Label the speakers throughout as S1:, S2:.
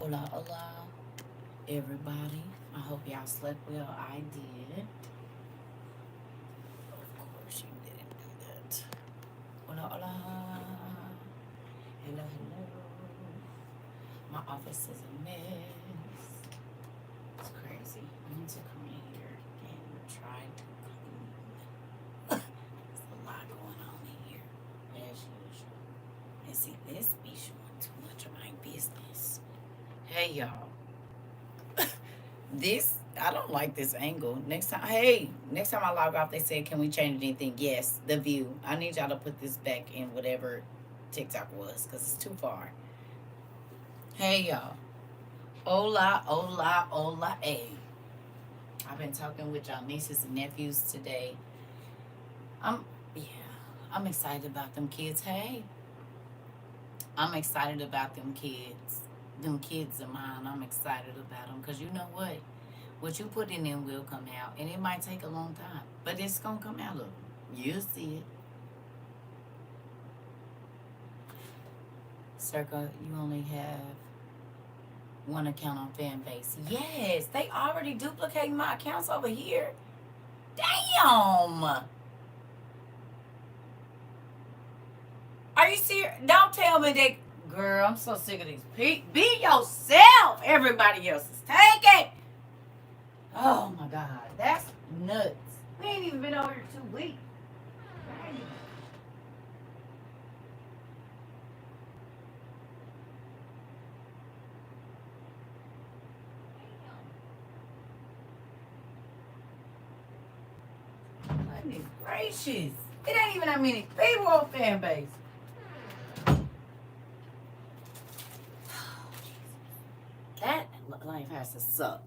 S1: Hola, hola, everybody. I hope y'all slept well. I did. Of course, you didn't do that. Hola, hola. Hello, hello. My office is a mess. It's crazy. I need to come in here and try to clean. There's a lot going on in here, as usual. And see, this be showing too much of my business. Hey, y'all. This I don't like this angle. Next time I log off, they said, "Can we change anything?" Yes, the view. I need y'all to put this back in whatever TikTok was, cause it's too far. Hey y'all, hola, hola, hola, hey. I've been talking with y'all nieces and nephews today. I'm yeah, I'm excited about them kids. Hey, I'm excited about them kids. Them kids of mine. I'm excited about them, cause you know what you put in them will come out, and it might take a long time, but it's gonna come out of them. You'll see it. Circa, you only have one account on fan base. Yes, they already duplicate my accounts over here. Damn. Are you serious? Don't tell me that. Girl, I'm so sick of these. Be yourself. Everybody else is taking. Oh my God. That's nuts. We ain't even been over here 2 weeks. Right. Goodness gracious. It ain't even that many people on fan base. That life has to suck.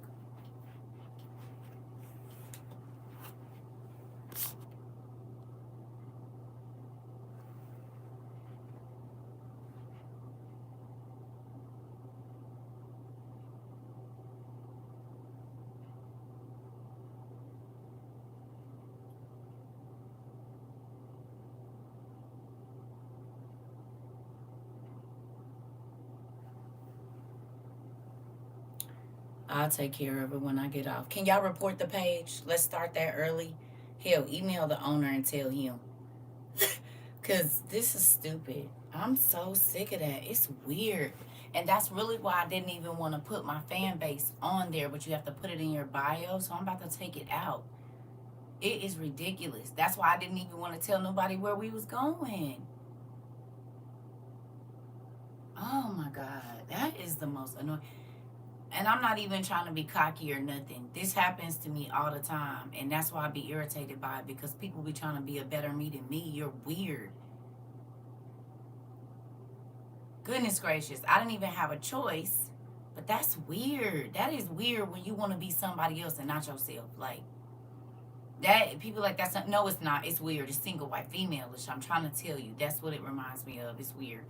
S1: I'll take care of it when I get off. Can y'all report the page? Let's start that early. Hell, email the owner and tell him. Because this is stupid. I'm so sick of that. It's weird. And that's really why I didn't even want to put my fan base on there, but you have to put it in your bio. So I'm about to take it out. It is ridiculous. That's why I didn't even want to tell nobody where we was going. Oh my God. That is the most annoying. And I'm not even trying to be cocky or nothing. This happens to me all the time. And that's why I be irritated by it, because people be trying to be a better me than me. You're weird. Goodness gracious. I didn't even have a choice. But that's weird. That is weird when you want to be somebody else and not yourself. Like, that, people like that's not, no, it's not. It's weird. It's single white female-ish. I'm trying to tell you. That's what it reminds me of. It's weird.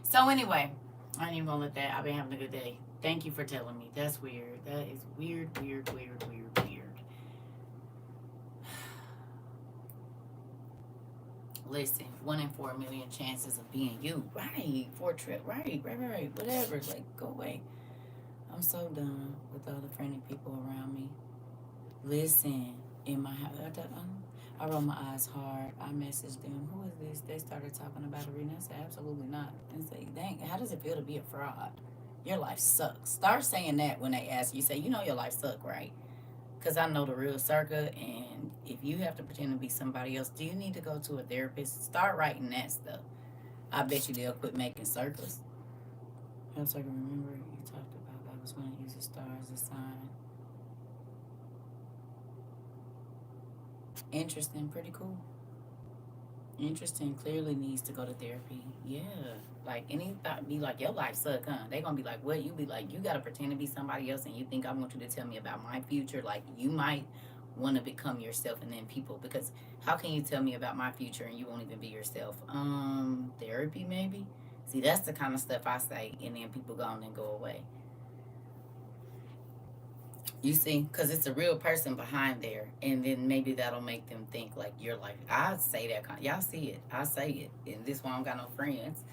S1: So anyway, I ain't even gonna let that. I've been having a good day. Thank you for telling me. That's weird. That is weird, weird, weird, weird, weird. Listen, 1 in 4 million chances of being you. Right. For a trip. Right. Whatever. Like, go away. I'm so done with all the friendly people around me. Listen, in my house, I roll my eyes hard. I messaged them. Who is this? They started talking about Arena. I said, absolutely not. And say, dang, how does it feel to be a fraud? Your life sucks. Start saying that when they ask you. Say, you know your life sucks, right? Because I know the real Circa, and if you have to pretend to be somebody else, do you need to go to a therapist? Start writing that stuff. I bet you they'll quit making circles. Helps I can remember you talked about that was going to use a star as a sign. Interesting, pretty cool. Interesting, clearly needs to go to therapy. Yeah. Like any thought be like, your life suck, huh? They gonna be like, what? You be like, you gotta pretend to be somebody else and you think I want you to tell me about my future. Like you might wanna become yourself and then people, because how can you tell me about my future and you won't even be yourself? Therapy maybe? See, that's the kind of stuff I say and then people go on and go away. You see, because it's a real person behind there, and then maybe that'll make them think like you're like I say that kind. Y'all see it? I say it, and this one I don't got no friends.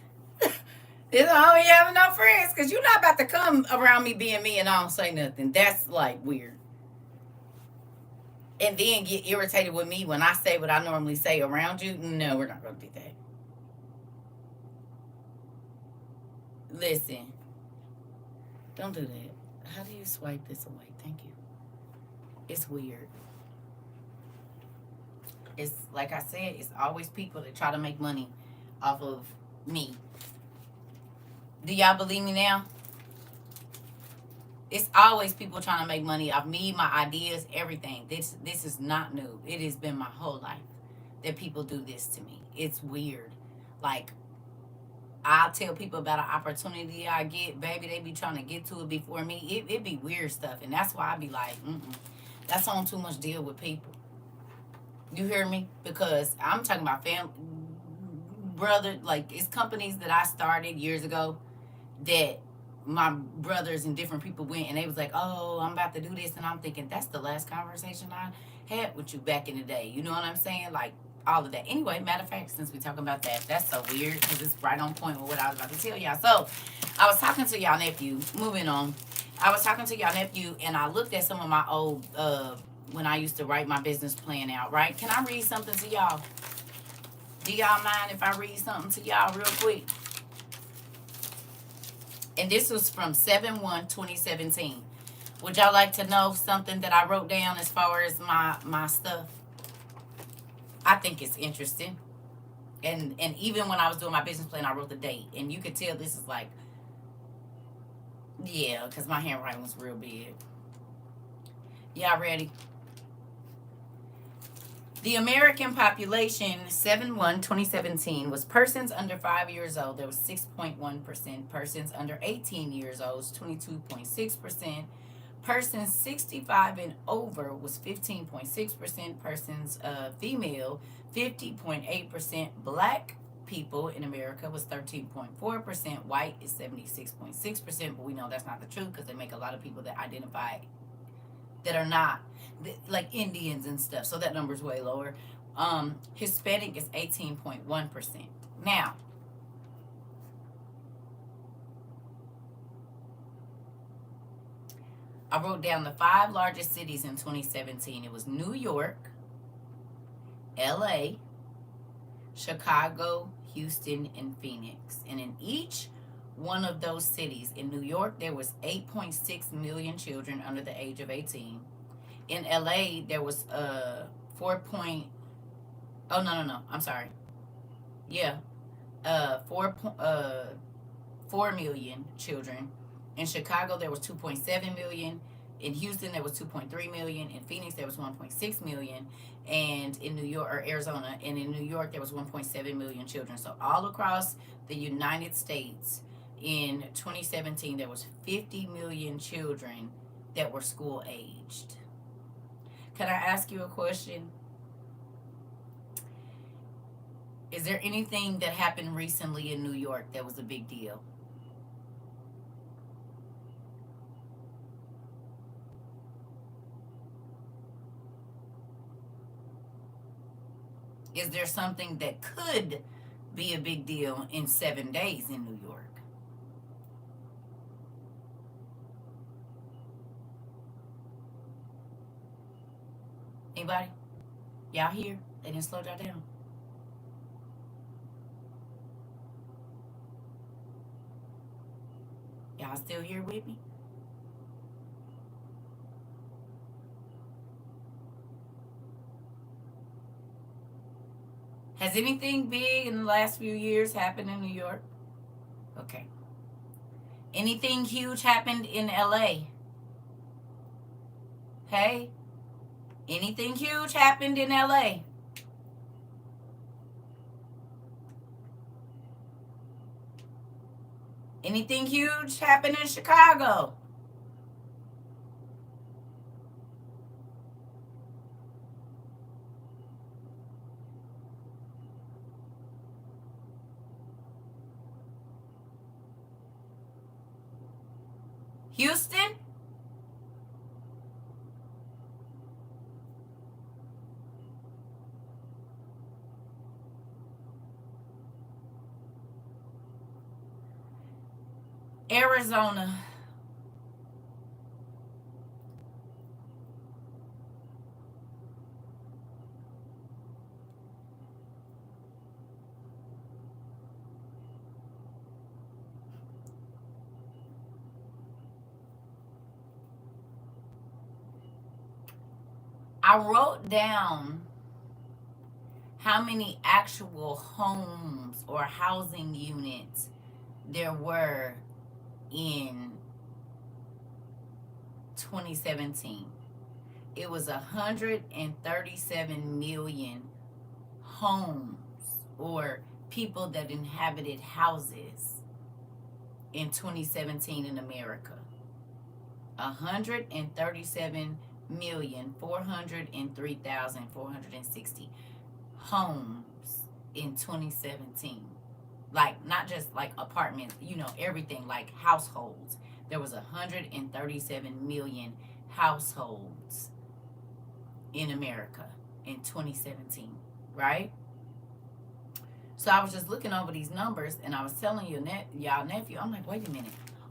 S1: It's all you having no friends because you're not about to come around me being me and I don't say nothing. That's like weird. And then get irritated with me when I say what I normally say around you. No, we're not going to do that. Listen, don't do that. How do you swipe this away? Thank you. It's weird. It's like I said, it's always people that try to make money off of me. Do y'all believe me now? It's always people trying to make money off me, my ideas, everything. This is not new. It has been my whole life that people do this to me. It's weird. Like I'll tell people about an opportunity I get, baby. They be trying to get to it before me. It be weird stuff, and that's why I be like, that's on too much deal with people. You hear me? Because I'm talking about family, brother. Like it's companies that I started years ago that my brothers and different people went and they was like, oh, I'm about to do this, and I'm thinking that's the last conversation I had with you back in the day. You know what I'm saying? Like all of that. Anyway, matter of fact, since we talking about that, that's so weird because it's right on point with what I was about to tell y'all. So I was talking to y'all nephew. Moving on, I was talking to y'all nephew, and I looked at some of my old when I used to write my business plan out. Right? Can I read something to y'all? Do y'all mind if I read something to y'all real quick? And this was from 7/1/2017. Would y'all like to know something that I wrote down as far as my stuff? I think it's interesting. And even when I was doing my business plan, I wrote the date. And you could tell this is like, yeah, because my handwriting was real big. Y'all ready? The American population, 7/1/2017, was persons under 5 years old. There was 6.1%. Persons under 18 years old was 22.6%. Persons 65 and over was 15.6%. Persons female, 50.8%. Black people in America was 13.4%. White is 76.6%. But we know that's not the truth because they make a lot of people that identify that are not like Indians and stuff. So that number is way lower. Hispanic is 18.1%. Now, I wrote down the 5 largest cities in 2017. It was New York, LA, Chicago, Houston, and Phoenix. And in each one of those cities, in New York, there was 8.6 million children under the age of 18. In LA, there was 4 point. Oh no! I'm sorry. Yeah, 4 million children. In Chicago, there was 2.7 million. In Houston, there was 2.3 million. In Phoenix, there was 1.6 million. And in New York, or Arizona, and in New York, there was 1.7 million children. So all across the United States, in 2017, there was 50 million children that were school aged. Can I ask you a question? Is there anything that happened recently in New York that was a big deal? Is there something that could be a big deal in 7 days in New York? Anybody? Y'all here? They didn't slow y'all down. Y'all still here with me? Has anything big in the last few years happened in New York? Okay. Anything huge happened in LA? Hey? Anything huge happened in LA? Anything huge happened in Chicago? Houston? Arizona. I wrote down how many actual homes or housing units there were in 2017. It was 137 million homes or people that inhabited houses in 2017 in America. 137,403,460 homes in 2017. Like, not just like apartments, everything, like households. There was 137 million households in America in 2017, right? So I was just looking over these numbers, and I was telling y'all nephew, I'm like, wait a minute.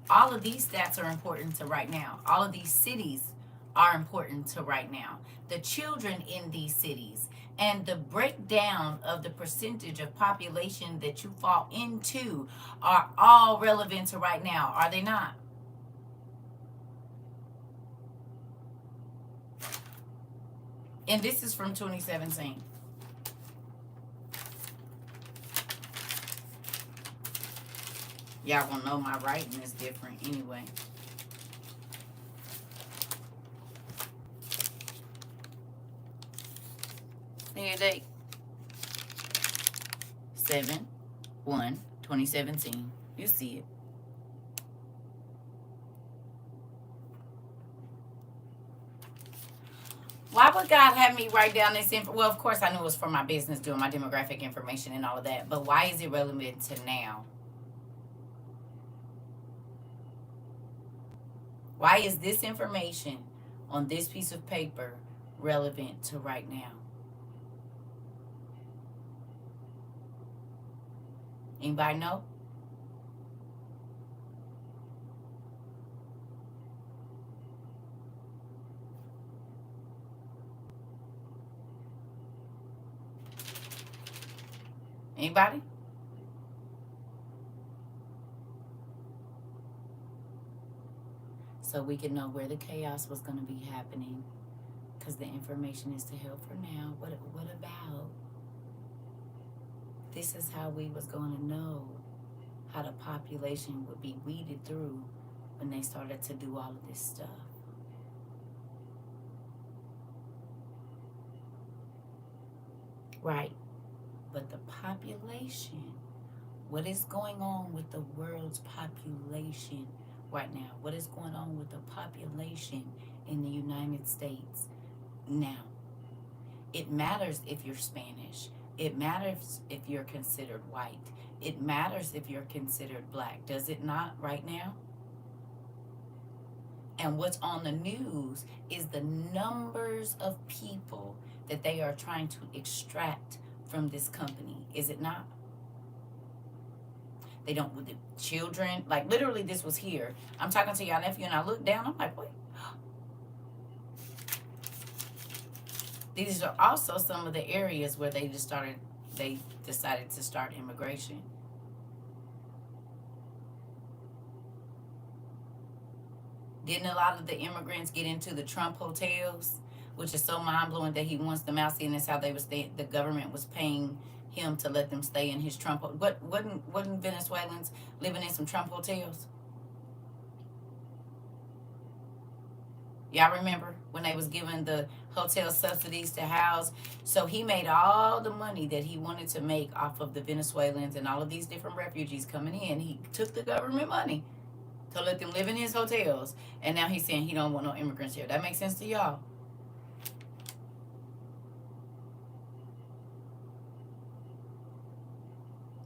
S1: All of these stats are important to right now. All of these cities are important to right now. The children in these cities and the breakdown of the percentage of population that you fall into are all relevant to right now, are they not? And this is from 2017. Y'all gonna know my writing is different anyway. Here date 7/1/2017. You see it. Why would God have me write down this info? Well, of course I knew it was for my business, doing my demographic information and all of that. But why is it relevant to now? Why is this information on this piece of paper relevant to right now? Anybody know? Anybody? So we can know where the chaos was going to be happening, because the information is to help for now. What about? This is how we was going to know how the population would be weeded through when they started to do all of this stuff. Right. But the population, what is going on with the world's population right now? What is going on with the population in the United States now? It matters if you're Spanish. It matters if you're considered white. It matters if you're considered black. Does it not right now? And what's on the news is the numbers of people that they are trying to extract from this company. Is it not? They don't, with the children, like literally this was here. I'm talking to y'all nephew and I look down, I'm like, wait. These are also some of the areas where they decided to start immigration. Didn't a lot of the immigrants get into the Trump hotels, which is so mind-blowing that he wants them out, seeing that's how they was the government was paying him to let them stay in his Trump. Wasn't Venezuelans living in some Trump hotels? Y'all remember when they was giving the hotel subsidies to house? So he made all the money that he wanted to make off of the Venezuelans and all of these different refugees coming in. He took the government money to let them live in his hotels. And now he's saying he don't want no immigrants here. That makes sense to y'all?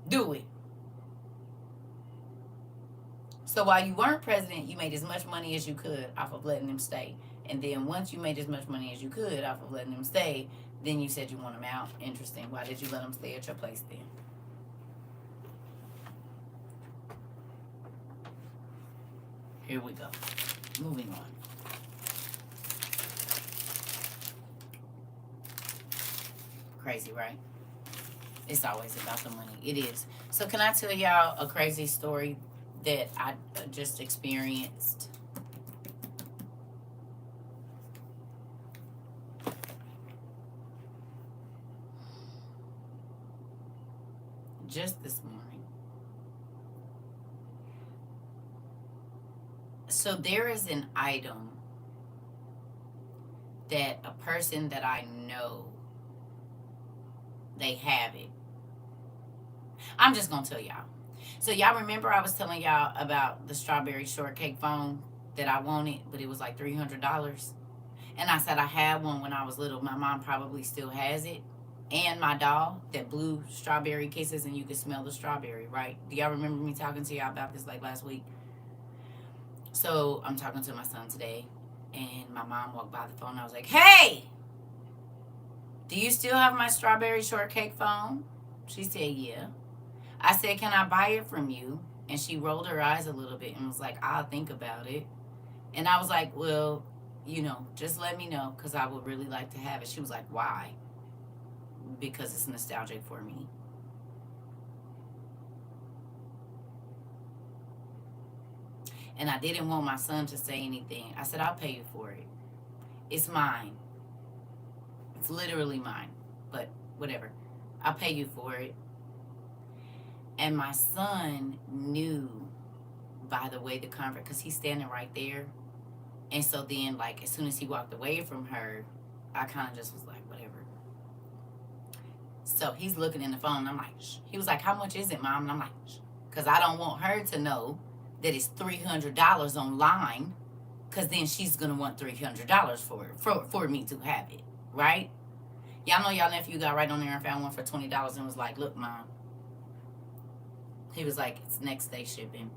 S1: Do it. So while you weren't president, you made as much money as you could off of letting them stay. And then once you made as much money as you could off of letting them stay, then you said you want them out. Interesting. Why did you let them stay at your place then? Here we go. Moving on. Crazy, right? It's always about the money. It is. So can I tell y'all a crazy story that I just experienced? Just this morning. So there is an item that a person that I know, they have it. I'm just gonna tell y'all. So y'all remember I was telling y'all about the strawberry shortcake phone that I wanted, but it was like $300. And I said I had one when I was little. My mom probably still has it. And my doll that blew strawberry kisses and you could smell the strawberry, right? Do y'all remember me talking to y'all about this like last week? So I'm talking to my son today, and my mom walked by the phone. I was like, hey, do you still have my strawberry shortcake phone? She said, yeah. I said, can I buy it from you? And she rolled her eyes a little bit and was like, I'll think about it. And I was like, well, just let me know because I would really like to have it. She was like, why? Because it's nostalgic for me. And I didn't want my son to say anything. I said, I'll pay you for it. It's mine. It's literally mine. But whatever. I'll pay you for it. And my son knew by the way the conversation, because he's standing right there. And so then, like, as soon as he walked away from her, I kind of just was like, whatever. So he's looking in the phone, and I'm like, shh. He was like, how much is it, Mom? And I'm like, shh. Because I don't want her to know that it's $300 online, because then she's going to want $300 for me to have it, right? Y'all know y'all nephew got right on there and found one for $20 and was like, look, Mom. He was like, it's next day shipping.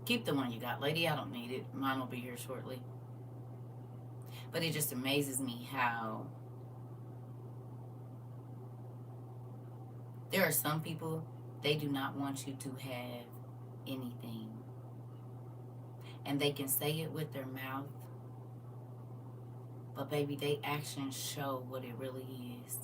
S1: Keep the one you got, lady. I don't need it. Mine will be here shortly. But it just amazes me how there are some people, they do not want you to have anything. And they can say it with their mouth, but baby, they actions show what it really is.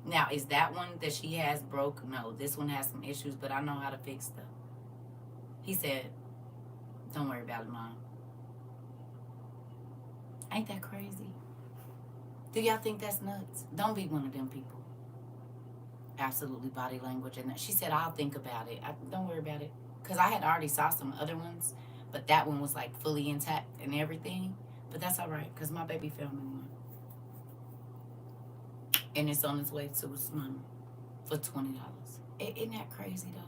S1: Now, is that one that she has broke? No, this one has some issues, but I know how to fix them. He said, don't worry about it, Mom. Ain't that crazy? Do y'all think that's nuts? Don't be one of them people. Absolutely body language. And she said, I'll think about it. Don't worry about it. Because I had already saw some other ones, but that one was like fully intact and everything. But that's all right, because my baby found me one. And it's on its way to his mom for $20. Isn't that crazy, though?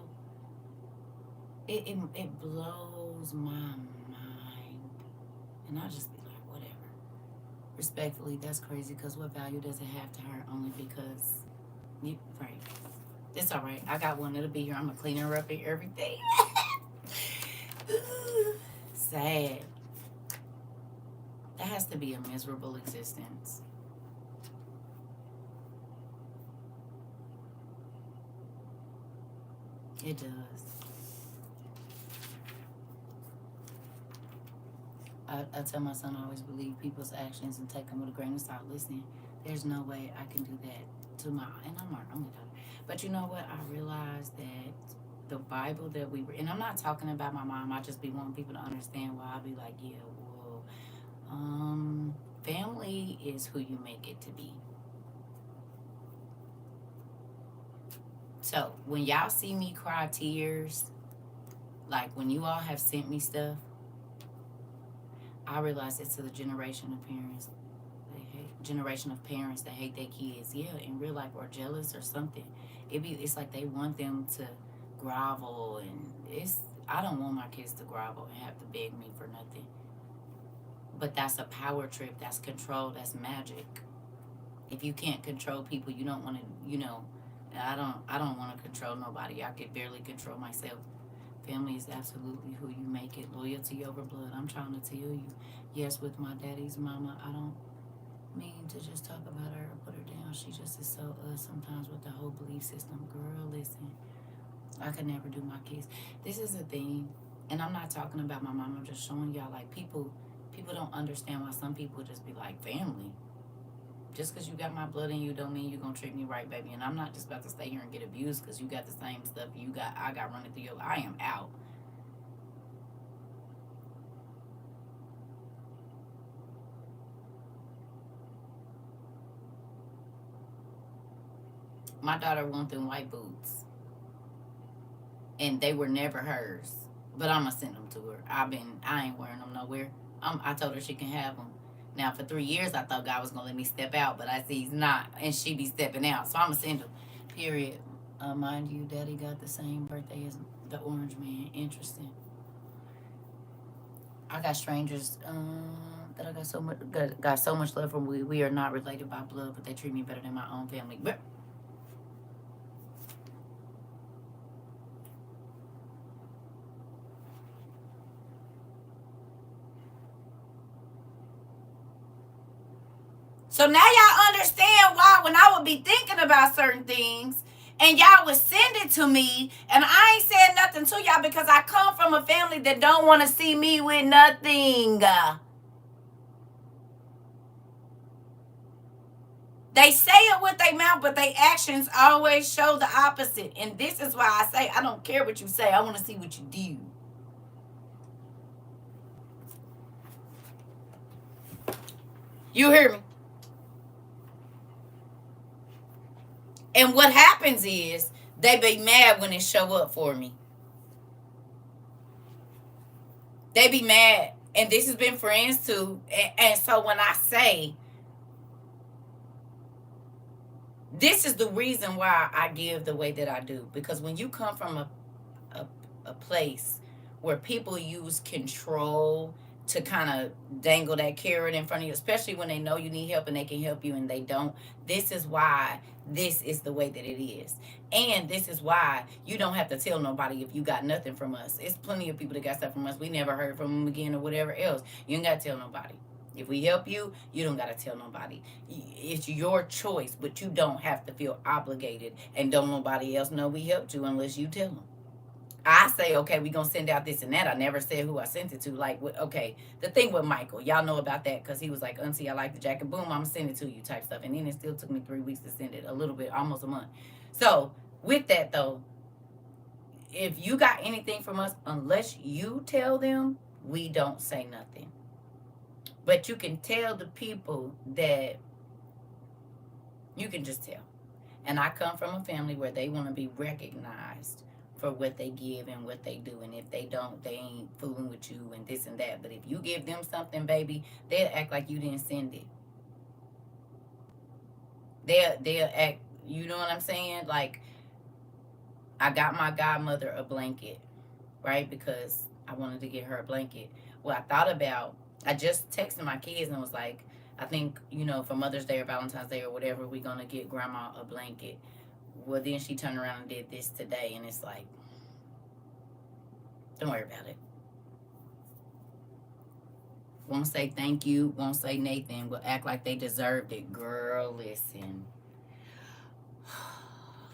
S1: It blows my mind. And I'll just be like, whatever. Respectfully, that's crazy, because what value does it have to her? Only because, right. It's all right. I got one. It'll be here. I'm going to clean her up and everything. Sad. That has to be a miserable existence. It does. I tell my son I always believe people's actions and take them with a grain of salt. Listen, there's no way I can do that to my, and I'm with her. But you know what? I realized that the Bible that we read, and I'm not talking about my mom. I just be wanting people to understand why I be like, yeah, well, family is who you make it to be. So when y'all see me cry tears, like when you all have sent me stuff, I realize it's to the generation of parents. Generation of parents that hate their kids, yeah, in real life, or jealous or something. It's like they want them to grovel, and I don't want my kids to grovel and have to beg me for nothing. But that's a power trip. That's control. That's magic. If you can't control people, you don't want to. I don't want to control nobody. I could barely control myself. Family is absolutely who you make it. Loyalty over blood. I'm trying to tell you. Yes, with my daddy's mama, mean to just talk about her or put her down. She just is so sometimes with the whole belief system. Girl, listen, I could never do my kids. This is the thing, and I'm not talking about my mom. I'm just showing y'all like people don't understand why some people just be like family. Just because you got my blood in you don't mean you're going to treat me right, baby. And I'm not just about to stay here and get abused because you got the same stuff I got running through your life. I am out. My daughter wants them white boots. And they were never hers. But I'm going to send them to her. I ain't wearing them nowhere. I told her she can have them. Now, for 3 years, I thought God was going to let me step out, but I see he's not, and she be stepping out. So I'm going to send him, period. Mind you, Daddy got the same birthday as the Orange Man. Interesting. I got strangers that I got so much love from. We are not related by blood, but they treat me better than my own family. But so now y'all understand why when I would be thinking about certain things and y'all would send it to me and I ain't saying nothing to y'all because I come from a family that don't want to see me with nothing. They say it with their mouth, but their actions always show the opposite. And this is why I say I don't care what you say. I want to see what you do. You hear me? And what happens is they be mad when they show up for me. They be mad. And this has been friends too. And so when I say, this is the reason why I give the way that I do. Because when you come from a place where people use control to kind of dangle that carrot in front of you, especially when they know you need help and they can help you and they don't. This is why this is the way that it is. And this is why you don't have to tell nobody if you got nothing from us. It's plenty of people that got stuff from us. We never heard from them again or whatever else. You ain't got to tell nobody. If we help you, you don't got to tell nobody. It's your choice, but you don't have to feel obligated and don't nobody else know we helped you unless you tell them. I say, okay, we going to send out this and that. I never said who I sent it to. Like, okay, the thing with Michael, y'all know about that because he was like, Auntie, I like the jacket. Boom, I'm going to send it to you type stuff. And then it still took me 3 weeks to send it. A little bit, almost a month. So, with that, though, if you got anything from us, unless you tell them, we don't say nothing. But you can tell the people that you can just tell. And I come from a family where they want to be recognized for what they give and what they do. And if they don't, they ain't fooling with you and this and that. But if you give them something, baby, they'll act like you didn't send it. They'll act, you know what I'm saying? Like, I got my godmother a blanket, right? Because I wanted to get her a blanket. Well, I just texted my kids and was like, I think, for Mother's Day or Valentine's Day or whatever, we're going to get grandma a blanket. Well, then she turned around and did this today, and it's like, don't worry about it. Won't say thank you, won't say Nathan, will act like they deserved it. Girl, listen.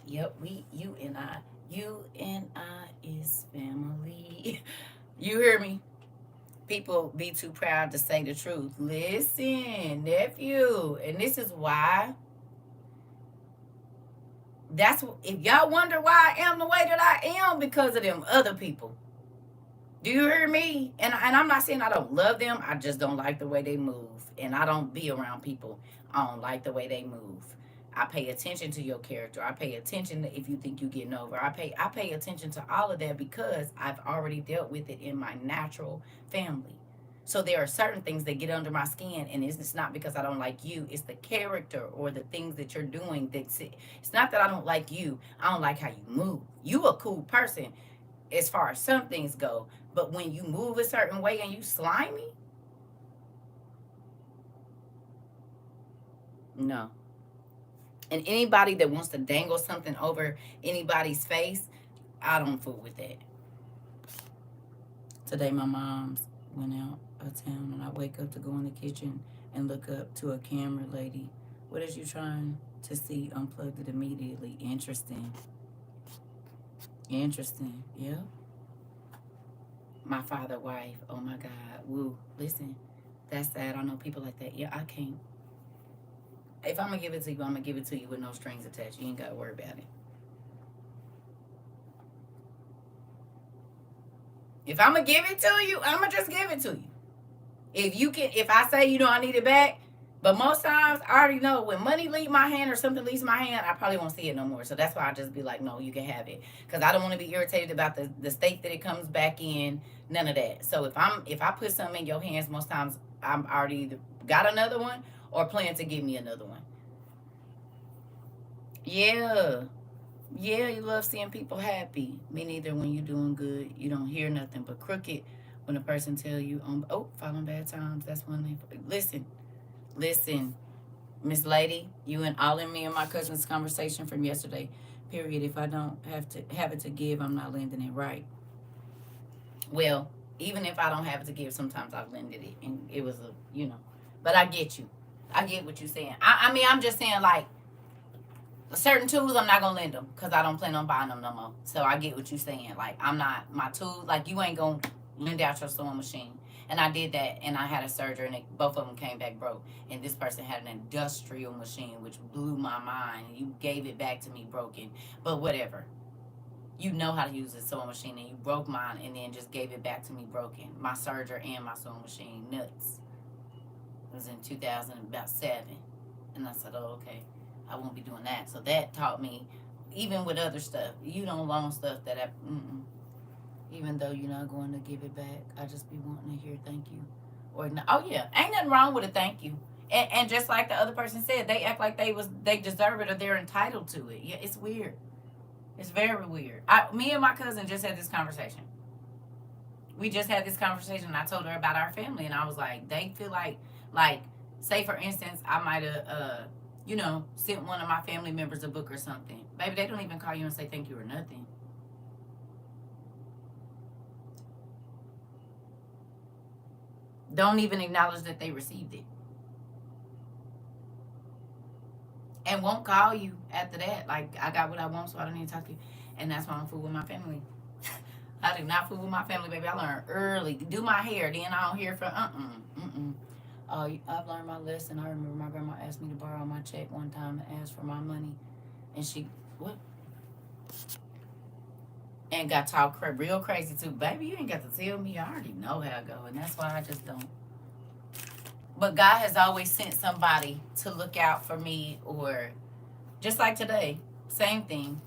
S1: Yep, you and I is family. You hear me? People be too proud to say the truth. Listen, nephew, and this is why. If y'all wonder why I am the way that I am, because of them other people. Do you hear me? And I'm not saying I don't love them. I just don't like the way they move. And I don't be around people. I don't like the way they move. I pay attention to your character. I pay attention to if you think you're getting over. I pay attention to all of that because I've already dealt with it in my natural family. So there are certain things that get under my skin, and it's not because I don't like you. It's the character or the things that you're doing. It's not that I don't like you. I don't like how you move. You a cool person as far as some things go, but when you move a certain way and you slimy, no. And anybody that wants to dangle something over anybody's face, I don't fool with that. Today my mom's went out of town and I wake up to go in the kitchen. and look up to a camera, lady. What is you trying to see? Unplugged it immediately. Interesting. Interesting. Yeah. My father, wife. Oh my God. Woo. Listen, that's sad. I know people like that. Yeah, I can't. If I'm gonna give it to you, I'm gonna give it to you with no strings attached. You ain't gotta worry about it. If I'm gonna give it to you, I'm gonna just give it to you. If I say, I need it back, but most times I already know when money leave my hand or something leaves my hand, I probably won't see it no more. So that's why I just be like, no, you can have it, because I don't want to be irritated about the state that it comes back in. None of that. So if I put something in your hands, most times I'm already either got another one or plan to give me another one. Yeah. Yeah, you love seeing people happy. Me neither. When you're doing good, you don't hear nothing but crooked. When a person tell you, following bad times, that's when they listen, Miss Lady, you and all in me and my cousin's conversation from yesterday. Period. If I don't have it to give, I'm not lending it, right. Well, even if I don't have it to give, sometimes I've lended it, and it was But I get you. I get what you're saying. I mean, I'm just saying, like, certain tools I'm not gonna lend them because I don't plan on buying them no more. So I get what you're saying. Like, I'm not, my tools, like, you ain't gonna lend out your sewing machine. And I did that, and I had a surgery, and both of them came back broke. And this person had an industrial machine, which blew my mind. You gave it back to me broken, but whatever. You know how to use a sewing machine, and you broke mine, and then just gave it back to me broken. My surgery and my sewing machine, nuts. It was in 2007, and I said, "Oh, okay, I won't be doing that." So that taught me, even with other stuff, you don't loan stuff that even though you're not going to give it back, I just be wanting to hear thank you, or no, oh yeah, ain't nothing wrong with a thank you. And just like the other person said, they act like they deserve it or they're entitled to it. Yeah, it's weird. It's very weird. Me and my cousin just had this conversation. We just had this conversation. And I told her about our family, and I was like, they feel like, say for instance, I might have, sent one of my family members a book or something. Baby, they don't even call you and say thank you or nothing. Don't even acknowledge that they received it. And won't call you after that. Like, I got what I want, so I don't need to talk to you. And that's why I'm fool with my family. I do not fool with my family, baby. I learned early. Do my hair, then I don't hear from I've learned my lesson. I remember my grandma asked me to borrow my check one time and asked for my money. And she, what? And got talk real crazy too. Baby, you ain't got to tell me. I already know how it go. And that's why I just don't. But God has always sent somebody to look out for me, or just like today, same thing.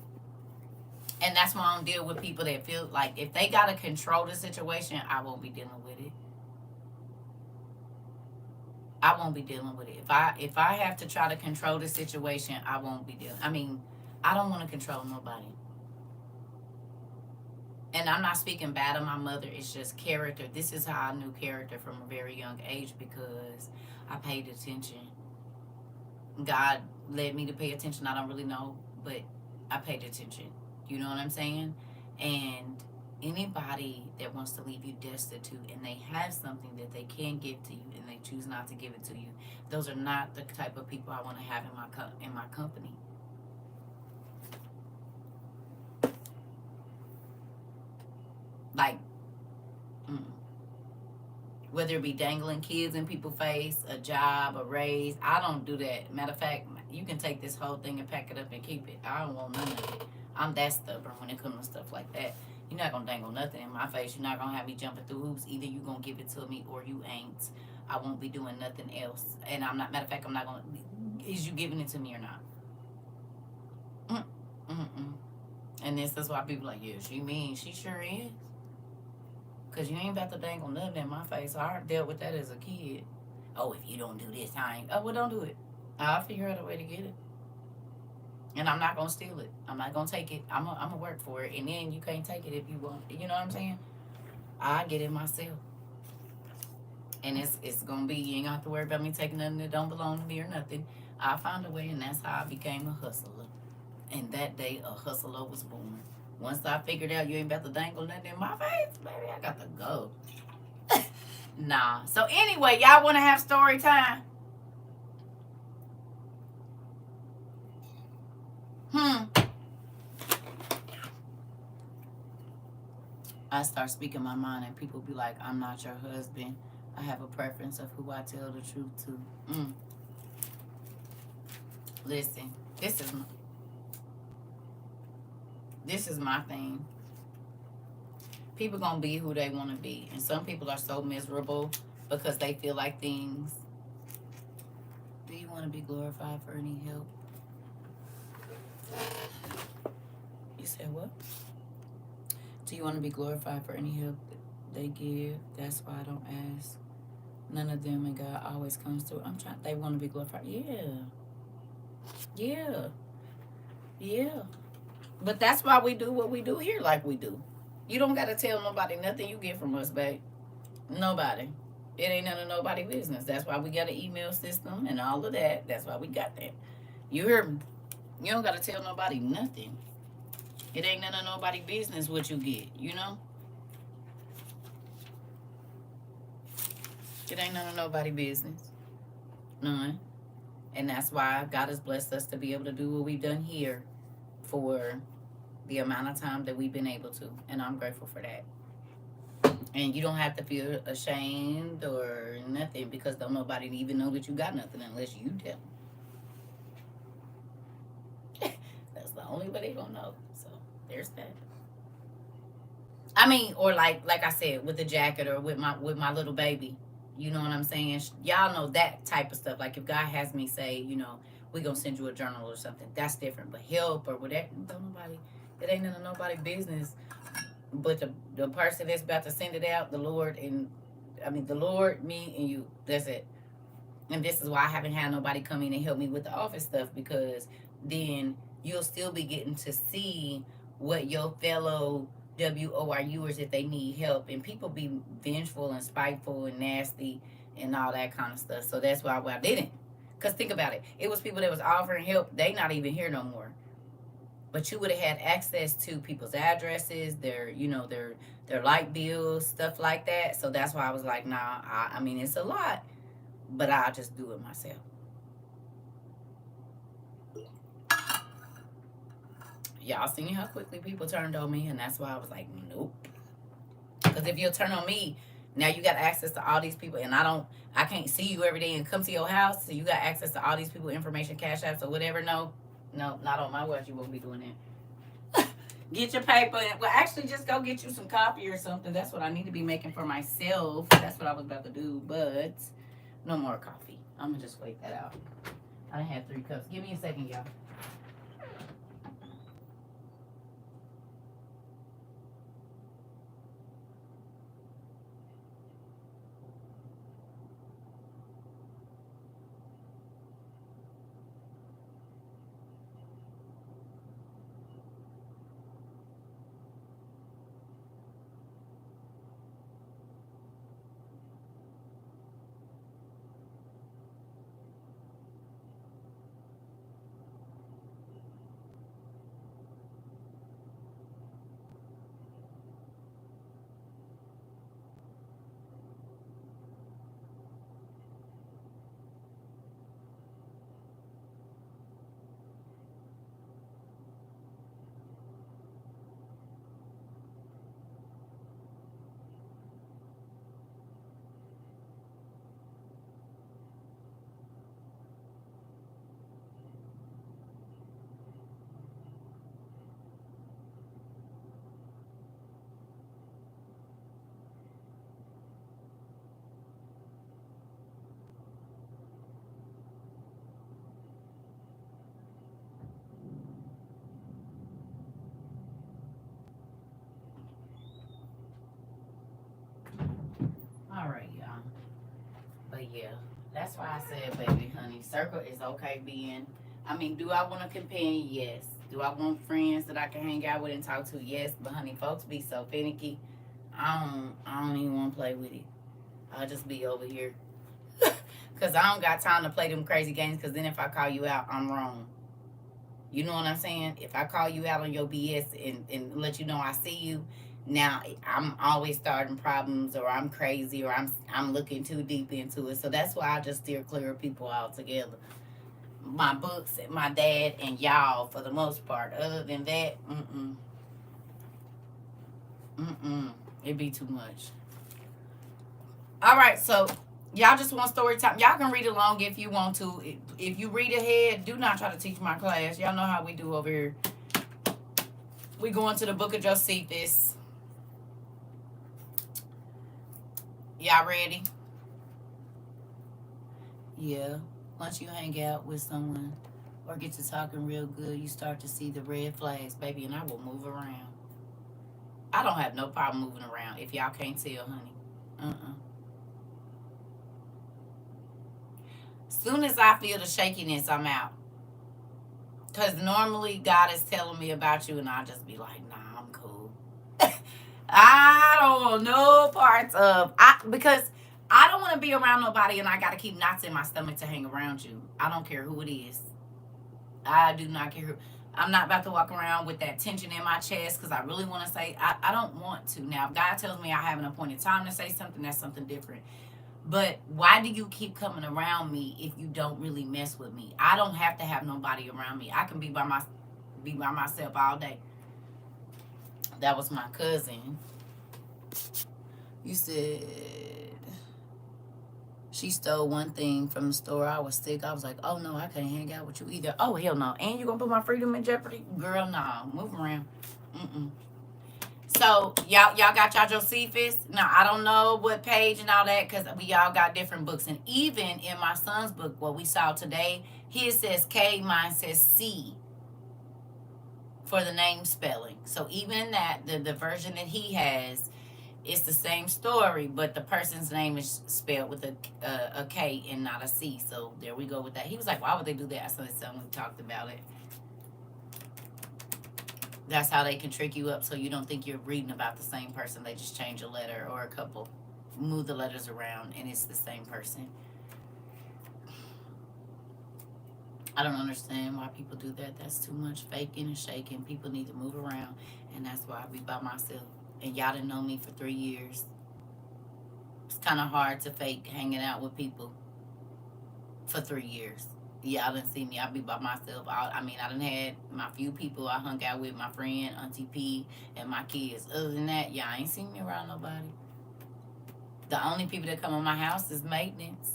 S1: And that's why I don't deal with people that feel like if they got to control the situation, I won't be dealing with it. I won't be dealing with it. If I have to try to control the situation, I won't be dealing. I mean, I don't want to control nobody. And I'm not speaking bad of my mother. It's just character. This is how I knew character from a very young age, because I paid attention. God led me to pay attention. I don't really know, but I paid attention. You know what I'm saying? And anybody that wants to leave you destitute and they have something that they can give to you and they choose not to give it to you, those are not the type of people I want to have in my company. Like, whether it be dangling kids in people's face, a job, a raise, I don't do that. Matter of fact, you can take this whole thing and pack it up and keep it. I don't want none of it. I'm that stubborn when it comes to stuff like that. You're not gonna dangle nothing in my face. You're not gonna have me jumping through hoops. Either you gonna give it to me or you ain't. I won't be doing nothing else. And I'm not. Matter of fact, I'm not gonna. Is you giving it to me or not? And that's why people are like, yeah, she mean. She sure is. Because you ain't about to dangle nothing in my face. I dealt with that as a kid. Oh, if you don't do this, I ain't. Oh, well, don't do it. I'll figure out a way to get it. And I'm not going to steal it. I'm not going to take it. I'm going to work for it. And then you can't take it if you want. You know what I'm saying? I get it myself. And it's going to be, you ain't going to have to worry about me taking nothing that don't belong to me or nothing. I found a way, and that's how I became a hustler. And that day, a hustler was born. Once I figured out you ain't about to dangle nothing in my face, baby, I got to go. Nah. So anyway, y'all want to have story time? I start speaking my mind and people be like, I'm not your husband. I have a preference of who I tell the truth to. Listen, this is my thing. People gonna be who they want to be, and some people are so miserable because they feel like things. Do you want to be glorified for any help? You said what? Do you want to be glorified for any help they give? That's why I don't ask. None of them, and God always comes through. I'm trying. They want to be glorified. Yeah. But that's why we do what we do here, like we do. You don't gotta tell nobody nothing you get from us, babe. Nobody. It ain't none of nobody business. That's why we got an email system and all of that. That's why we got that. You hear me? You don't gotta tell nobody nothing. It ain't none of nobody business what you get, you know? It ain't none of nobody business. None. And that's why God has blessed us to be able to do what we've done here for the amount of time that we've been able to. And I'm grateful for that. And you don't have to feel ashamed or nothing because don't nobody even know that you got nothing unless you tell them. That's the only way they gonna know. So there's that. I mean, or like I said, with the jacket or with my little baby. You know what I'm saying? Y'all know that type of stuff. Like if God has me say, we gonna send you a journal or something, that's different. But help or whatever, don't nobody. It ain't none of nobody business. But the person that's about to send it out, the Lord, the Lord, me, and you. That's it. And this is why I haven't had nobody come in and help me with the office stuff, because then you'll still be getting to see what your fellow WORUers, if they need help. And people be vengeful and spiteful and nasty and all that kind of stuff. So that's why I didn't. Because think about it. It was people that was offering help. They not even here no more. But you would have had access to people's addresses, their light bills, stuff like that. So that's why I was like, nah, I mean, it's a lot, but I'll just do it myself. Y'all seen how quickly people turned on me, and that's why I was like, nope. Because if you'll turn on me, now you got access to all these people, and I can't see you every day and come to your house, so you got access to all these people, information, cash apps, or whatever. No, not on my watch. You won't be doing that. Get your paper. Well, actually, just go get you some coffee or something. That's what I need to be making for myself. That's what I was about to do, but no more coffee. I'm gonna just wait that out. I done had 3 cups. Give me a second, y'all. All right, y'all. But yeah, that's why I said, baby, honey, circle is okay being. I mean, do I want a companion? Yes. Do I want friends that I can hang out with and talk to? Yes. But honey, folks be so finicky. I don't even want to play with it. I'll just be over here. Cause I don't got time to play them crazy games. Cause then if I call you out, I'm wrong. You know what I'm saying? If I call you out on your BS and let you know I see you, now I'm always starting problems, or I'm crazy, or I'm looking too deep into it. So that's why I just steer clear of people altogether. My books, my dad, and y'all for the most part. Other than that, It'd be too much. All right, so y'all just want story time. Y'all can read along if you want to. If you read ahead, do not try to teach my class. Y'all know how we do over here. We go into the book of Josephus. Y'all ready? Yeah. Once you hang out with someone or get to talking real good, you start to see the red flags, baby, and I will move around. I don't have no problem moving around if y'all can't tell, honey. Soon as I feel the shakiness, I'm out. Because normally God is telling me about you, and I'll just be like, nah, I'm cool. I don't want no parts of because I don't want to be around nobody and I got to keep knots in my stomach to hang around you. I don't care who it is. I do not care who. I'm not about to walk around with that tension in my chest because I really want to say, I don't want to. Now, if God tells me I have an appointed time to say something, that's something different. But why do you keep coming around me if you don't really mess with me? I don't have to have nobody around me. I can be by myself all day. That was my cousin. You said she stole one thing from the store. I was sick. I was like, oh no, I can't hang out with you either. Oh hell no. And you gonna put my freedom in jeopardy? Girl, nah. Move around. So y'all got y'all Josephus. Now I don't know what page and all that because we all got different books. And even in my son's book, what we saw today, his says K, mine says C for the name spelling. So even in that, the version that he has, it's the same story, but the person's name is spelled with a K and not a C. So there we go with that. He was like, why would they do that? I said, someone talked about it. That's how they can trick you up so you don't think you're reading about the same person. They just change a letter or a couple, move the letters around, and it's the same person. I don't understand why people do that. That's too much faking and shaking. People need to move around, and that's why I be by myself. And y'all didn't know me for 3 years. It's kind of hard to fake hanging out with people for 3 years. Y'all didn't see me. I be by myself. I done had my few people I hung out with, my friend, Auntie P, and my kids. Other than that, y'all ain't seen me around nobody. The only people that come in my house is maintenance.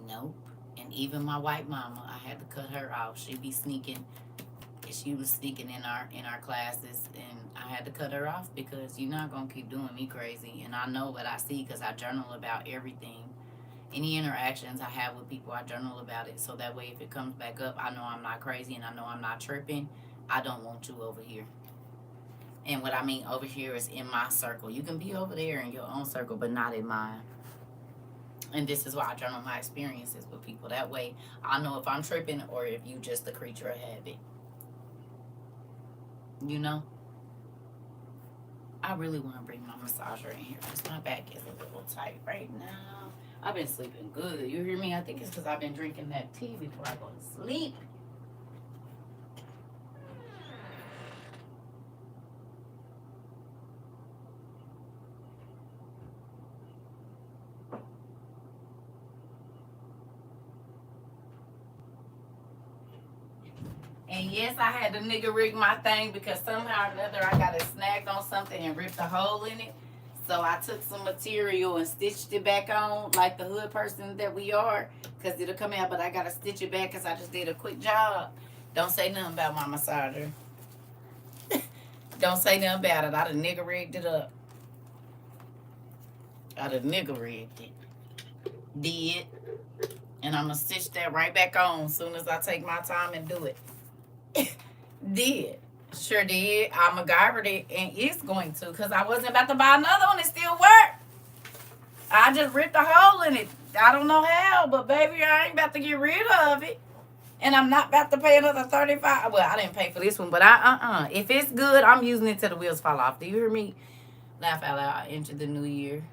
S1: Nope. And even my white mama, I had to cut her off. She be sneaking. She was sneaking in our classes, and I had to cut her off because you're not gonna keep doing me crazy. And I know what I see because I journal about everything. Any interactions I have with people, I journal about it. So that way, if it comes back up, I know I'm not crazy and I know I'm not tripping. I don't want you over here. And what I mean over here is in my circle. You can be over there in your own circle, but not in mine. And this is why I journal my experiences with people. That way, I know if I'm tripping or if you just a creature of habit. You know? I really want to bring my massager in here because my back is a little tight right now. I've been sleeping good. You hear me? I think it's because I've been drinking that tea before I go to sleep. And yes, I had to nigga rig my thing because somehow or another I got it snagged on something and ripped a hole in it. So I took some material and stitched it back on like the hood person that we are because it'll come out, but I got to stitch it back because I just did a quick job. Don't say nothing about my massager. Don't say nothing about it. I done nigga rigged it up. I done nigga rigged it. Did. And I'm going to stitch that right back on as soon as I take my time and do it. Did. Sure did. I MacGyvered it and it's going to because I wasn't about to buy another one. It still worked. I just ripped a hole in it. I don't know how, but baby, I ain't about to get rid of it. And I'm not about to pay another $35. Well, I didn't pay for this one, but if it's good, I'm using it till the wheels fall off. Do you hear me? Laugh out loud into the new year.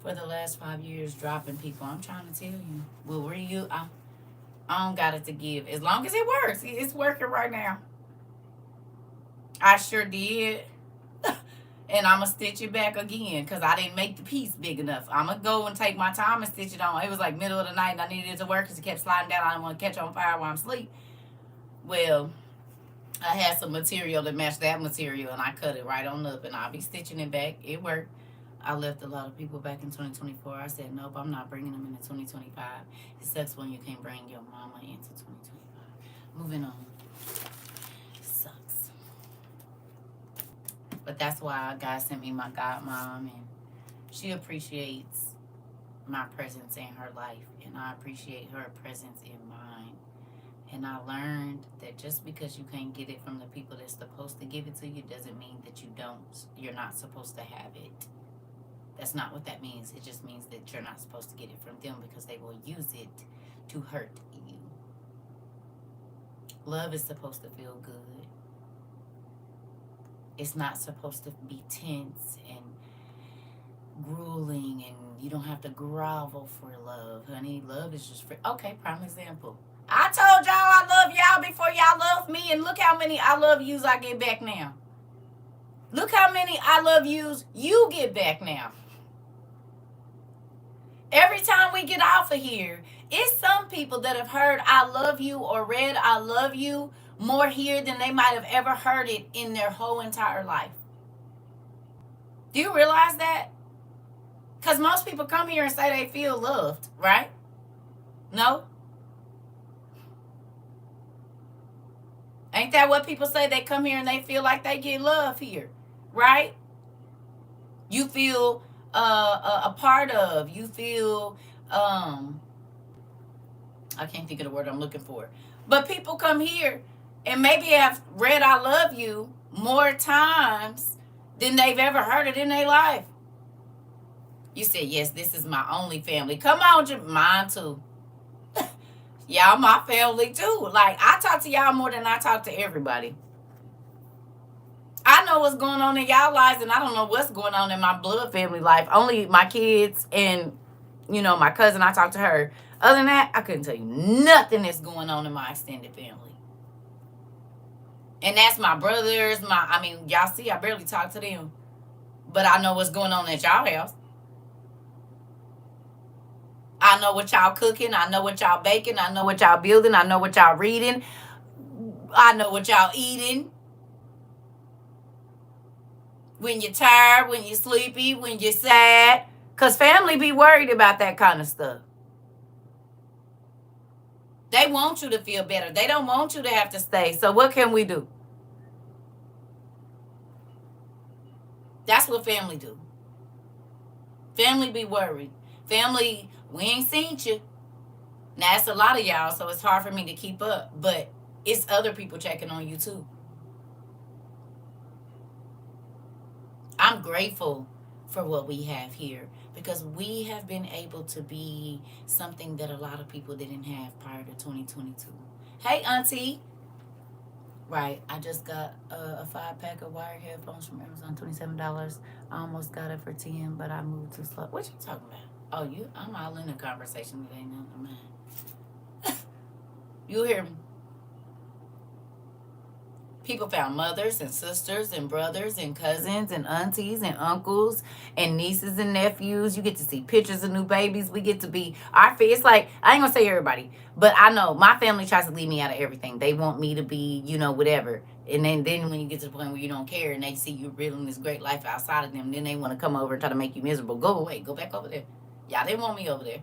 S1: For the last 5 years, dropping people. I'm trying to tell you. Well, were you? I don't got it to give. As long as it works. It's working right now. I sure did. And I'm going to stitch it back again because I didn't make the piece big enough. I'm going to go and take my time and stitch it on. It was like middle of the night and I needed it to work because it kept sliding down. I didn't want to catch on fire while I'm asleep. Well, I had some material that matched that material and I cut it right on up and I'll be stitching it back. It worked. I left a lot of people back in 2024. I said, nope, I'm not bringing them into 2025. It sucks when you can't bring your mama into 2025. Moving on. It sucks. But that's why God sent me my godmom, and she appreciates my presence in her life, and I appreciate her presence in mine. And I learned that just because you can't get it from the people that's supposed to give it to you doesn't mean that you're not supposed to have it. That's not what that means. It just means that you're not supposed to get it from them because they will use it to hurt you. Love is supposed to feel good. It's not supposed to be tense and grueling, and you don't have to grovel for love, honey. Love is just free. Okay, prime example. I told y'all I love y'all before y'all love me, and look how many I love yous I get back now. Look how many I love yous you get back now. Every time we get off of here, it's some people that have heard I love you or read I love you more here than they might have ever heard it in their whole entire life. Do you realize that? Because most people come here and say they feel loved, right? No? Ain't that what people say? They come here and they feel like they get love here, right? You feel a part of. You feel, I can't think of the word I'm looking for. But people come here and maybe have read I love you more times than they've ever heard it in their life. You said, yes, this is my only family. Come on, mine too. Y'all my family too. Like, I talk to y'all more than I talk to everybody. I know what's going on in y'all lives, and I don't know what's going on in my blood family life. Only my kids and, my cousin, I talk to her. Other than that, I couldn't tell you nothing that's going on in my extended family. And that's my brothers, y'all see, I barely talk to them. But I know what's going on at y'all house. I know what y'all cooking. I know what y'all baking. I know what y'all building. I know what y'all reading. I know what y'all eating. When you're tired, when you're sleepy, when you're sad. Because family be worried about that kind of stuff. They want you to feel better. They don't want you to have to stay. So what can we do? That's what family do. Family be worried. Family, we ain't seen you. Now, it's a lot of y'all, so it's hard for me to keep up. But it's other people checking on you, too. I'm grateful for what we have here because we have been able to be something that a lot of people didn't have prior to 2022. Hey, Auntie. Right, I just got a 5-pack of wired headphones from Amazon, $27. I almost got it for 10, but I moved too slow. What you talking about? Oh, I'm all in a conversation that ain't none of mine. You hear me? People found mothers and sisters and brothers and cousins and aunties and uncles and nieces and nephews. You get to see pictures of new babies. We get to be it's like, I ain't gonna say everybody, but I know my family tries to leave me out of everything. They want me to be, whatever. And then when you get to the point where you don't care and they see you living this great life outside of them, then they want to come over and try to make you miserable. Go away. Go back over there. Y'all didn't want me over there.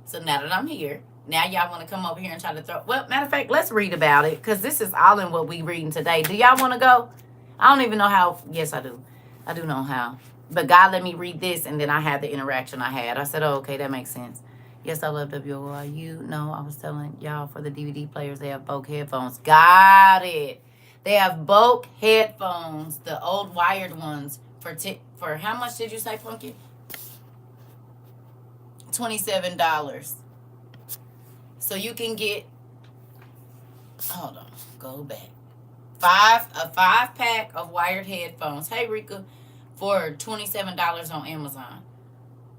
S1: So now that I'm here, now y'all want to come over here and try to throw... Well, matter of fact, let's read about it because this is all in what we reading today. Do y'all want to go? I don't even know how... Yes, I do. I do know how. But God let me read this, and then I had the interaction I had. I said, oh, okay, that makes sense. Yes, I love WORU. No, I was telling y'all for the DVD players, they have Boke headphones. Got it. They have Boke headphones, the old wired ones, for how much did you say, Funky? $27. So you can get, hold on, go back. A 5-pack of wired headphones. Hey, Rika, for $27 on Amazon.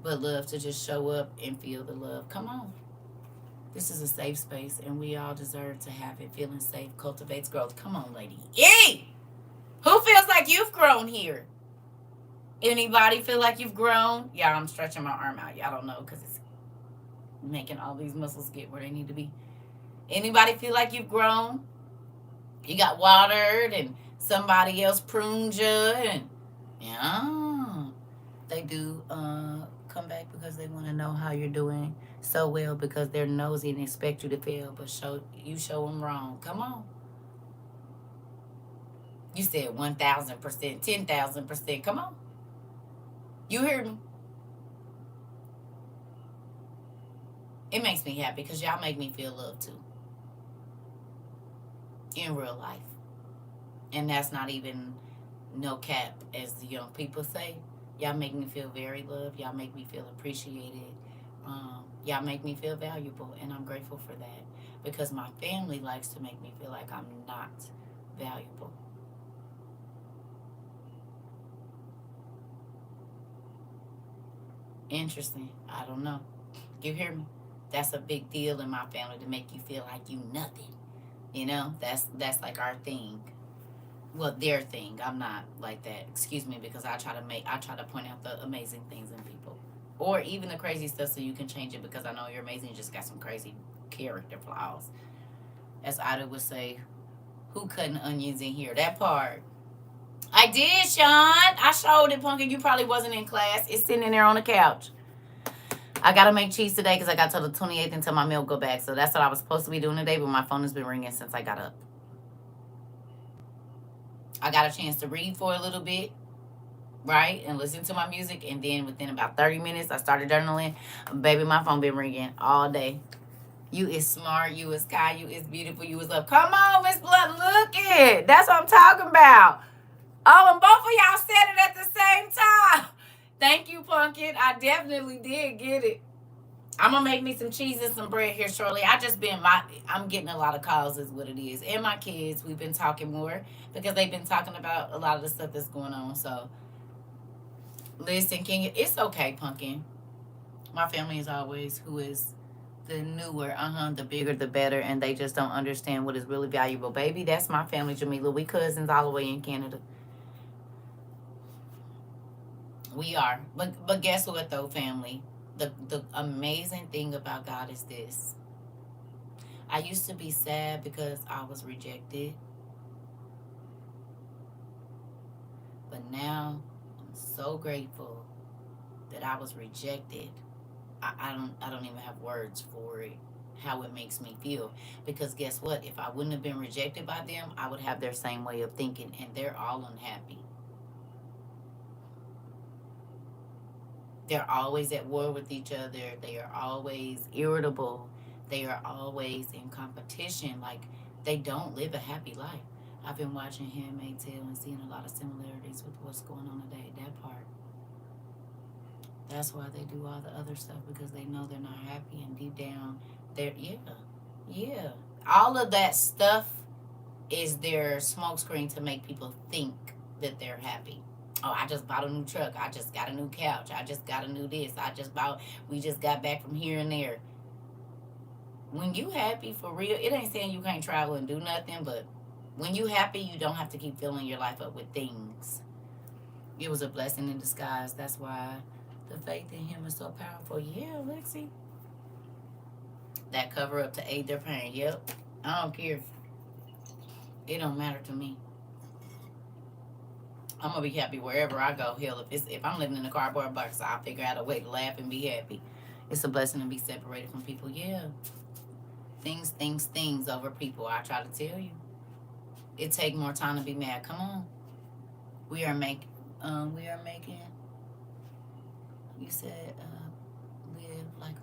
S1: But love to just show up and feel the love. Come on. This is a safe space, and we all deserve to have it. Feeling safe cultivates growth. Come on, lady. Yay! Who feels like you've grown here? Anybody feel like you've grown? Yeah, I'm stretching my arm out. Y'all don't know because it's making all these muscles get where they need to be. Anybody feel like you've grown? You got watered and somebody else pruned you and yeah, they do come back because they want to know how you're doing so well because they're nosy and expect you to fail, but show them wrong. Come on. You said 1,000%, 10,000%. Come on. You hear me? It makes me happy because y'all make me feel loved too in real life. And that's not even no cap, as the young people say. Y'all make me feel very loved. Y'all make me feel appreciated. Y'all make me feel valuable, and I'm grateful for that because my family likes to make me feel like I'm not valuable. Interesting. I don't know. You hear me? That's a big deal in my family to make you feel like you nothing. You know, that's like our thing. Well, their thing. I'm not like that. Excuse me, because I try to point out the amazing things in people, or even the crazy stuff, so you can change it. Because I know you're amazing. You just got some crazy character flaws, as Ida would say. Who cutting onions in here? That part. I did, Sean. I showed it, Pumpkin. You probably wasn't in class. It's sitting in there on the couch. I gotta make cheese today because I got till the 28th until my milk go back. So that's what I was supposed to be doing today, but my phone has been ringing since I got up. I got a chance to read for a little bit, right, and listen to my music, and then within about 30 minutes, I started journaling. Baby, my phone been ringing all day. You is smart. You is kind. You is beautiful. You is love. Come on, Miss Blunt. Look it. That's what I'm talking about. Oh, and both of y'all said it at the same time. Thank you, Pumpkin. I definitely did get it. I'm gonna make me some cheese and some bread here shortly. I'm getting a lot of calls is what it is. And my kids, we've been talking more because they've been talking about a lot of the stuff that's going on. So listen, it's okay, Pumpkin. My family is always who is the newer, the bigger the better, and they just don't understand what is really valuable. Baby, that's my family, Jamila. We cousins all the way in Canada. We are. But guess what though, family? The amazing thing about God is this. I used to be sad because I was rejected. But now I'm so grateful that I was rejected. I don't even have words for it, how it makes me feel. Because guess what? If I wouldn't have been rejected by them, I would have their same way of thinking, and they're all unhappy. They're always at war with each other. They are always irritable. They are always in competition. Like, they don't live a happy life. I've been watching Handmaid's Tale and seeing a lot of similarities with what's going on today. That part. That's why they do all the other stuff, because they know they're not happy, and deep down, yeah. All of that stuff is their smokescreen to make people think that they're happy. Oh, I just bought a new truck. I just got a new couch. I just got a new this. We just got back from here and there. When you happy for real, it ain't saying you can't travel and do nothing, but when you happy, you don't have to keep filling your life up with things. It was a blessing in disguise. That's why the faith in him is so powerful. Yeah, Lexi. That cover up to aid their pain. Yep. I don't care. It don't matter to me. I'm gonna be happy wherever I go. Hell, if I'm living in a cardboard box, I'll figure out a way to laugh and be happy. It's a blessing to be separated from people. Yeah, things over people. I try to tell you, it take more time to be mad. Come on, we are making. You said live like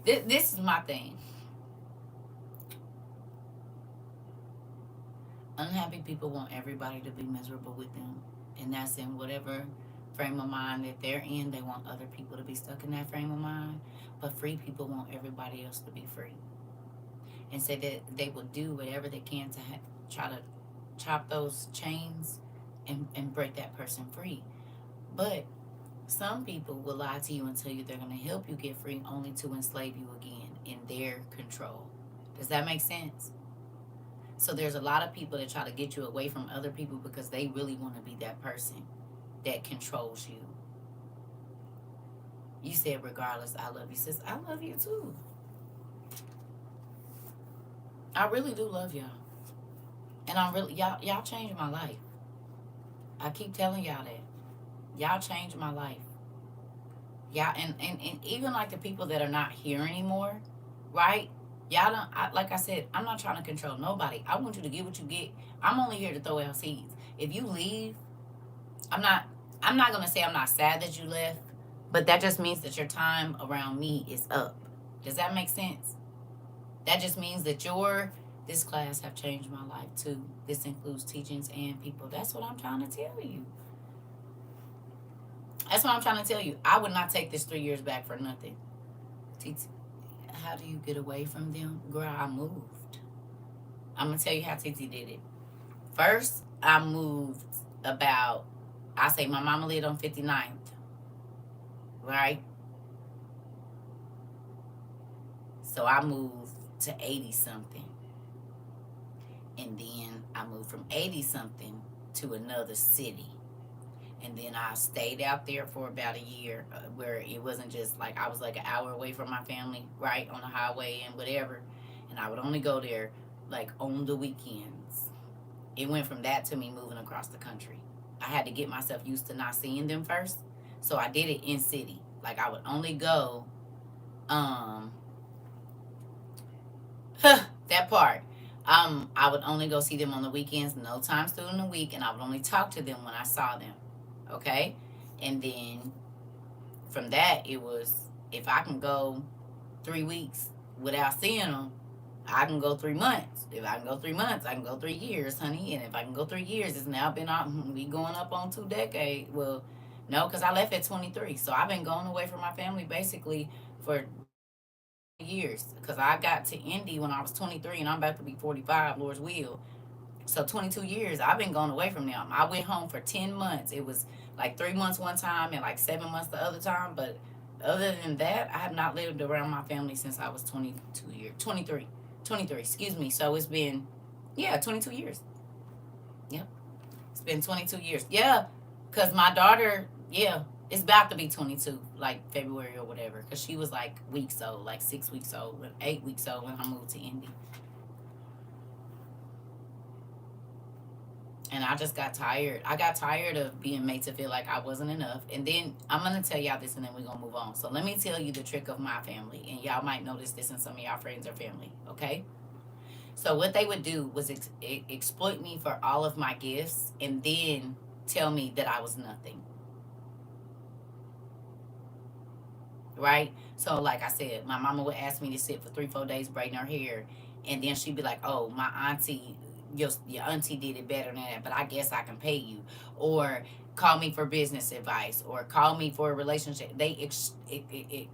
S1: live. This is my thing. Unhappy people want everybody to be miserable with them, and that's in whatever frame of mind that they're in. They want other people to be stuck in that frame of mind. But free people want everybody else to be free, and say that they will do whatever they can to try to chop those chains and break that person free. But some people will lie to you and tell you they're going to help you get free, only to enslave you again in their control. Does that make sense? So there's a lot of people that try to get you away from other people because they really want to be that person. that controls you. You said, regardless, I love you, sis. I love you too. I really do love y'all. And I'm really, y'all changed my life. I keep telling y'all that. Y'all changed my life. Yeah, and even like the people that are not here anymore, right? Y'all don't, like I said, I'm not trying to control nobody. I want you to get what you get. I'm only here to throw out seeds. If you leave, I'm not, I'm not going to say I'm not sad that you left, but that just means that your time around me is up. Does that make sense? That just means that this class have changed my life too. This includes teachings and people. That's what I'm trying to tell you. That's what I'm trying to tell you. I would not take this 3 years back for nothing. Titi, how do you get away from them? Girl, I moved. I'm going to tell you how Titi did it. First, I moved about, I say my mama lived on 59th, right? So I moved to 80 something. And then I moved from 80 something to another city. And then I stayed out there for about a year, where it wasn't just like I was like an hour away from my family, right, on the highway and whatever. And I would only go there like on the weekends. It went from that to me moving across the country. I had to get myself used to not seeing them first. So I did it in city. Like I would only go, that part. I would only go see them on the weekends, no times during the week, and I would only talk to them when I saw them. Okay? And then from that, it was, if I can go 3 weeks without seeing them, I can go 3 months. If I can go 3 months, I can go 3 years, honey. And if I can go 3 years, it's now been on, we going up on 2 decades. Well, no, because I left at 23. So I've been going away from my family basically for years, because I got to Indy when I was 23 and I'm about to be 45, Lord's will. So 22 years I've been going away from them. I went home for 10 months. It was like 3 months one time and like 7 months the other time. But other than that, I have not lived around my family since I was 23, excuse me. So it's been, 22 years. Yep. It's been 22 years. Yeah. Because my daughter, it's about to be 22, like February or whatever. Because she was like weeks old, like 6 weeks old, 8 weeks old when I moved to Indy. And I just got tired. I got tired of being made to feel like I wasn't enough. And then I'm going to tell y'all this and then we're going to move on. So let me tell you the trick of my family. And y'all might notice this in some of y'all friends or family, okay? So what they would do was exploit me for all of my gifts and then tell me that I was nothing. Right? So like I said, my mama would ask me to sit for 3-4 days braiding her hair. And then she'd be like, oh, my auntie, your auntie did it better than that, but I guess I can pay you. Or call me for business advice, or call me for a relationship. They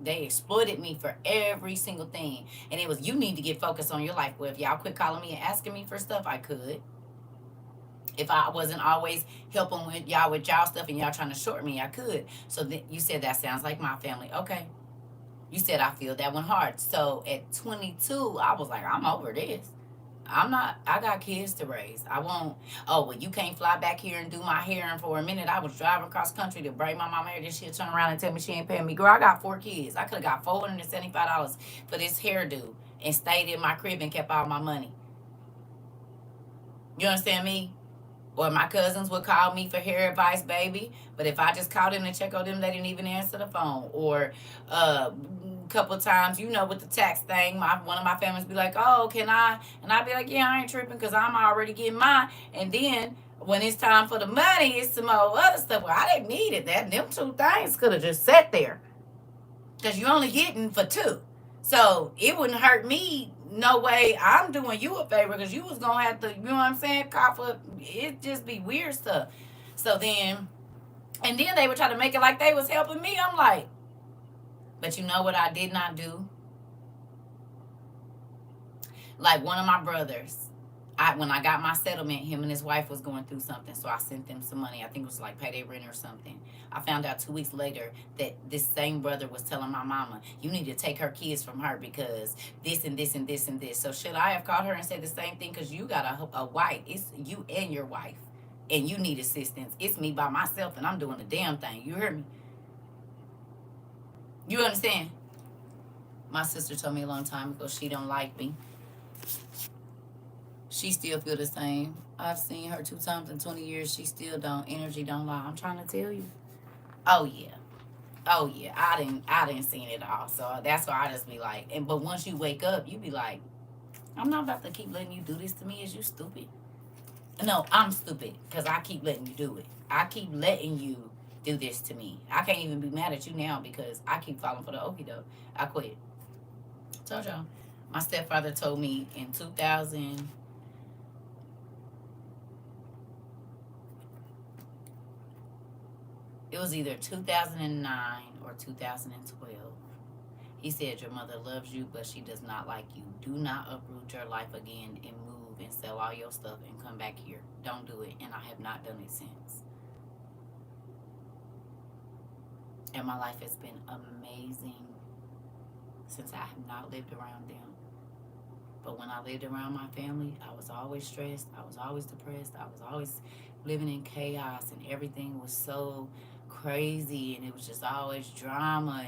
S1: exploited me for every single thing. And it was, you need to get focused on your life. Well, if y'all quit calling me and asking me for stuff, I could. If I wasn't always helping with y'all stuff and y'all trying to short me, I could. So then you said that sounds like my family. Okay. You said I feel that one hard. So at 22, I was like, I'm over this. I got kids to raise. I won't, oh, well, you can't fly back here and do my hair. And for a minute, I was driving across country to braid my mama hair. Then she'll turn around and tell me she ain't paying me. Girl, I got 4 kids. I could have got $475 for this hairdo and stayed in my crib and kept all my money. You understand me? Or my cousins would call me for hair advice, baby. But if I just called in and check on them, they didn't even answer the phone. Or a couple of times, with the tax thing, one of my families be like, oh, can I? And I'd be like, yeah, I ain't tripping because I'm already getting mine. And then when it's time for the money, it's some more other stuff. Well, I didn't need it. Them 2 things could have just sat there. Because you're only getting for 2. So it wouldn't hurt me. No way I'm doing you a favor, because you was going to have to, you know what I'm saying, cough up. It just be weird stuff. So then, and then they would try to make it like they was helping me. I'm like, but you know what I did not do? Like one of my brothers, when I got my settlement, him and his wife was going through something. So I sent them some money. I think it was like payday rent or something. I found out 2 weeks later that this same brother was telling my mama, you need to take her kids from her because this and this and this and this. So should I have called her and said the same thing? Because you got a wife. It's you and your wife. and you need assistance. It's me by myself and I'm doing the damn thing. You hear me? You understand? My sister told me a long time ago she don't like me. She still feel the same. I've seen her 2 times in 20 years. She still don't. Energy don't lie. I'm trying to tell you. Oh yeah. Oh yeah. I didn't see it all. So that's why I just be like, and but once you wake up, you be like, I'm not about to keep letting you do this to me. Is you stupid? No, I'm stupid because I keep letting you do it. I keep letting you do this to me. I can't even be mad at you now because I keep falling for the okie doke. I quit. Told y'all. My stepfather told me in 2000. It was either 2009 or 2012. He said, your mother loves you, but she does not like you. Do not uproot your life again and move and sell all your stuff and come back here. Don't do it. And I have not done it since. And my life has been amazing since I have not lived around them. But when I lived around my family, I was always stressed. I was always depressed. I was always living in chaos, and everything was so crazy, and it was just always drama,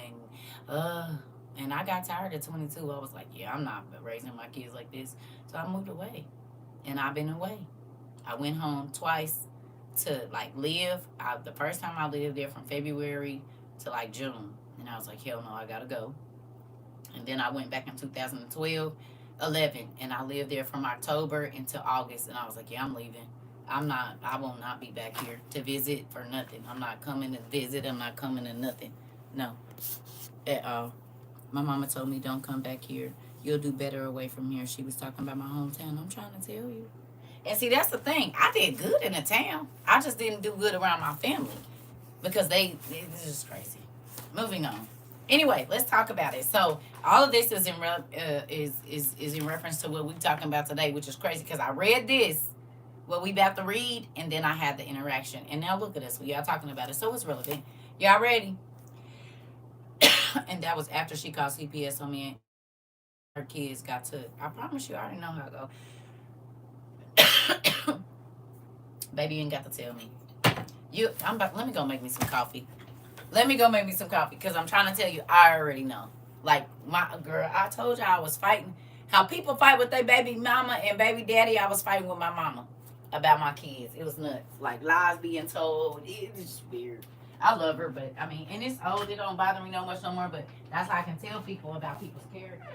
S1: and I got tired at 22. I was like, yeah, I'm not raising my kids like this. So I moved away, and I've been away. I went home twice to like live. The first time I lived there from February to like June, and I was like, hell no, I gotta go. And then I went back in 2012, 11, and I lived there from October until August, and I was like, yeah, I'm leaving. I will not be back here to visit for nothing. I'm not coming to visit. I'm not coming to nothing. No, at all. My mama told me, don't come back here. You'll do better away from here. She was talking about my hometown. I'm trying to tell you. And see, that's the thing. I did good in the town. I just didn't do good around my family because it's just crazy. Moving on. Anyway, let's talk about it. So all of this is is in reference to what we're talking about today, which is crazy because I read this, what we about to read, and then I had the interaction. And now look at us. We are talking about it. So it's relevant. Y'all ready? And that was after she called CPS on me and her kids got to. I promise you, I already know how it go. Baby, you ain't got to tell me. Let me go make me some coffee. Let me go make me some coffee because I'm trying to tell you, I already know. Like, my girl, I told you I was fighting. How people fight with their baby mama and baby daddy, I was fighting with my mama about my kids. It was nuts. Like, lies being told. It's just weird. I love her, but, I mean, and it's old. It don't bother me no much no more, but that's how I can tell people about people's character.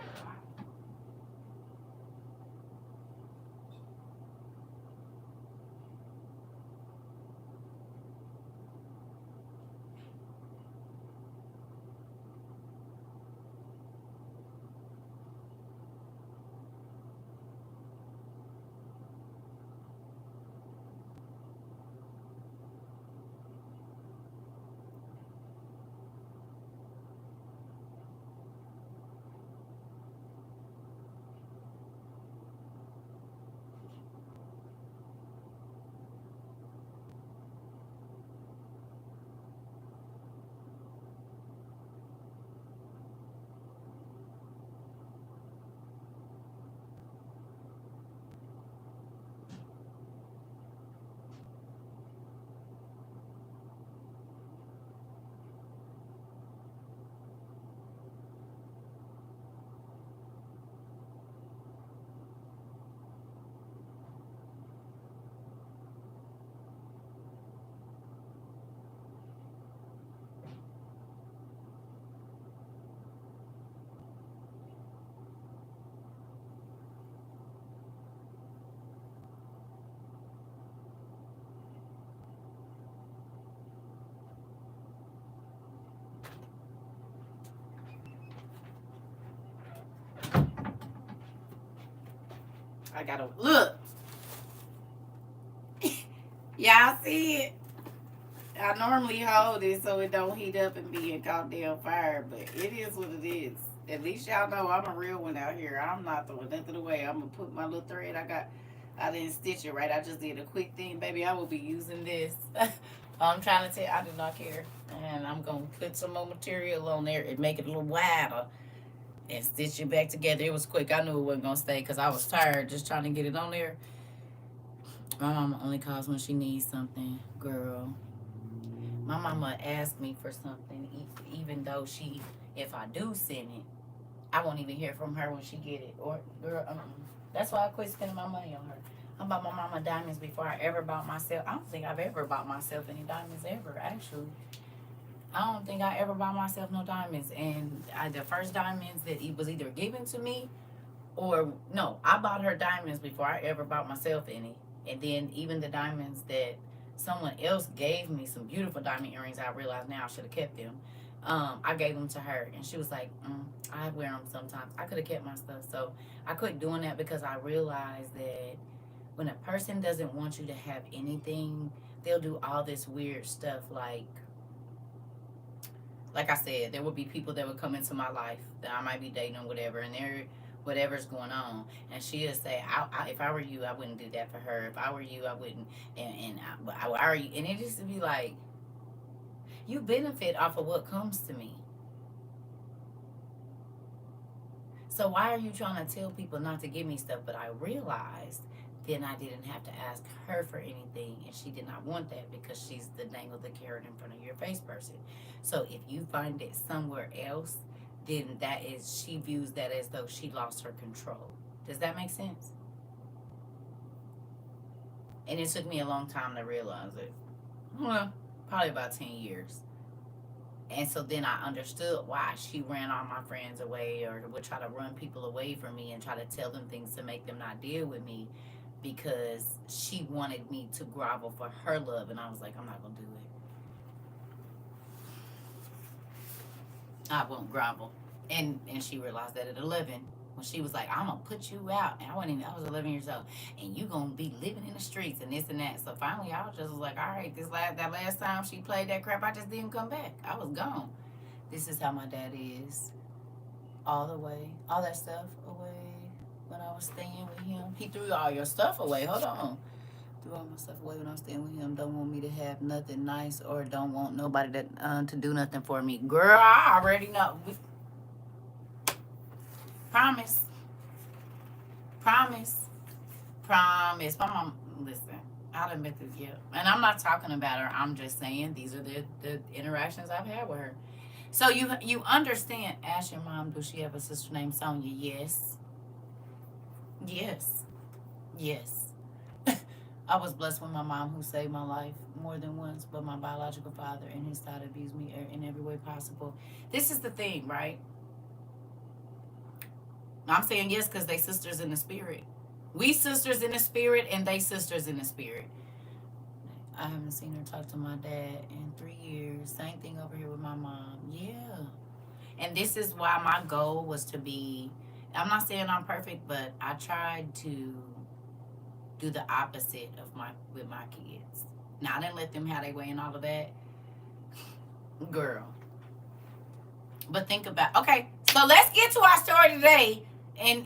S1: I gotta look. Y'all see it? I normally hold it so it don't heat up and be in goddamn fire, but it is what it is. At least y'all know I'm a real one out here. I'm not throwing nothing away. I'm gonna put my little thread I got. I didn't stitch it right. I just did a quick thing, baby. I will be using this. I'm trying to tell you, I do not care. And I'm gonna put some more material on there and make it a little wider and stitch it back together. It was quick. I knew it wasn't gonna stay because I was tired just trying to get it on there. My mama only calls when she needs something, girl. My mama asks me for something, even though if I do send it, I won't even hear from her when she get it. Or girl, that's why I quit spending my money on her. I bought my mama diamonds before I ever bought myself. I don't think I've ever bought myself any diamonds ever. Actually, I don't think I ever bought myself no diamonds. And the first diamonds that it was either given to me or no, I bought her diamonds before I ever bought myself any. And then even the diamonds that someone else gave me, some beautiful diamond earrings, I realize now I should have kept them. I gave them to her, and she was like, I wear them sometimes. I could have kept my stuff. So I quit doing that because I realized that when a person doesn't want you to have anything, they'll do all this weird stuff. Like I said, there would be people that would come into my life that I might be dating or whatever, and they're whatever's going on, and she'll say, "If I were you, I wouldn't do that for her. If I were you, I wouldn't." I are you? And it just be like, you benefit off of what comes to me. So why are you trying to tell people not to give me stuff? But I realized then I didn't have to ask her for anything, and she did not want that because she's the dangle the carrot in front of your face person. So if you find it somewhere else, then that is, she views that as though she lost her control. Does that make sense? And it took me a long time to realize it. Well, probably about 10 years. And so then I understood why she ran all my friends away or would try to run people away from me and try to tell them things to make them not deal with me, because she wanted me to grovel for her love. And I was like, I'm not going to do it. I won't grovel. And she realized that at 11 when she was like, I'm going to put you out. And I was 11 years old. And you going to be living in the streets and this and that. So finally I was just like, all right, that last time she played that crap, I just didn't come back. I was gone. This is how my dad is. All the way. All that stuff away when I was staying with him. He threw all your stuff away. Hold on. Threw all my stuff away when I was staying with him. Don't want me to have nothing nice or don't want nobody to do nothing for me. Girl, I already know. Promise. Promise. Promise. My mom, listen, I'll admit this, yeah. And I'm not talking about her. I'm just saying these are the interactions I've had with her. So you understand, ask your mom, does she have a sister named Sonia? Yes. Yes. Yes. I was blessed with my mom who saved my life more than once, but my biological father and his side abused me in every way possible. This is the thing, right? I'm saying yes because they sisters in the spirit. We sisters in the spirit and they sisters in the spirit. I haven't seen her talk to my dad in 3 years. Same thing over here with my mom. Yeah. And this is why my goal was to be, I'm not saying I'm perfect, but I tried to do the opposite with my kids. Now I didn't let them have their way and all of that. Girl. But think about, okay, so let's get to our story today. And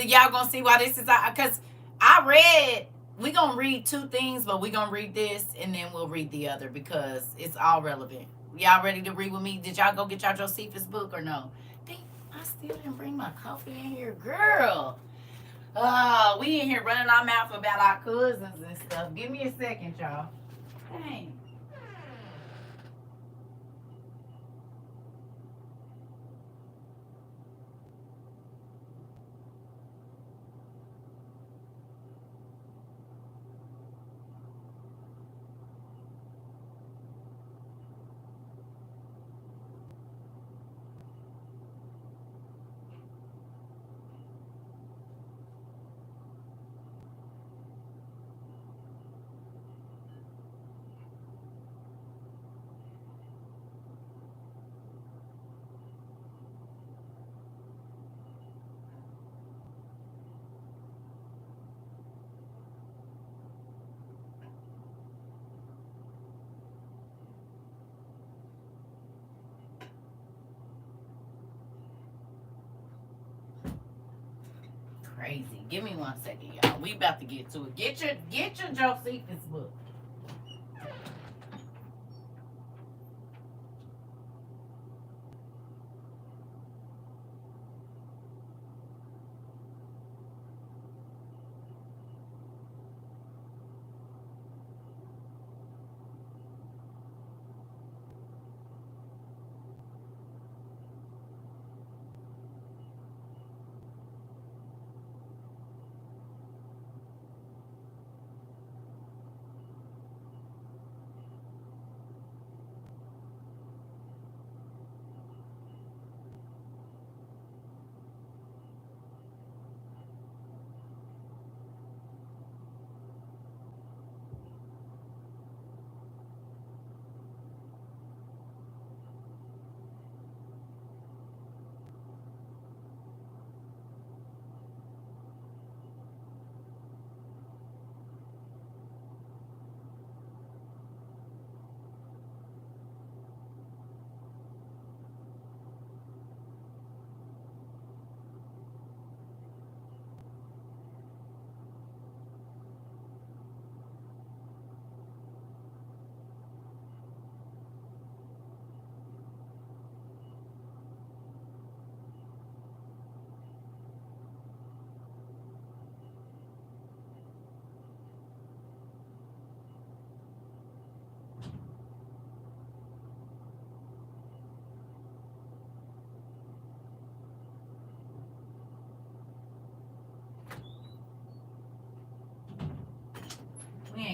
S1: y'all gonna see why this is, because we gonna read two things, but we gonna read this and then we'll read the other because it's all relevant. Y'all ready to read with me? Did y'all go get y'all Josephus book or no? I still didn't bring my coffee in here, girl. We in here running our mouth about our cousins and stuff. Give me a second, y'all. Dang. Crazy. Give me 1 second, y'all. We about to get to it. Get your Josephus book.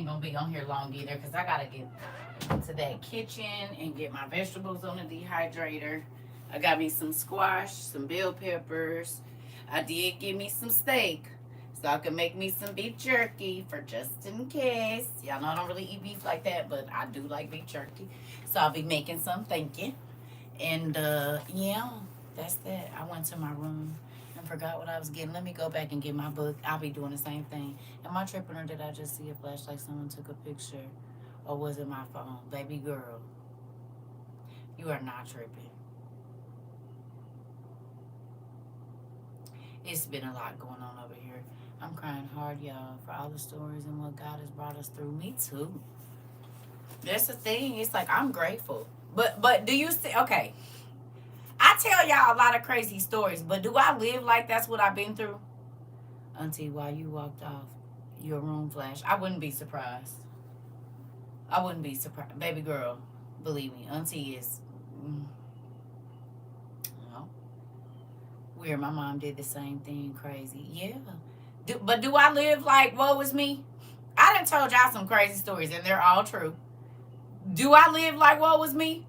S1: gonna be on here long either because I gotta get to that kitchen and get my vegetables on the dehydrator. I got me some squash, some bell peppers. I did get me some steak so I can make me some beef jerky for just in case. Y'all know I don't really eat beef like that, but I do like beef jerky. So I'll be making some, thank you. And yeah, that's that. I went to my room and forgot what I was getting. Let me go back and get my book. I'll be doing the same thing. Am I tripping or did I just see a flash like someone took a picture? Or was it my phone? Baby girl, you are not tripping. It's been a lot going on over here. I'm crying hard, y'all, for all the stories and what God has brought us through. Me too. That's the thing. It's like I'm grateful. But do you see? Okay, I tell y'all a lot of crazy stories, but do I live like that's what I've been through? Auntie, while you walked off, your room flashed. I wouldn't be surprised. I wouldn't be surprised. Baby girl, believe me, Auntie is well, weird. My mom did the same thing. Crazy. Yeah. But do I live like woe is me? I done told y'all some crazy stories and they're all true. Do I live like woe is me?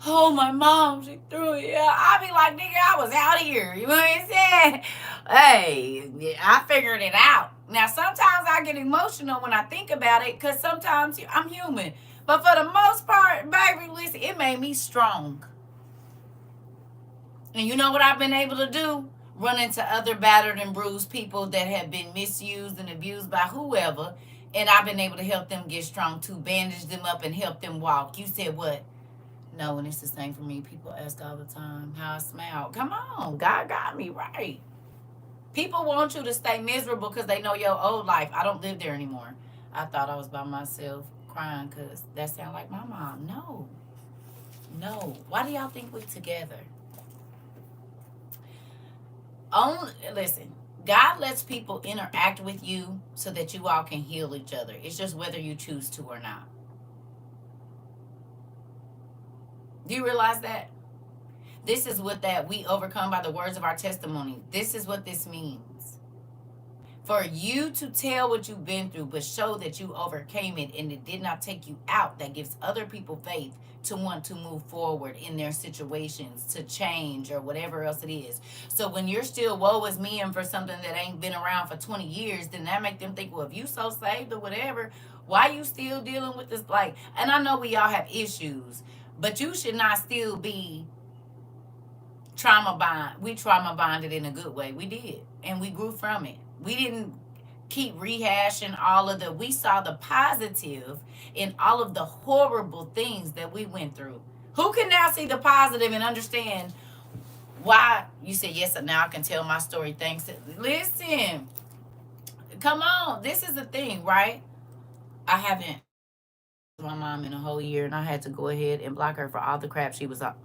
S1: Oh, my mom, she threw it. Yeah, I be like, nigga, I was out here. You know what I'm saying? Hey, I figured it out. Now, sometimes I get emotional when I think about it because sometimes I'm human. But for the most part, baby, listen, it made me strong. And you know what I've been able to do? Run into other battered and bruised people that have been misused and abused by whoever. And I've been able to help them get strong too, bandage them up and help them walk. You said what? No, and it's the same for me. People ask all the time how I smile. Come on, God got me right. People want you to stay miserable because they know your old life. I don't live there anymore. I thought I was by myself crying because that sounded like my mom. No. No. Why do y'all think we together? Listen, God lets people interact with you so that you all can heal each other. It's just whether you choose to or not. Do you realize that? This is what that we overcome by the words of our testimony. This is what this means. For you to tell what you've been through, but show that you overcame it and it did not take you out, that gives other people faith to want to move forward in their situations, to change or whatever else it is. So when you're still woe is me and for something that ain't been around for 20 years, then that make them think, well, if you so saved or whatever, why you still dealing with this? Like, and I know we all have issues, but you should not still be trauma bond. We trauma bonded in a good way. We did. And we grew from it. We didn't keep rehashing all of we saw the positive in all of the horrible things that we went through. Who can now see the positive and understand why you said, yes, and now I can tell my story. Thanks. Listen, come on. This is the thing, right? I haven't my mom in a whole year and I had to go ahead and block her for all the crap she was up.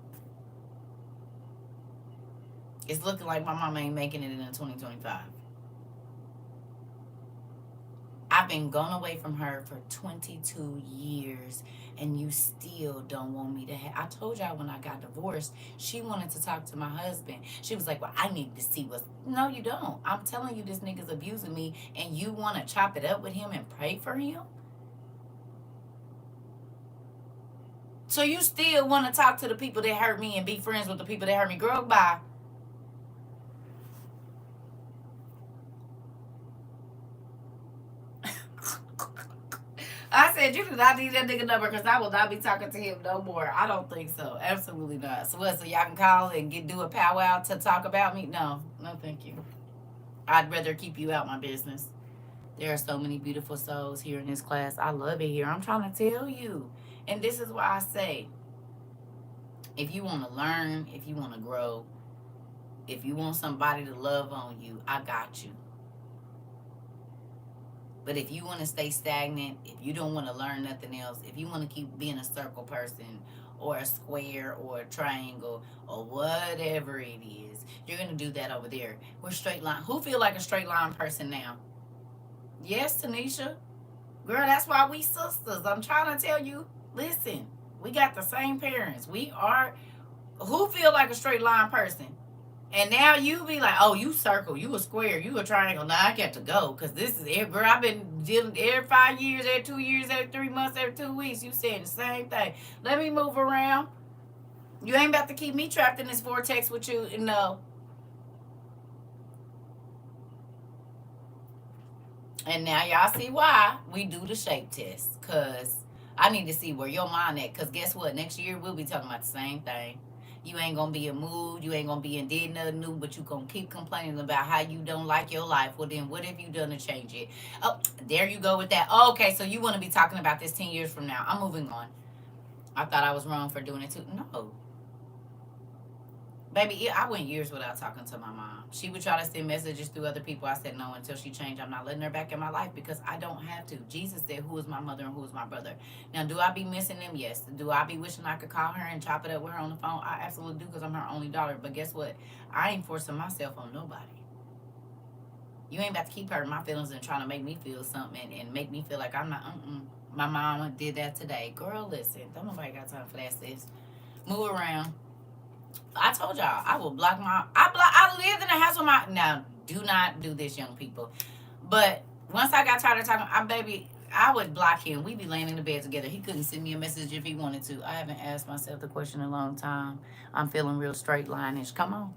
S1: It's looking like my mom ain't making it in 2025. I've been gone away from her for 22 years and you still don't want me to I told y'all when I got divorced, she wanted to talk to my husband. She was like, well, I need to see what's... No, you don't. I'm telling you this nigga's abusing me and you want to chop it up with him and pray for him? So you still want to talk to the people that hurt me and be friends with the people that hurt me? Girl, bye. I said, you do not need that nigga number because I will not be talking to him no more. I don't think so. Absolutely not. So what? So y'all can call and do a powwow to talk about me? No. No, thank you. I'd rather keep you out my business. There are so many beautiful souls here in this class. I love it here. I'm trying to tell you. And this is why I say, if you want to learn, if you want to grow, if you want somebody to love on you, I got you. But if you want to stay stagnant, if you don't want to learn nothing else, if you want to keep being a circle person or a square or a triangle or whatever it is, you're going to do that over there. We're straight line. Who feel like a straight line person now? Yes, Tanisha. Girl, that's why we sisters. I'm trying to tell you, listen, we got the same parents. We are... Who feel like a straight line person? And now you be like, oh, you circle, you a square, you a triangle. Now I got to go because this is every girl. I've been dealing every 5 years, every 2 years, every 3 months, every 2 weeks. You saying the same thing. Let me move around. You ain't about to keep me trapped in this vortex with you. No. And now y'all see why we do the shape test. Because I need to see where your mind at. Because guess what? Next year we'll be talking about the same thing. You ain't going to be in mood. You ain't going to be in did nothing new. But you going to keep complaining about how you don't like your life. Well, then what have you done to change it? Oh, there you go with that. Oh, okay, so you want to be talking about this 10 years from now. I'm moving on. I thought I was wrong for doing it too. No. Baby, I went years without talking to my mom. She would try to send messages through other people. I said no until she changed. I'm not letting her back in my life because I don't have to. Jesus said, who is my mother and who is my brother? Now, do I be missing them? Yes. Do I be wishing I could call her and chop it up with her on the phone? I absolutely do because I'm her only daughter. But guess what? I ain't forcing myself on nobody. You ain't about to keep hurting my feelings and trying to make me feel something and make me feel like I'm not. My mama did that today. Girl, listen. Don't nobody got time for that, sis. Move around. I told y'all I will block my. I lived in a house with my. Now, do not do this, young people. But once I got tired of talking, I would block him. We'd be laying in the bed together. He couldn't send me a message if he wanted to. I haven't asked myself the question in a long time. I'm feeling real straight line-ish. Come on.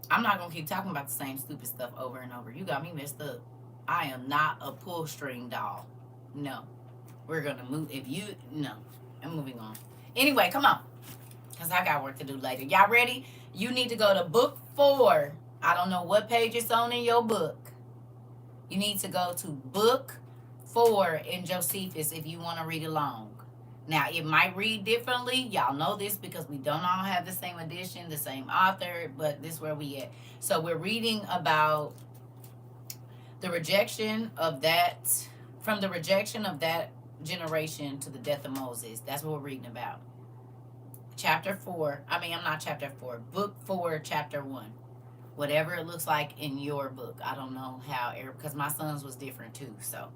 S1: I'm not gonna keep talking about the same stupid stuff over and over. You got me messed up. I am not a pull string doll. No. We're gonna move. If you no, I'm moving on. Anyway, come on. Because I got work to do later. Y'all ready? You need to go to book 4. I don't know what page it's on in your book. You need to go to book 4 in Josephus if you want to read along. Now, it might read differently. Y'all know this because we don't all have the same edition, the same author, but this is where we at. So we're reading about the rejection of that, from the rejection of that generation to the death of Moses. That's what we're reading about. Chapter 4. I'm not chapter 4. Book 4, chapter 1. Whatever it looks like in your book. I don't know how, because my son's was different too. So,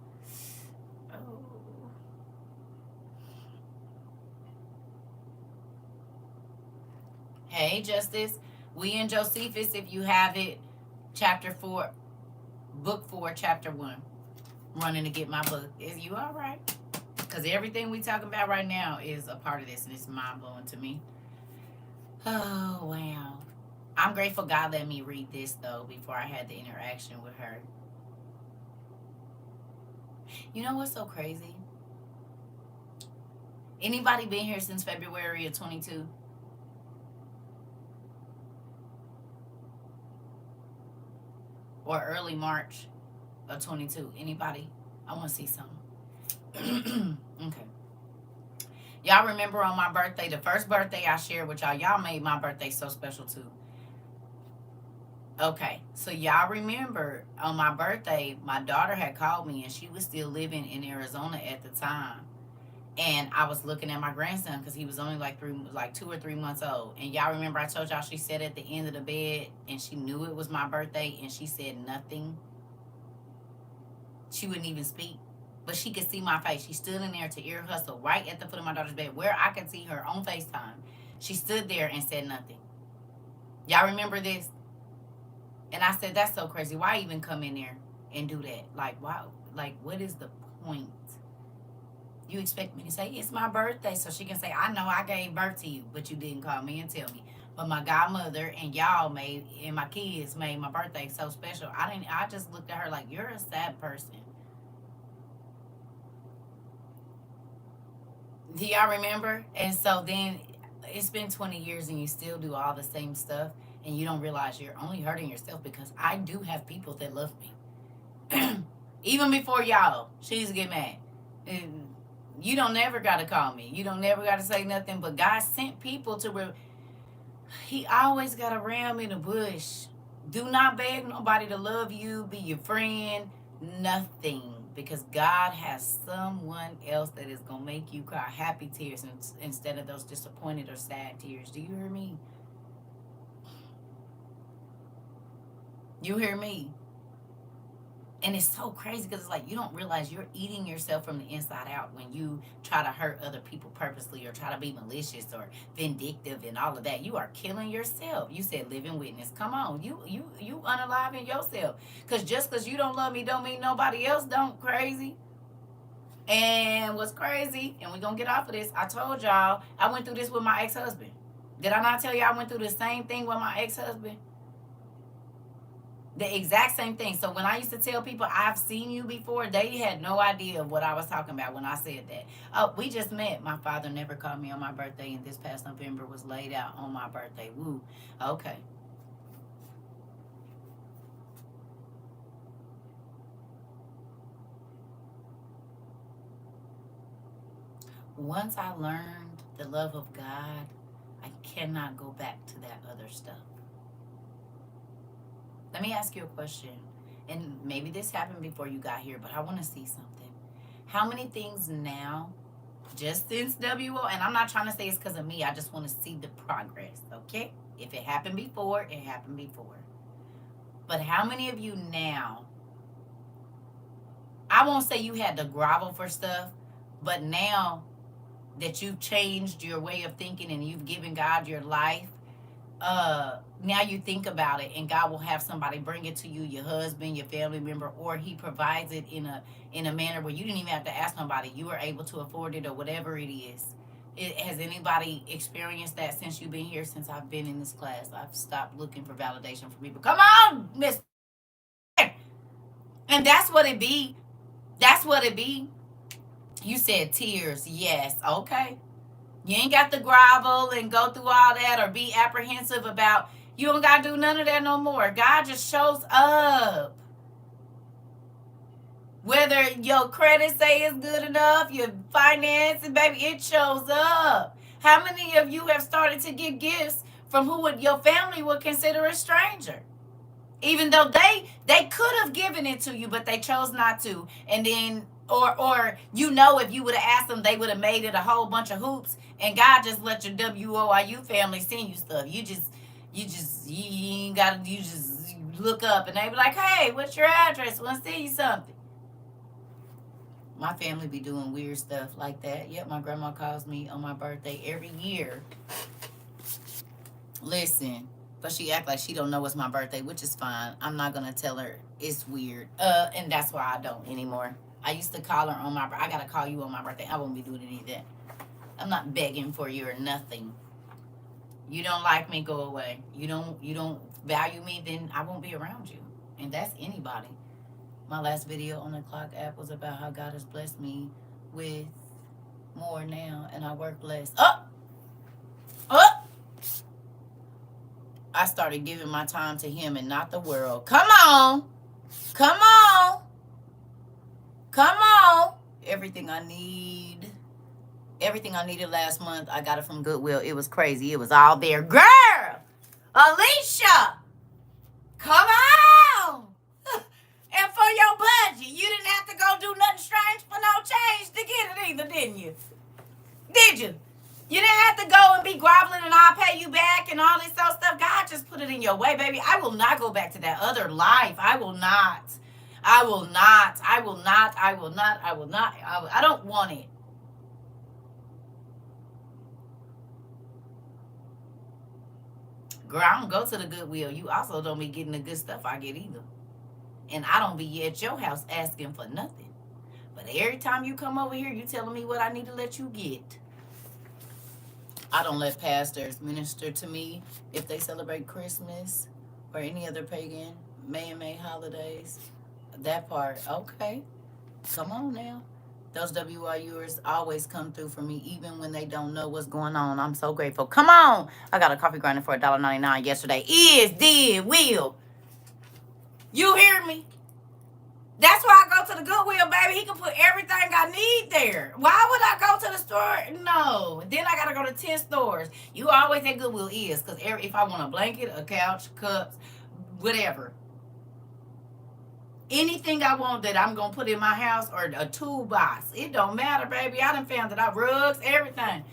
S1: Hey, Justice. We in Josephus, if you have it, chapter 4, book 4, chapter 1. Running to get my book. Is you all right? Because everything we talking about right now is a part of this, and it's mind-blowing to me. Oh, wow. I'm grateful God let me read this, though, before I had the interaction with her. You know what's so crazy? Anybody been here since February of 22? Or early March of 22? Anybody? I want to see something. Okay. Y'all remember on my birthday, the first birthday I shared with y'all made my birthday so special too. Okay, so y'all remember on my birthday, my daughter had called me and she was still living in Arizona at the time. And I was looking at my grandson because he was only like 2 or 3 months old. And y'all remember I told y'all she sat at the end of the bed and she knew it was my birthday and she said nothing. She wouldn't even speak. But she could see my face. She stood in there to ear hustle right at the foot of my daughter's bed where I could see her on FaceTime. She stood there and said nothing. Y'all remember this? And I said, that's so crazy. Why even come in there and do that? Like, wow. Like, what is the point? You expect me to say, it's my birthday, so she can say, I know I gave birth to you, but you didn't call me and tell me. But my godmother and y'all and my kids made my birthday so special. I just looked at her like, you're a sad person. Do y'all remember? And so then it's been 20 years and you still do all the same stuff and you don't realize you're only hurting yourself because I do have people that love me. Even before y'all, she used to get mad. And you don't never got to call me. You don't never got to say nothing, but God sent people to He always got a ram in the bush. Do not beg nobody to love you, be your friend, nothing. Because God has someone else that is going to make you cry happy tears instead of those disappointed or sad tears. Do you hear me? You hear me? And it's so crazy because it's like you don't realize you're eating yourself from the inside out when you try to hurt other people purposely or try to be malicious or vindictive and all of that. You are killing yourself. You said living witness. Come on, you unaliving yourself. Because just because you don't love me don't mean nobody else don't. Crazy. And what's crazy, and we're gonna get off of this, I told y'all I went through this with my ex-husband. Did I not tell you I went through the same thing with my ex-husband? The exact same thing. So when I used to tell people I've seen you before, they had no idea what I was talking about when I said that. Oh, we just met. My father never called me on my birthday, and this past November was laid out on my birthday. Woo. Okay. Once I learned the love of God, I cannot go back to that other stuff. Let me ask you a question. And maybe this happened before you got here, but I want to see something. How many things now, just since WO, and I'm not trying to say it's because of me, I just want to see the progress, okay? If it happened before, it happened before. But how many of you now, I won't say you had to grovel for stuff, but now that you've changed your way of thinking and you've given God your life, now you think about it, and God will have somebody bring it to you, your husband, your family member, or he provides it in a manner where you didn't even have to ask nobody. You were able to afford it or whatever it is. Has anybody experienced that since you've been here? Since I've been in this class, I've stopped looking for validation from people. Come on, Miss. And that's what it be. That's what it be. You said tears. Yes. Okay. You ain't got to grovel and go through all that or be apprehensive about. You don't got to do none of that no more. God just shows up. Whether your credit say is good enough, your finances, baby, it shows up. How many of you have started to get gifts from who your family would consider a stranger? Even though they could have given it to you, but they chose not to. And then, or if you would have asked them, they would have made it a whole bunch of hoops. And God just let your WOIU family send you stuff. You ain't got to, you just look up and they be like, hey, what's your address? Want to send you something. My family be doing weird stuff like that. Yep, my grandma calls me on my birthday every year. Listen, but she act like she don't know it's my birthday, which is fine. I'm not going to tell her it's weird. And that's why I don't anymore. I used to call her on my birthday. I got to call you on my birthday. I won't be doing any of that. I'm not begging for you or nothing. You don't like me, go away. You don't value me, then I won't be around you. And that's anybody. My last video on the Clock app was about how God has blessed me with more now, and I work less. I started giving my time to him and not the world. Come on. Come on. Come on. Everything I needed last month, I got it from Goodwill. It was crazy. It was all there. Girl, Alicia, come on. And for your budget, you didn't have to go do nothing strange for no change to get it either, didn't you? Did you? You didn't have to go and be groveling and I'll pay you back and all this other stuff. God just put it in your way, baby. I will not go back to that other life. I will not. I don't want it. Girl, I don't go to the Goodwill. You also don't be getting the good stuff I get either. And I don't be at your house asking for nothing. But every time you come over here, you telling me what I need to let you get. I don't let pastors minister to me if they celebrate Christmas or any other pagan man-made holidays. That part, okay. Come on now. Those WIUers always come through for me, even when they don't know what's going on. I'm so grateful. Come on. I got a coffee grinder for $1.99 yesterday. Will. You hear me? That's why I go to the Goodwill, baby. He can put everything I need there. Why would I go to the store? No. Then I got to go to 10 stores. You always at Goodwill is, because if I want a blanket, a couch, cups, whatever. Anything I want that I'm going to put in my house or a toolbox. It don't matter, baby. I done found that rugs, everything.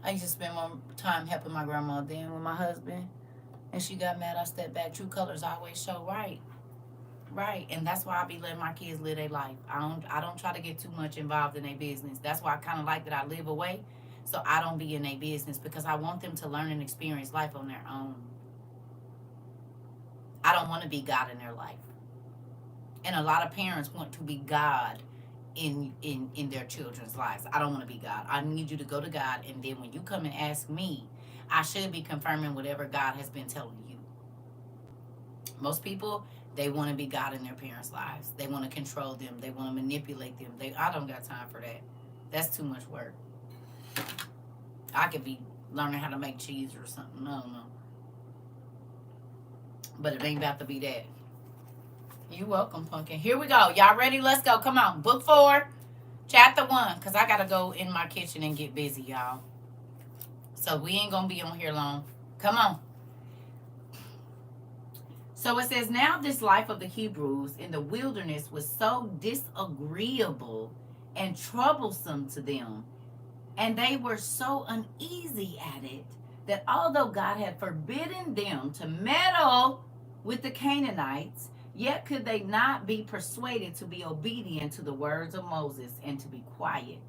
S1: I used to spend more time helping my grandma than with my husband. And she got mad. I stepped back. True colors always show right. Right. And that's why I be letting my kids live their life. I don't try to get too much involved in their business. That's why I kind of like that I live away. So I don't be in their business because I want them to learn and experience life on their own. I don't want to be God in their life. And a lot of parents want to be God in their children's lives. I don't want to be God. I need you to go to God, and then when you come and ask me, I should be confirming whatever God has been telling you. Most people, they want to be God in their parents' lives. They want to control them. They want to manipulate them. I don't got time for that. That's too much work. I could be learning how to make cheese or something. I don't know. But it ain't about to be that. You welcome, Pumpkin. Here we go. Y'all ready? Let's go. Come on. Book 4, chapter 1. Because I got to go in my kitchen and get busy, y'all. So we ain't going to be on here long. Come on. So it says, now this life of the Hebrews in the wilderness was so disagreeable and troublesome to them, and they were so uneasy at it, that although God had forbidden them to meddle with the Canaanites, yet could they not be persuaded to be obedient to the words of Moses and to be quiet.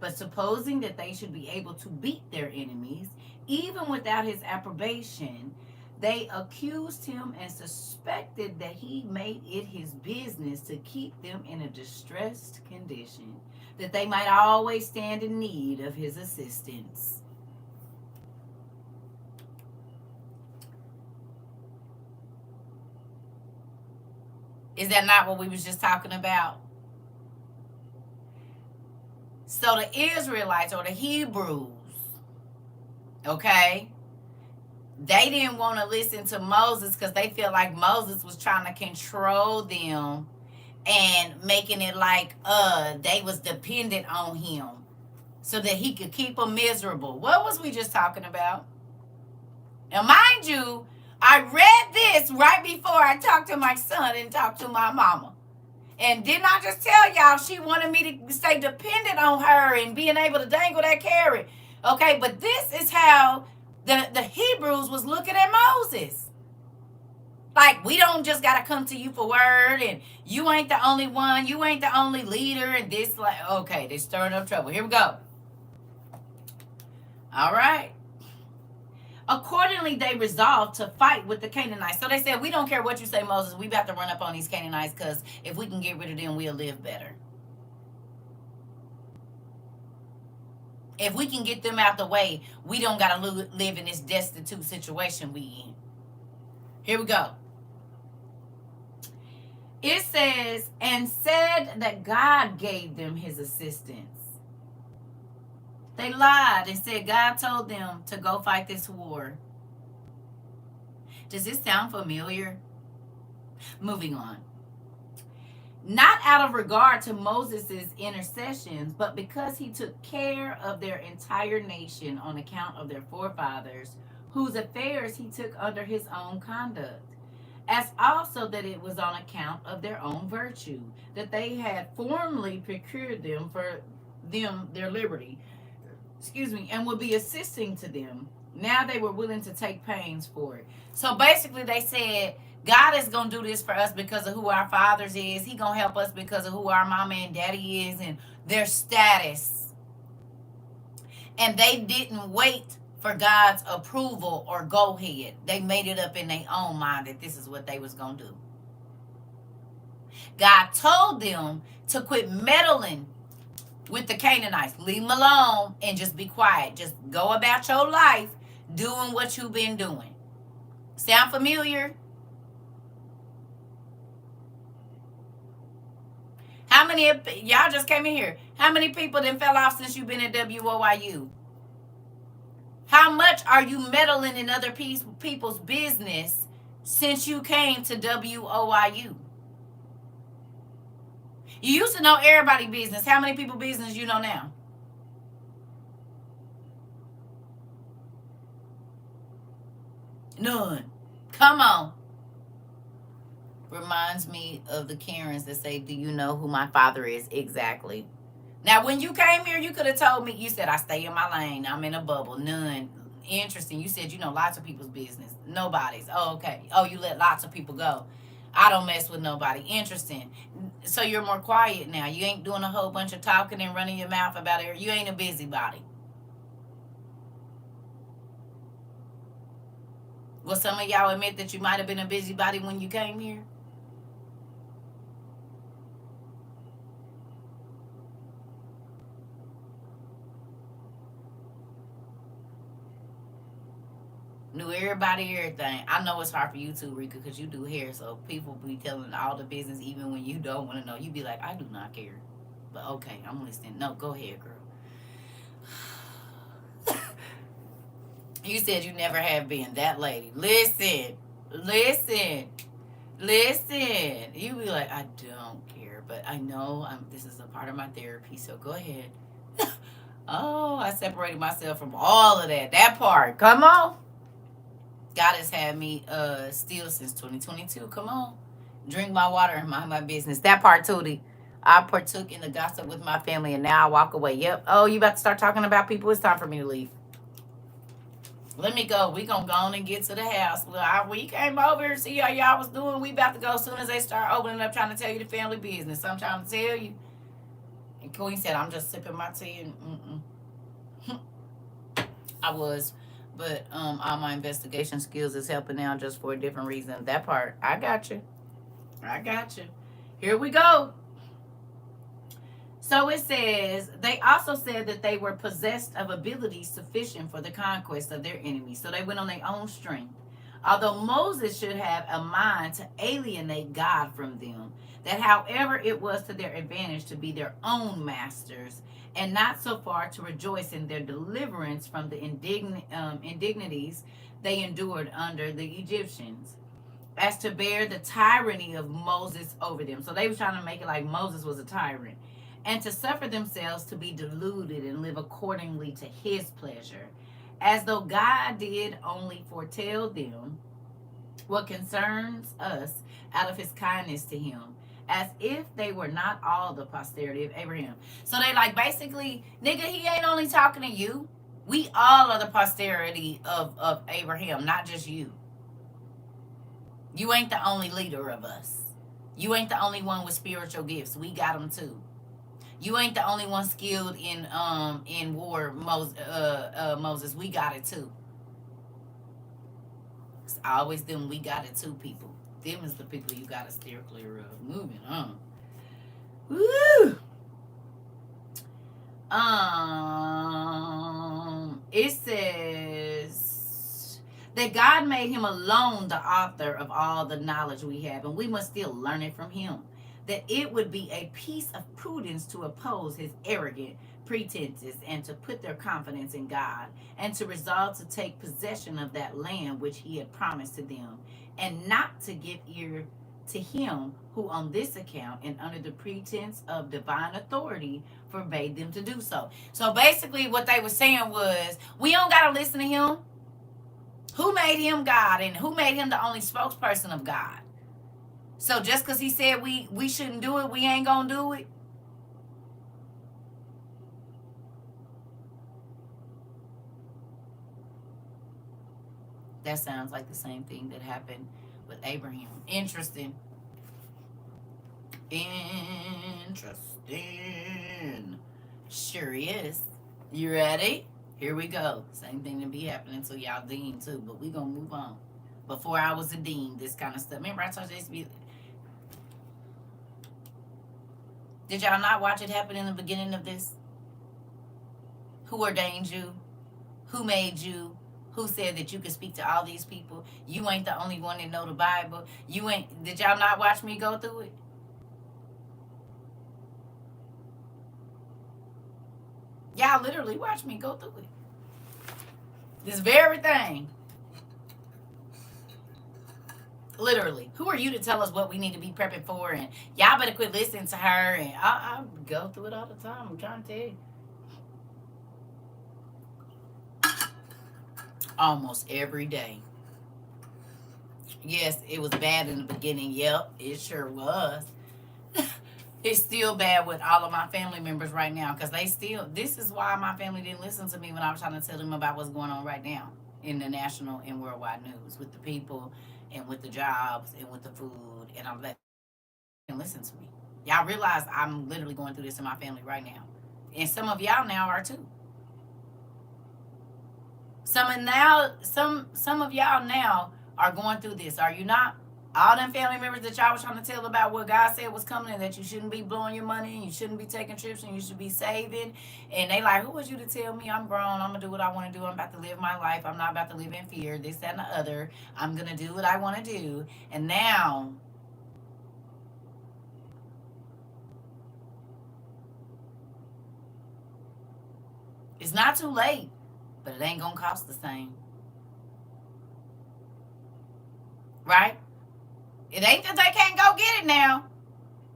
S1: But supposing that they should be able to beat their enemies, even without his approbation, they accused him and suspected that he made it his business to keep them in a distressed condition, that they might always stand in need of his assistance. Is that not what we was just talking about? So the Israelites or the Hebrews, okay, they didn't want to listen to Moses because they feel like Moses was trying to control them and making it like they was dependent on him so that he could keep them miserable. What was we just talking about? Now, mind you, I read this right before I talked to my son and talked to my mama. And didn't I just tell y'all she wanted me to stay dependent on her and being able to dangle that carrot? Okay, but this is how the Hebrews was looking at Moses. Like, we don't just got to come to you for word, and you ain't the only one, you ain't the only leader, and this, like, okay, they're stirring up trouble. Here we go. All right. Accordingly, they resolved to fight with the Canaanites. So they said, we don't care what you say, Moses. We about to run up on these Canaanites because if we can get rid of them, we'll live better. If we can get them out the way, we don't got to live in this destitute situation we in. Here we go. It says, and said that God gave them his assistance. They lied and said God told them to go fight this war. Does this sound familiar? Moving on. Not out of regard to Moses' intercessions, but because he took care of their entire nation on account of their forefathers, whose affairs he took under his own conduct, as also that it was on account of their own virtue, that they had formerly procured them for them their liberty, and would be assisting to them. Now they were willing to take pains for it. So basically they said, God is going to do this for us because of who our fathers is. He going to help us because of who our mama and daddy is and their status. And they didn't wait for God's approval or go ahead. They made it up in their own mind that this is what they was going to do. God told them to quit meddling with the Canaanites. Leave them alone and just be quiet. Just go about your life doing what you've been doing. Sound familiar? How many, y'all just came in here, how many people then fell off since you've been at WOIU? How much are you meddling in other people's business since you came to WOIU? You used to know everybody's business. How many people's business you know now? None. Come on. Reminds me of the Karens that say, do you know who my father is? Exactly. Now, when you came here, you could have told me, you said, I stay in my lane. I'm in a bubble. None. Interesting. You said you know lots of people's business. Nobody's. Oh, okay. Oh, you let lots of people go. I don't mess with nobody. Interesting. So you're more quiet now. You ain't doing a whole bunch of talking and running your mouth about it. You ain't a busybody. Well, some of y'all admit that you might have been a busybody when you came here? Knew everybody, everything. I know it's hard for you too, Rika, because you do hair, so people be telling all the business even when you don't want to know. You be like, I do not care. But okay, I'm listening. No, go ahead, girl. You said you never have been that lady. Listen, listen, listen. You be like, I don't care, but I know this is a part of my therapy, so go ahead. Oh, I separated myself from all of that. That part. Come on. God has had me still since 2022. Come on. Drink my water and mind my business. That part, Tootie. I partook in the gossip with my family and now I walk away. Yep. Oh, you about to start talking about people? It's time for me to leave. Let me go. We gonna go on and get to the house. We came over here to see how y'all was doing. We about to go as soon as they start opening up trying to tell you the family business. I'm trying to tell you. And Queen said, I'm just sipping my tea and I was. But all my investigation skills is helping out just for a different reason. That part, I got you. I got you. Here we go. So it says, they also said that they were possessed of abilities sufficient for the conquest of their enemies. So they went on their own strength. Although Moses should have a mind to alienate God from them, that however it was to their advantage to be their own masters, and not so far to rejoice in their deliverance from the indignities they endured under the Egyptians, as to bear the tyranny of Moses over them. So they were trying to make it like Moses was a tyrant, and to suffer themselves to be deluded and live accordingly to his pleasure, as though God did only foretell them what concerns us out of his kindness to him, as if they were not all the posterity of Abraham. So they like, basically, nigga, he ain't only talking to you. We all are the posterity of Abraham, not just you. You ain't the only leader of us. You ain't the only one with spiritual gifts. We got them too. You ain't the only one skilled in war, Moses. We got it too. It's always them. We got it too, people. Them is the people you gotta steer clear of. Moving on. Woo. It says that God made him alone the author of all the knowledge we have, and we must still learn it from him. That it would be a piece of prudence to oppose his arrogant pretenses and to put their confidence in God, and to resolve to take possession of that land which he had promised to them, and not to give ear to him who on this account and under the pretense of divine authority forbade them to do so. So basically what they were saying was, we don't got to listen to him. Who made him God, and who made him the only spokesperson of God? So just because he said we shouldn't do it, we ain't going to do it? That sounds like the same thing that happened with Abraham. Interesting. Interesting. Sure is. You ready? Here we go. Same thing to be happening to y'all dean too, but we gonna move on. Before I was a dean, this kind of stuff. Remember I told you to be. Did y'all not watch it happen in the beginning of this? Who ordained you? Who made you? Who said that you could speak to all these people? You ain't the only one that know the Bible. You ain't. Did y'all not watch me go through it? Y'all literally watch me go through it. This very thing. Literally. Who are you to tell us what we need to be prepping for? And y'all better quit listening to her. And I go through it all the time. I'm trying to tell you. Almost every day. Yes, it was bad in the beginning. Yep, it sure was. It's still bad with all of my family members right now, because this is why my family didn't listen to me when I was trying to tell them about what's going on right now in the national and worldwide news with the people and with the jobs and with the food, and I'm letting listen to me. Y'all realize I'm literally going through this in my family right now, and some of y'all now are too. Some of y'all now are going through this. Are you not? All them family members that y'all was trying to tell about what God said was coming and that you shouldn't be blowing your money and you shouldn't be taking trips and you should be saving. And they like, who was you to tell me? I'm grown. I'm going to do what I want to do. I'm about to live my life. I'm not about to live in fear, this, that, and the other. I'm going to do what I want to do. And now it's not too late, but it ain't going to cost the same. Right? It ain't that they can't go get it now,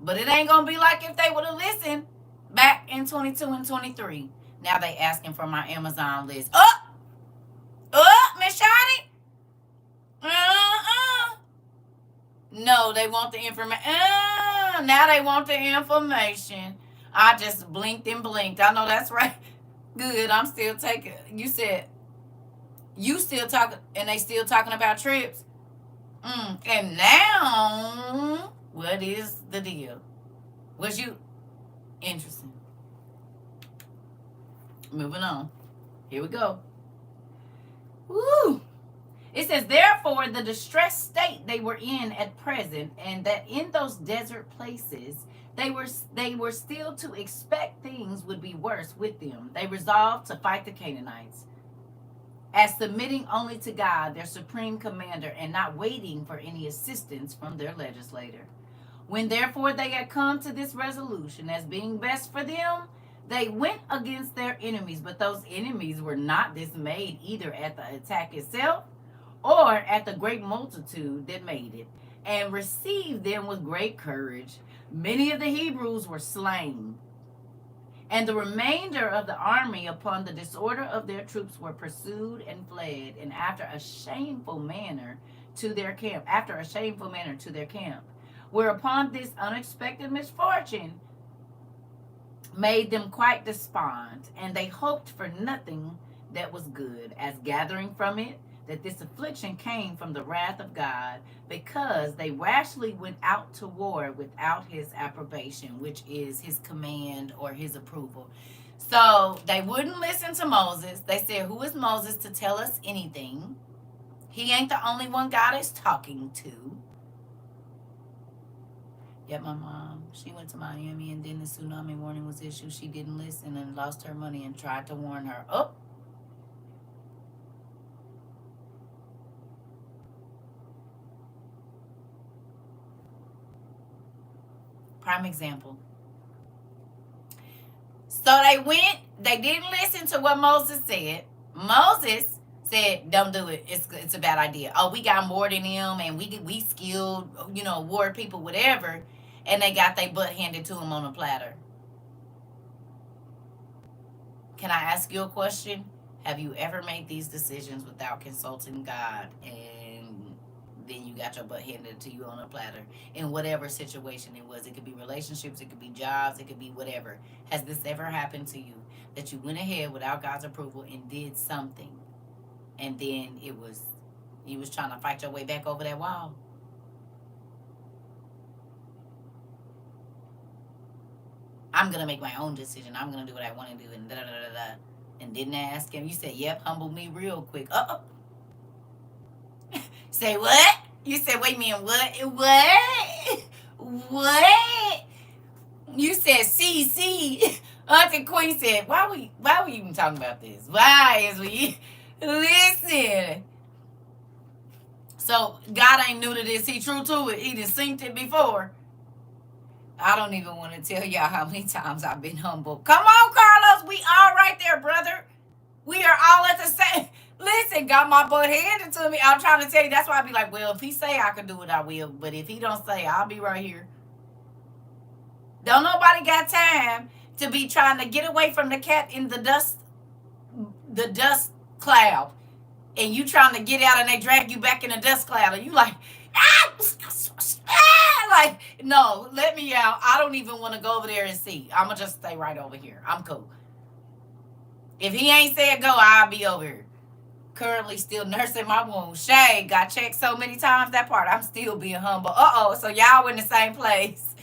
S1: but it ain't gonna be like if they would have listened back in 22 and 23. Now they asking for my Amazon list. Miss Shotty? No, they want the information. Now they want the information. I just blinked and blinked. I know that's right. Good, I'm still taking. You said you still talking, and they still talking about trips. And now, what is the deal? Was you interesting? Moving on. Here we go. Woo! It says, therefore, the distressed state they were in at present, and that in those desert places they were still to expect things would be worse with them. They resolved to fight the Canaanites, as submitting only to God, their supreme commander, and not waiting for any assistance from their legislator. When therefore they had come to this resolution as being best for them, they went against their enemies, but those enemies were not dismayed either at the attack itself or at the great multitude that made it, and received them with great courage. Many of the Hebrews were slain, and the remainder of the army, upon the disorder of their troops, were pursued and fled, and after a shameful manner to their camp. Whereupon this unexpected misfortune made them quite despond, and they hoped for nothing that was good, as gathering from it that this affliction came from the wrath of God, because they rashly went out to war without his approbation, which is his command or his approval. So they wouldn't listen to Moses. They said, who is Moses to tell us anything? He ain't the only one God is talking to. Yet my mom, she went to Miami, and then the tsunami warning was issued. She didn't listen and lost her money and tried to warn her. Prime example. So they didn't listen to what Moses said. Moses said, don't do it. It's a bad idea. Oh, we got more than them, and we skilled, war people, whatever. And they got their butt handed to them on a platter. Can I ask you a question? Have you ever made these decisions without consulting God, and then you got your butt handed to you on a platter in whatever situation it was? It could be relationships, it could be jobs, it could be whatever. Has this ever happened to you, that you went ahead without God's approval and did something, and then you was trying to fight your way back over that wall? I'm going to make my own decision. I'm going to do what I want to do, and da-da-da-da-da. And didn't ask him. You said, yep, humble me real quick. Say what? You said, wait a minute, what? What? You said, see. Auntie Queen said, why we even talking about this? Why is we... Listen. So, God ain't new to this. He true to it. He done synced it before. I don't even want to tell y'all how many times I've been humble. Come on, Carlos. We all right there, brother. We are all at the same. Listen, got my butt handed to me. I'm trying to tell you. That's why I be like, well, if he say I can do it, I will. But if he don't say, I'll be right here. Don't nobody got time to be trying to get away from the cat in the dust cloud. And you trying to get out, and they drag you back in the dust cloud. And you like, like, no, let me out. I don't even want to go over there and see. I'm going to just stay right over here. I'm cool. If he ain't said go, I'll be over here. Currently still nursing my wound. Shay, got checked so many times that part. I'm still being humble. So y'all in the same place.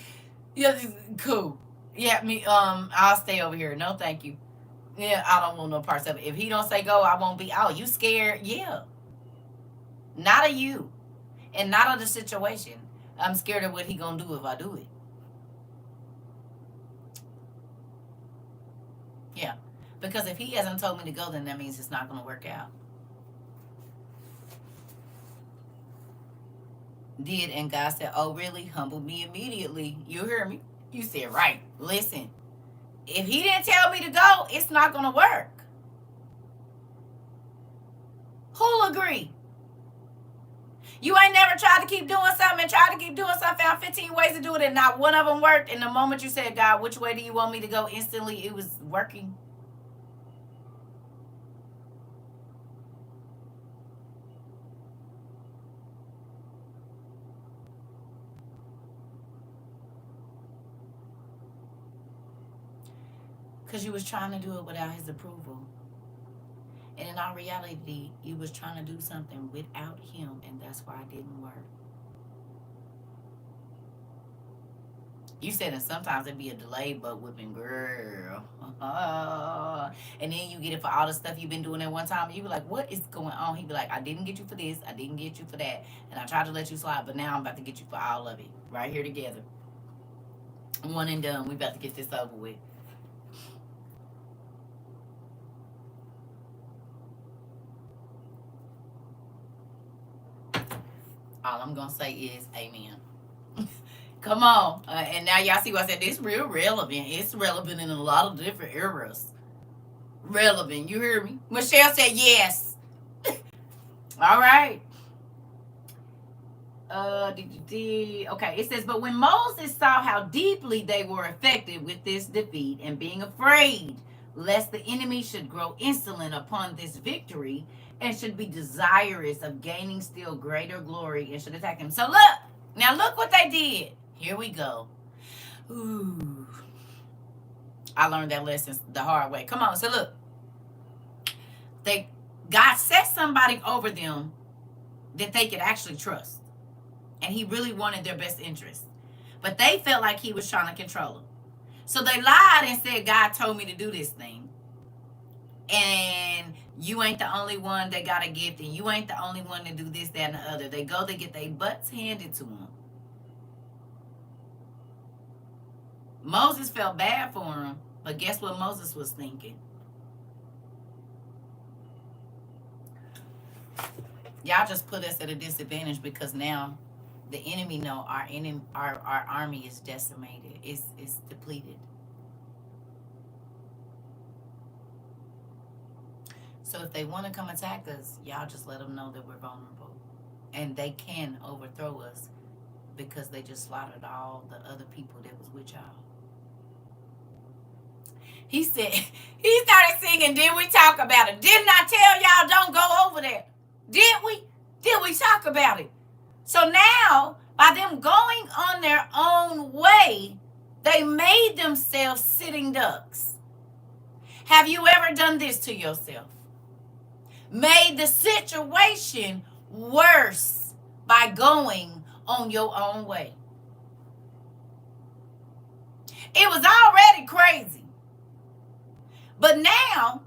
S1: Yeah, cool. Yeah, me, I'll stay over here. No, thank you. Yeah, I don't want no parts of it. If he don't say go, I won't be. Oh, you scared? Yeah. Not of you. And not of the situation. I'm scared of what he gonna do if I do it. Yeah. Because if he hasn't told me to go, then that means it's not gonna work out. Did, and God said, oh really? Humbled me immediately. You hear me? You said, right. Listen. If he didn't tell me to go, it's not gonna work. Who'll agree? You ain't never tried to keep doing something and tried to keep doing something, found 15 ways to do it, and not one of them worked. And the moment you said, God, which way do you want me to go? Instantly, it was working. Because you was trying to do it without his approval. And in all reality, you was trying to do something without him, and that's why it didn't work. You said that sometimes it'd be a delayed butt whipping, girl. And then you get it for all the stuff you've been doing at one time. And you be like, what is going on? He'd be like, I didn't get you for this. I didn't get you for that. And I tried to let you slide, but now I'm about to get you for all of it. Right here together. One and done. We about to get this over with. All I'm going to say is amen. Come on. And now y'all see what I said. This real relevant. It's relevant in a lot of different eras. Relevant. You hear me? Michelle said yes. All right. Okay, it says, but when Moses saw how deeply they were affected with this defeat and being afraid lest the enemy should grow insolent upon this victory and should be desirous of gaining still greater glory and should attack him. So look what they did. Here we go. Ooh. I learned that lesson the hard way. Come on. So look. God set somebody over them that they could actually trust. And he really wanted their best interest. But they felt like he was trying to control them. So they lied and said, God told me to do this thing. And you ain't the only one that got a gift. And you ain't the only one to do this, that, and the other. They go, they get their butts handed to them. Moses felt bad for him. But guess what Moses was thinking? Y'all just put us at a disadvantage because now the enemy know our army is decimated. It's depleted. So if they want to come attack us, y'all just let them know that we're vulnerable. And they can overthrow us because they just slaughtered all the other people that was with y'all. He said, he started singing, did we talk about it? Didn't I tell y'all don't go over there? Did we? Did we talk about it? So now, by them going on their own way, they made themselves sitting ducks. Have you ever done this to yourself? Made the situation worse by going on your own way. It was already crazy. But now,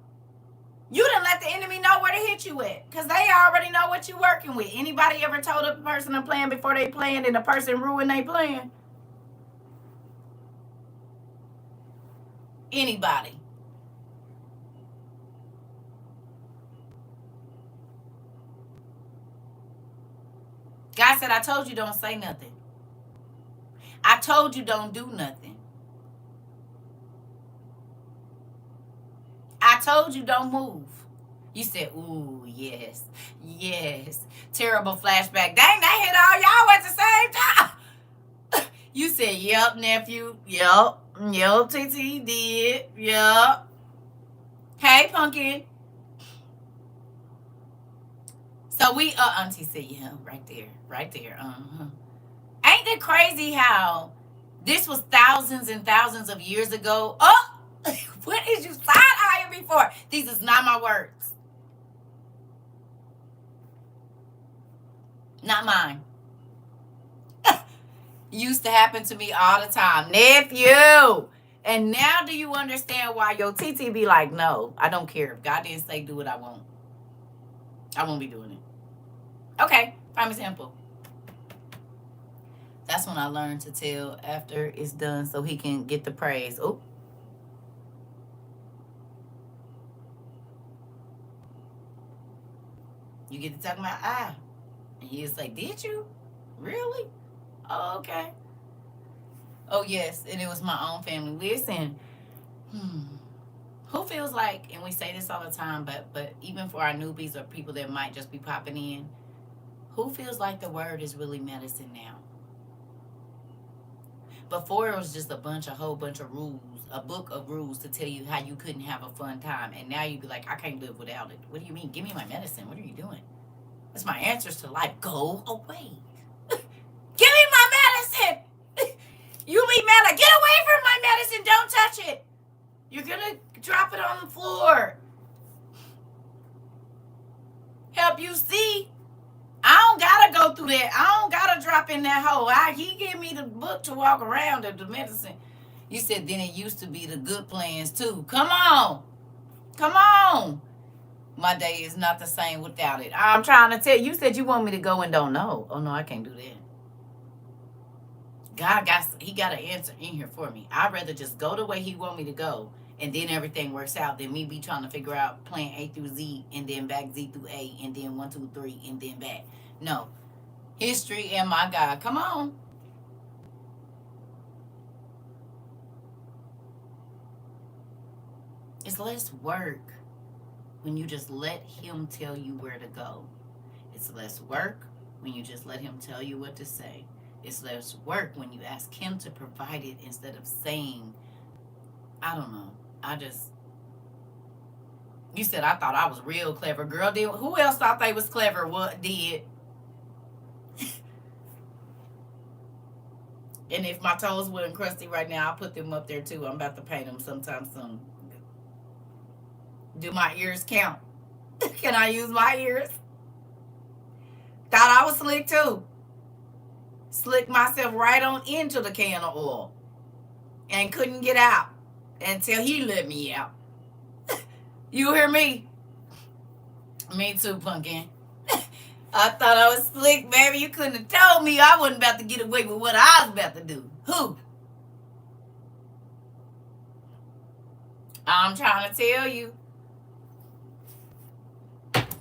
S1: you done let the enemy know where to hit you at. Because they already know what you're working with. Anybody ever told a person a plan before they planned and the person ruined their plan? Anybody? God said, I told you don't say nothing. I told you don't do nothing. I told you don't move. You said, ooh, yes, yes. Terrible flashback. Dang, they hit all y'all at the same time. You said, yep, nephew. Yep, TT did. Yep. Hey, pumpkin. So we, Auntie said, yeah, right there. Ain't it crazy how this was thousands and thousands of years ago? Oh, what is you side-eyeing me for? These is not my words. Not mine. Used to happen to me all the time. Nephew! And now do you understand why your TT be like, no, I don't care. If God didn't say do what I want, I won't be doing it. Okay, prime example. That's when I learned to tell after it's done so he can get the praise. Oh. You get to talk about, and he's like, did you? Really? Oh, okay. Oh, yes, and it was my own family. Listen, who feels like, and we say this all the time, but even for our newbies or people that might just be popping in, who feels like the word is really medicine now? Before it was just whole bunch of rules, a book of rules to tell you how you couldn't have a fun time. And now you'd be like, I can't live without it. What do you mean? Give me my medicine. What are you doing? That's my answers to life. Go away. Give me my medicine. You be mad like, get away from my medicine. Don't touch it. You're going to drop it on the floor. Help you see. I don't gotta go through that. I don't gotta drop in that hole. He gave me the book to walk around the medicine. You said then it used to be the good plans too. Come on. Come on. My day is not the same without it. I'm trying to tell you. You said you want me to go and don't know. Oh no, I can't do that. God he got an answer in here for me. I'd rather just go the way he want me to go, and then everything works out, than me be trying to figure out plan A through Z, and then back Z through A, and then 1, 2, 3, and then back. No. History and my God. Come on. It's less work when you just let him tell you where to go. It's less work when you just let him tell you what to say. It's less work when you ask him to provide it instead of saying, I don't know. You said I thought I was real clever. Girl, who else thought they was clever? What did? And if my toes weren't crusty right now, I'll put them up there too. I'm about to paint them sometime soon. Do my ears count? Can I use my ears? Thought I was slick too. Slicked myself right on into the can of oil and couldn't get out until he let me out. You hear me? Me too, pumpkin. I thought I was slick, baby. You couldn't have told me I wasn't about to get away with what I was about to do. Who? I'm trying to tell you.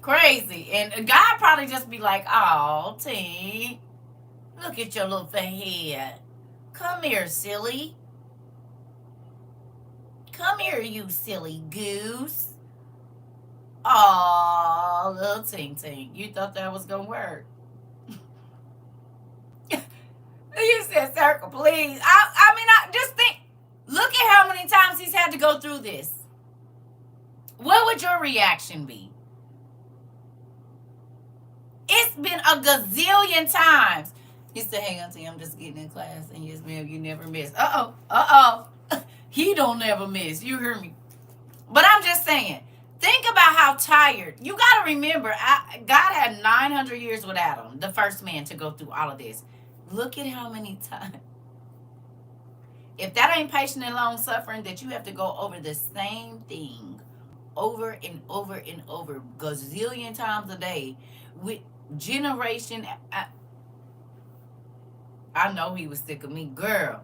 S1: Crazy. And God probably just be like, oh, T, look at your little fat head. Come here, silly. Come here, you silly goose. Oh, little Ting Ting. You thought that was going to work. You said, CERCA, please. I just think, look at how many times he's had to go through this. What would your reaction be? It's been a gazillion times. He said, hang on to you, I'm just getting in class. And yes, ma'am, you never miss. Uh-oh. He don't never miss. You hear me? But I'm just saying, think about how tired. You got to remember, God had 900 years with Adam, the first man, to go through all of this. Look at how many times. If that ain't patient and long suffering, that you have to go over the same thing over and over and over, gazillion times a day, with generation. I know he was sick of me, girl.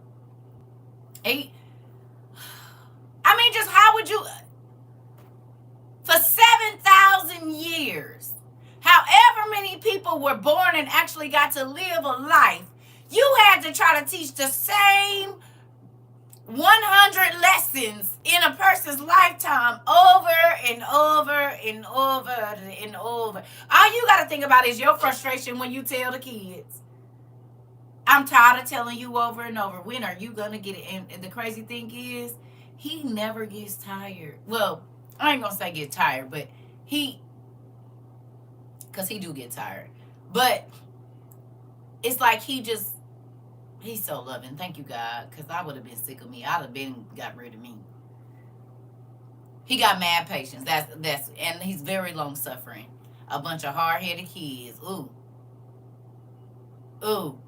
S1: Just how would you, for 7,000 years, however many people were born and actually got to live a life, you had to try to teach the same 100 lessons in a person's lifetime over and over and over and over. All you got to think about is your frustration when you tell the kids, I'm tired of telling you over and over. When are you going to get it? And the crazy thing is, he never gets tired. Well, I ain't going to say get tired, but because he do get tired. But it's like he's so loving. Thank you, God, because I would have been sick of me. I'd have got rid of me. He got mad patience. And he's very long suffering. A bunch of hard-headed kids. Ooh. Ooh.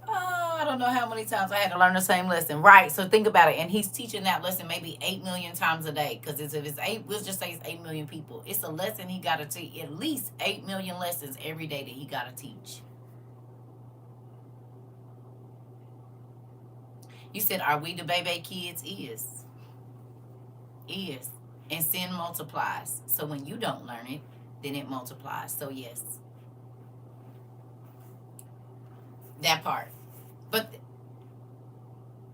S1: Oh, I don't know how many times I had to learn the same lesson. Right. So think about it. And he's teaching that lesson maybe 8 million times a day. Because if it's 8, we'll just say it's 8 million people. It's a lesson he got to teach. At least 8 million lessons every day that he got to teach. You said, are we the baby kids? Is. And sin multiplies. So when you don't learn it, then it multiplies. So yes. That part. But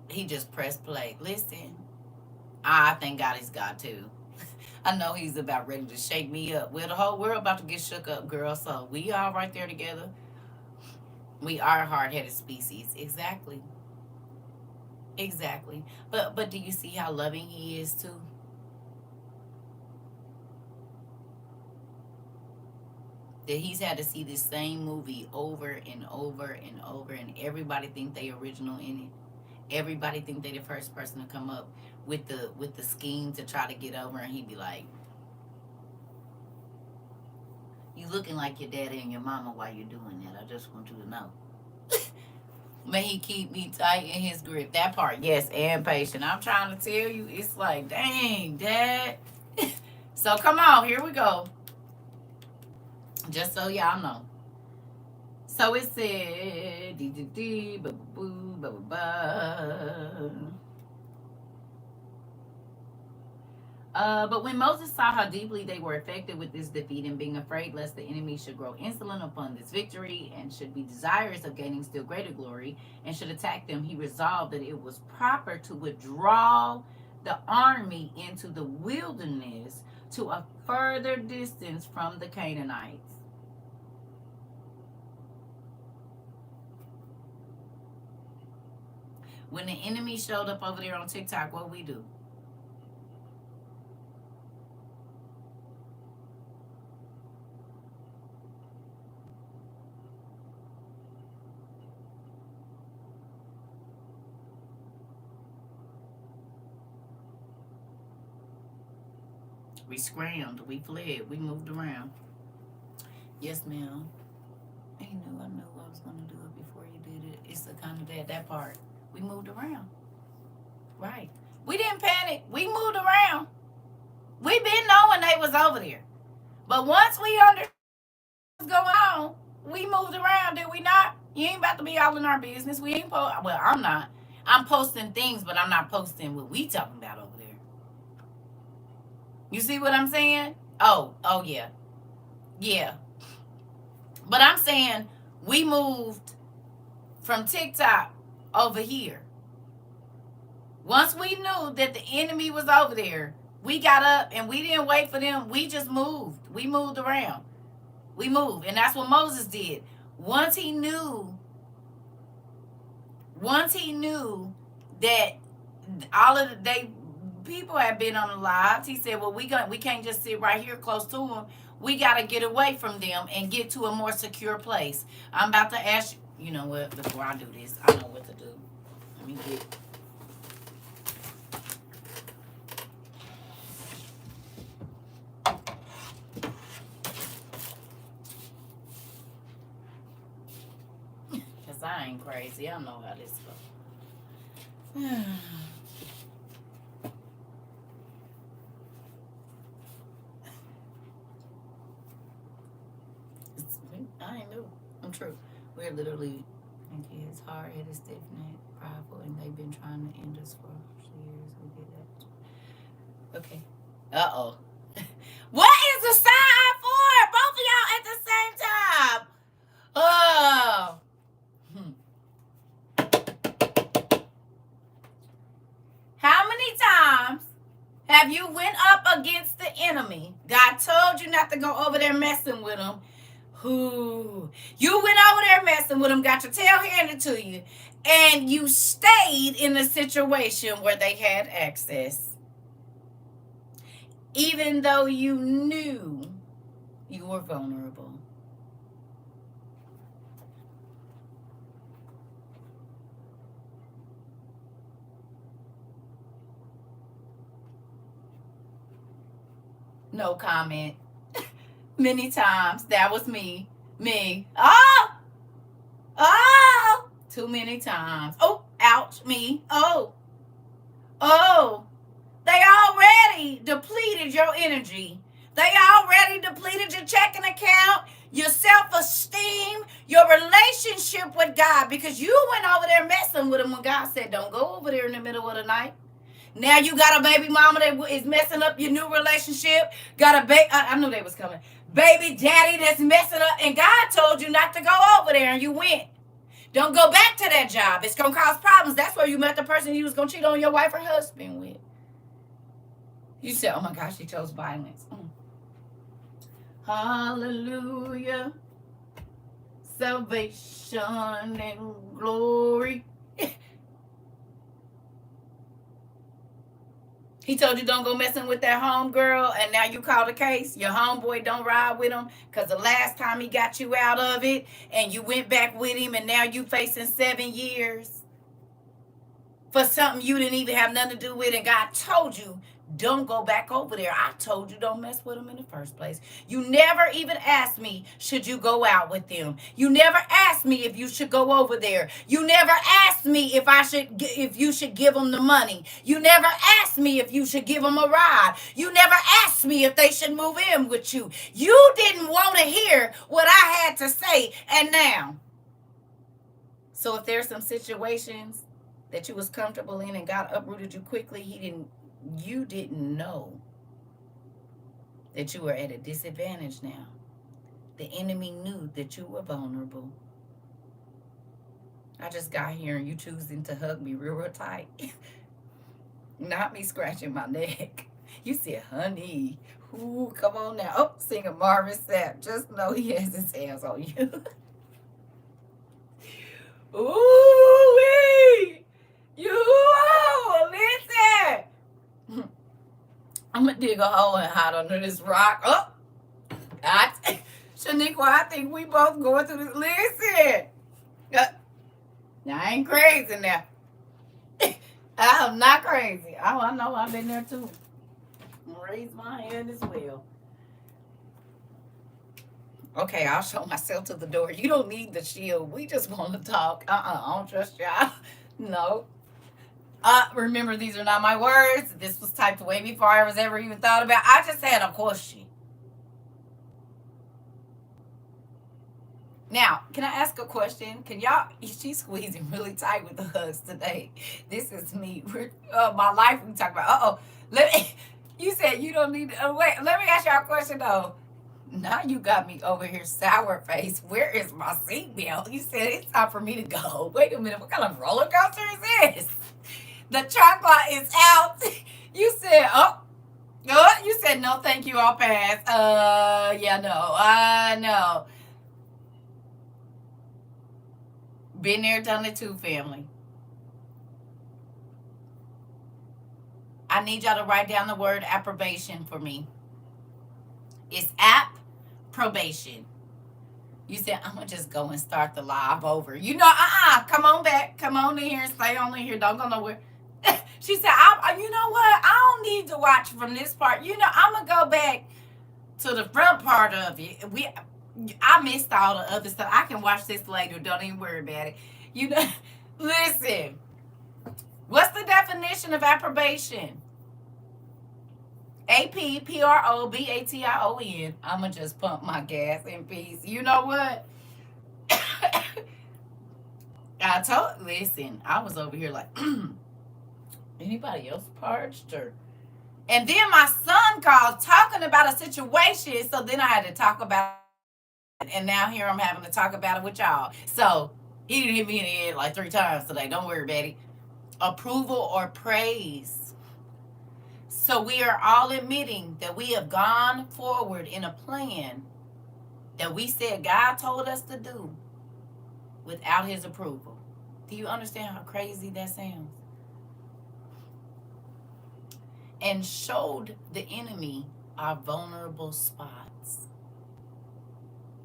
S1: he just pressed play. Listen, I thank God he's God too. I know he's about ready to shake me up. Well, the whole world about to get shook up, girl. So we all right there together. We are a hard-headed species. Exactly. Exactly. But do you see how loving he is too? That he's had to see this same movie over and over and over, and everybody think they original in it. Everybody think they the first person to come up with the scheme to try to get over, and he'd be like, "You looking like your daddy and your mama while you're doing that. I just want you to know." May he keep me tight in his grip. That part, yes, and patient. I'm trying to tell you, it's like, dang, Dad. So come on, here we go. Just so y'all know. So it said, dee dee dee, ba ba boo, ba ba ba. But when Moses saw how deeply they were affected with this defeat and being afraid lest the enemy should grow insolent upon this victory and should be desirous of gaining still greater glory and should attack them, he resolved that it was proper to withdraw the army into the wilderness to a further distance from the Canaanites. When the enemy showed up over there on TikTok, what we do? We scrambled, we fled, we moved around. Yes, ma'am. I knew I was gonna do it before you did it. It's the kind of that part. We moved around. Right. We didn't panic. We moved around. We been knowing they was over there. But once we understood what's going on, we moved around, did we not? You ain't about to be all in our business. We ain't well, I'm not. I'm posting things, but I'm not posting what we talking about over there. You see what I'm saying? Oh yeah. Yeah. But I'm saying we moved from TikTok over here. Once we knew that the enemy was over there, we got up and we didn't wait for them. We just moved. We moved around. We moved. And that's what Moses did. Once he knew that all of the people had been on the lives, he said, well, we can't just sit right here close to them. We got to get away from them and get to a more secure place. I'm about to ask you know what, before I do this, I know what to do. Let me get because I ain't crazy. I know how this goes. I ain't new. I'm true. We're literally kids, hard-headed, stiff-necked, prideful, and they've been trying to end us for years. We get that. Okay. Uh-oh. What is the sign for? Both of y'all at the same time. Oh. How many times have you went up against the enemy? God told you not to go over there messing with him. Who you went over there messing with them, got your tail handed to you, and you stayed in a situation where they had access, even though you knew you were vulnerable. No comment. Many times. That was me. Me. Oh! too many times. Oh, ouch, me. Oh, oh. They already depleted your energy. They already depleted your checking account, your self-esteem, your relationship with God, because you went over there messing with him when God said, don't go over there in the middle of the night. Now you got a baby mama that is messing up your new relationship. Got a baby, I knew they was coming. Baby daddy that's messing up, and God told you not to go over there, and you went. Don't go back to that job. It's going to cause problems. That's where you met the person you was going to cheat on your wife or husband with. You said, oh my gosh, she chose violence. Hallelujah. Salvation and glory. He told you don't go messing with that homegirl, and now you call the case. Your homeboy don't ride with him because the last time he got you out of it, and you went back with him, and now you facing 7 years for something you didn't even have nothing to do with, and God told you, don't go back over there. I told you don't mess with them in the first place. You never even asked me, should you go out with them? You never asked me if you should go over there. You never asked me if you should give them the money. You never asked me if you should give them a ride. You never asked me if they should move in with you. You didn't want to hear what I had to say, and now. So if there's some situations that you was comfortable in and God uprooted you quickly, you didn't know that you were at a disadvantage now. The enemy knew that you were vulnerable. I just got here and you choosing to hug me real tight. Not me scratching my neck. You said, honey, ooh, come on now. Oh, sing a Marvin Sapp. Just know he has his hands on you. Ooh-wee. Listen. I'm going to dig a hole and hide under this rock. Oh, Shaniqua, I think we both going through this. Listen. Now, I ain't crazy now. I'm not crazy. Oh, I know. I've been there too. I'm going to raise my hand as well. Okay, I'll show myself to the door. You don't need the shield. We just want to talk. I don't trust y'all. No. Remember, these are not my words. This was typed way before I was ever even thought about. I just had a question. Now, can I ask a question? Can y'all, she's squeezing really tight with the hugs today. This is me. My life we talk about. You said you don't need to, wait, let me ask y'all a question though. Now you got me over here sour face. Where is my seatbelt? You said it's time for me to go. Wait a minute, what kind of roller coaster is this? The chocolate is out. You said, you said no, thank you, I'll pass. Yeah, no. Been there, done it too, family. I need y'all to write down the word approbation for me. It's approbation. You said, I'm going to just go and start the live over. You know, come on back. Come on in here and stay on in here. Don't go nowhere. She said, you know what? I don't need to watch from this part. You know, I'm going to go back to the front part of it. I missed all the other stuff. I can watch this later. Don't even worry about it. You know, listen. What's the definition of approbation? APPROBATION. I'm going to just pump my gas in peace. You know what? Listen, I was over here like, anybody else parched? And then my son called talking about a situation. So then I had to talk about it. And now here I'm having to talk about it with y'all. So he didn't hit me in the head like 3 times today. Don't worry, Betty. Approval or praise. So we are all admitting that we have gone forward in a plan that we said God told us to do without his approval. Do you understand how crazy that sounds? And showed the enemy our vulnerable spots.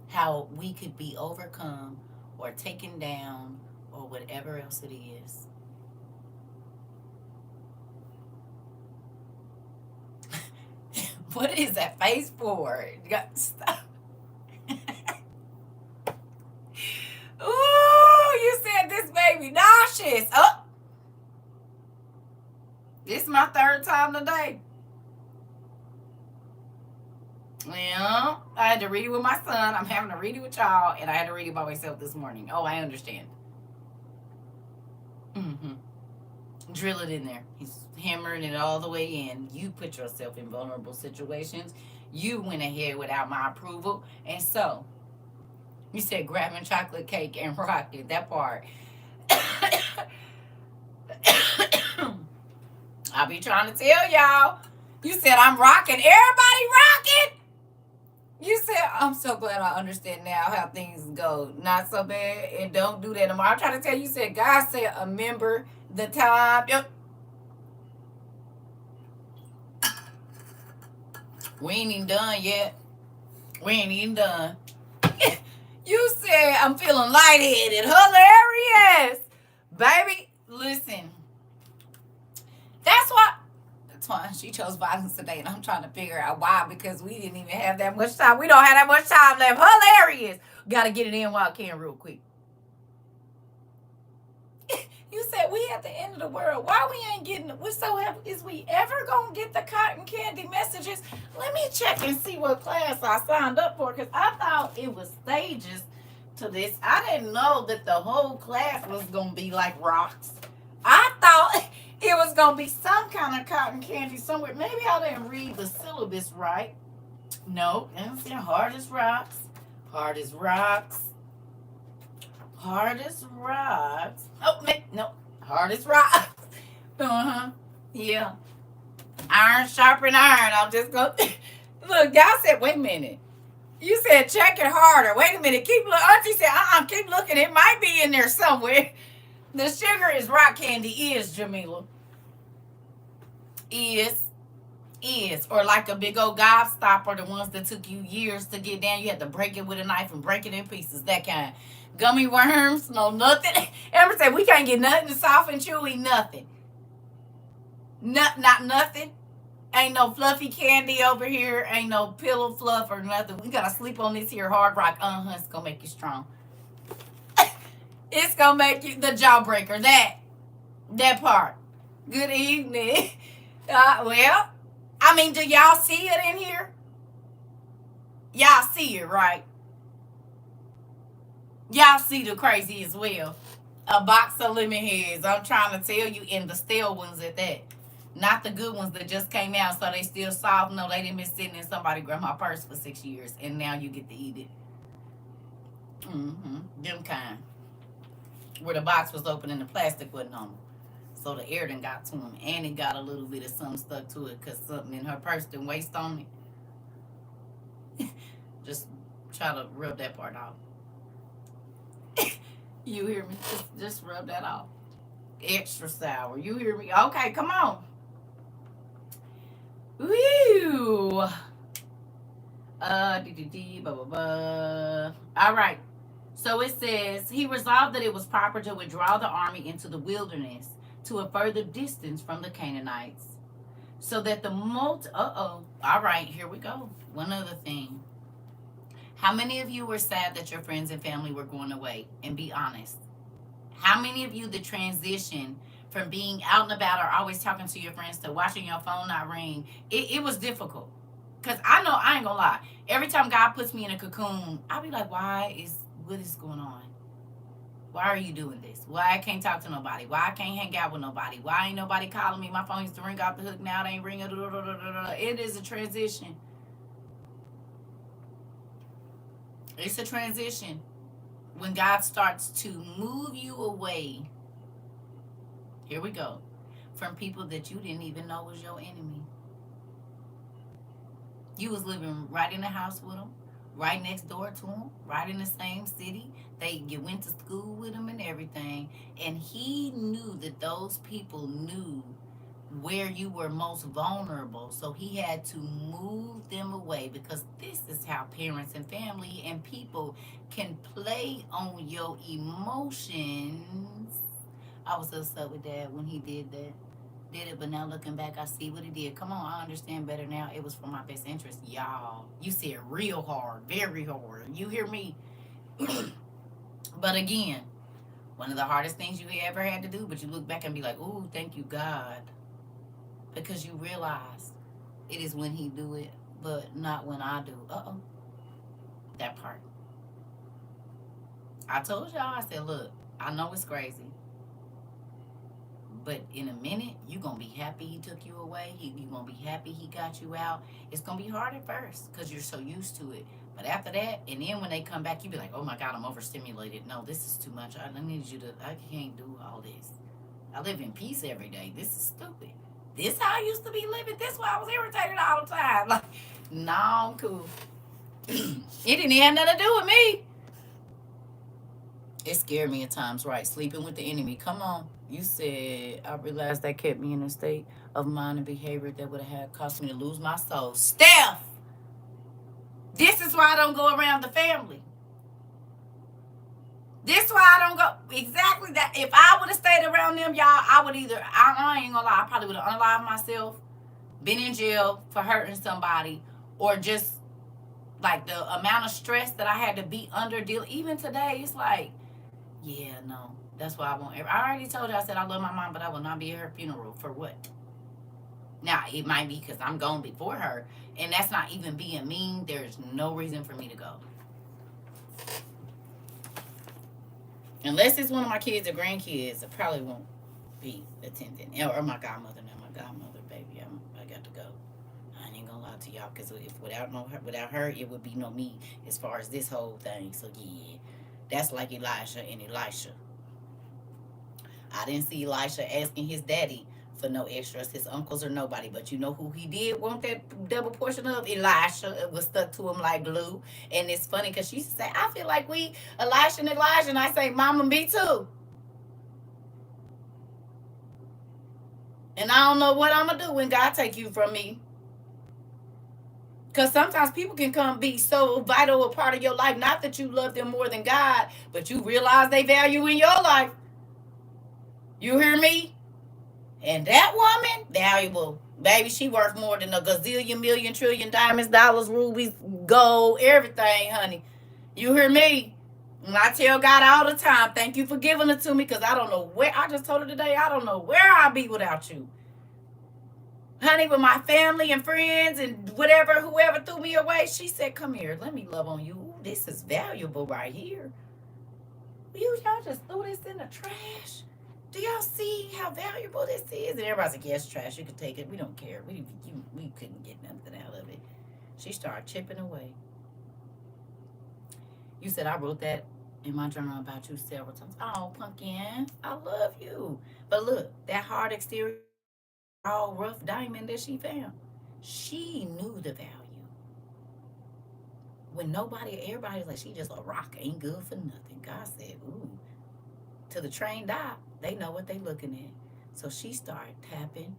S1: How we could be overcome or taken down or whatever else it is. What is that face for? Stop. Ooh, you said this man It's my third time today. Well, I had to read it with my son. I'm having to read it with y'all, and I had to read it by myself this morning. Oh, I understand. Mm-hmm. Drill it in there. He's hammering it all the way in. You put yourself in vulnerable situations. You went ahead without my approval. And so, you said grabbing chocolate cake and rocking. That part. I'll be trying to tell y'all. You said I'm rocking. Everybody rocking. You said, I'm so glad I understand now how things go. Not so bad. And don't do that anymore. I'm trying to tell you, said God said, remember the time. Yep. We ain't even done yet. We ain't even done. You said I'm feeling lightheaded. Hilarious. Baby, listen. That's why she chose violence today, and I'm trying to figure out why, because we didn't even have that much time. We don't have that much time left. Hilarious. Gotta get it in while I can real quick. You said we at the end of the world. Why we ain't getting it? We're so happy. Is we ever gonna get the cotton candy messages? Let me check and see what class I signed up for, because I thought it was stages to this. I didn't know that the whole class was gonna be like rocks. I thought it was gonna be some kind of cotton candy somewhere. Maybe I didn't read the syllabus right. No, it's hard as rocks. Hard as rocks. Hard as rocks. Oh, no. Hard as rocks. Uh-huh. Yeah. Iron sharpen iron. I'm just going to... Look, y'all said, wait a minute. You said check it harder. Wait a minute. Keep looking. Auntie said, keep looking. It might be in there somewhere. The sugar is rock candy. Is, Jamila. Is. Or like a big old gobstopper, the ones that took you years to get down. You had to break it with a knife and break it in pieces. That kind. Gummy worms, no nothing. Amber said we can't get nothing soft and chewy, nothing. Not nothing. Ain't no fluffy candy over here. Ain't no pillow fluff or nothing. We gotta sleep on this here hard rock. It's gonna make you strong. It's gonna make you the jawbreaker. That part. Good evening. Well, I mean, do y'all see it in here? Y'all see it, right? Y'all see the crazy as well. A box of lemon heads. I'm trying to tell you, and the stale ones at that. Not the good ones that just came out, so they still soft. No, they didn't been sitting in somebody's grandma's purse for 6 years, and now you get to eat it. Them kind. Where the box was open and the plastic wasn't on them. So the air done got to them, and it got a little bit of something stuck to it because something in her purse didn't waste on it. Just try to rub that part off. You hear me? Just rub that off. Extra sour. You hear me? Okay, come on. Woo. Blah, blah, blah. All right. So it says, he resolved that it was proper to withdraw the army into the wilderness to a further distance from the Canaanites. So that the all right, here we go. One other thing. How many of you were sad that your friends and family were going away? And be honest. How many of you the transition from being out and about or always talking to your friends to watching your phone not ring, it was difficult. Because I know, I ain't gonna lie. Every time God puts me in a cocoon, I'll be like, what is going on? Why are you doing this? Why I can't talk to nobody? Why I can't hang out with nobody? Why ain't nobody calling me? My phone used to ring off the hook. Now it ain't ringing. It is a transition. It's a transition. When God starts to move you away, here we go, from people that you didn't even know was your enemy. You was living right in the house with them, right next door to them, right in the same city. You went to school with them and everything. And he knew that those people knew where you were most vulnerable. So he had to move them away, because this is how parents and family and people can play on your emotions. I was upset with Dad when he did it, but now looking back, I see what he did. Come on, I understand better now. It was for my best interest. Y'all, you see it real hard, very hard. You hear me? But again, one of the hardest things you ever had to do, but you look back and be like, ooh, thank you, God. because you realize it is when he do it, but not when I do. That part. I told y'all, I said, look, I know it's crazy, but in a minute, you going to be happy he took you away. You going to be happy he got you out. It's going to be hard at first because you're so used to it. But after that, and then when they come back, you be like, oh my God, I'm overstimulated. No, this is too much. I need you to, I can't do all this. I live in peace every day. This is stupid. This how I used to be living. This why I was irritated all the time. Like, no, I'm cool. It didn't have nothing to do with me. It scared me at times, right? Sleeping with the enemy. Come on. You said, I realized that kept me in a state of mind and behavior that would have cost me to lose my soul. Steph! This is why I don't go around the family. This is why I don't go. Exactly that. If I would have stayed around them, y'all, I would either, I ain't gonna lie, I probably would have unalived myself, been in jail for hurting somebody, or just like the amount of stress that I had to be under. Even today, it's like, yeah, no. That's why I won't ever. I already told you, I said I love my mom, but I will not be at her funeral. For what? Now, it might be because I'm gone before her, and that's not even being mean. There's no reason for me to go. Unless it's one of my kids or grandkids, I probably won't be attending. Or my godmother. Now, my godmother, baby, I got to go. I ain't gonna lie to y'all, because if without her, it would be no me as far as this whole thing. So, yeah, that's like Elijah and Elisha. I didn't see Elisha asking his daddy for no extras, his uncles or nobody. But you know who he did want that double portion of? Elisha. It was stuck to him like glue. And it's funny because she used to say, I feel like we, Elisha and Elijah. And I say, Mama, me too. And I don't know what I'm going to do when God take you from me. Because sometimes people can come be so vital a part of your life. Not that you love them more than God, but you realize they value in your life. You hear me? And that woman, valuable. Baby, she worth more than a gazillion, million, trillion diamonds, dollars, rubies, gold, everything, honey. You hear me? And I tell God all the time, thank you for giving it to me, because I don't know where, I just told her today, I don't know where I'll be without you. Honey, with my family and friends and whatever, whoever threw me away, she said, come here, let me love on you. Ooh, this is valuable right here. Y'all just threw this in the trash. Do y'all see how valuable this is? And everybody's like, yes, trash. You can take it. We don't care. We couldn't get nothing out of it. She started chipping away. You said I wrote that in my journal about you several times. Oh, pumpkin, I love you. But look, that hard exterior, all rough diamond that she found, she knew the value. When everybody's like, she just a rock, ain't good for nothing. God said, ooh. To the trained eye, they know what they looking at. So she started tapping.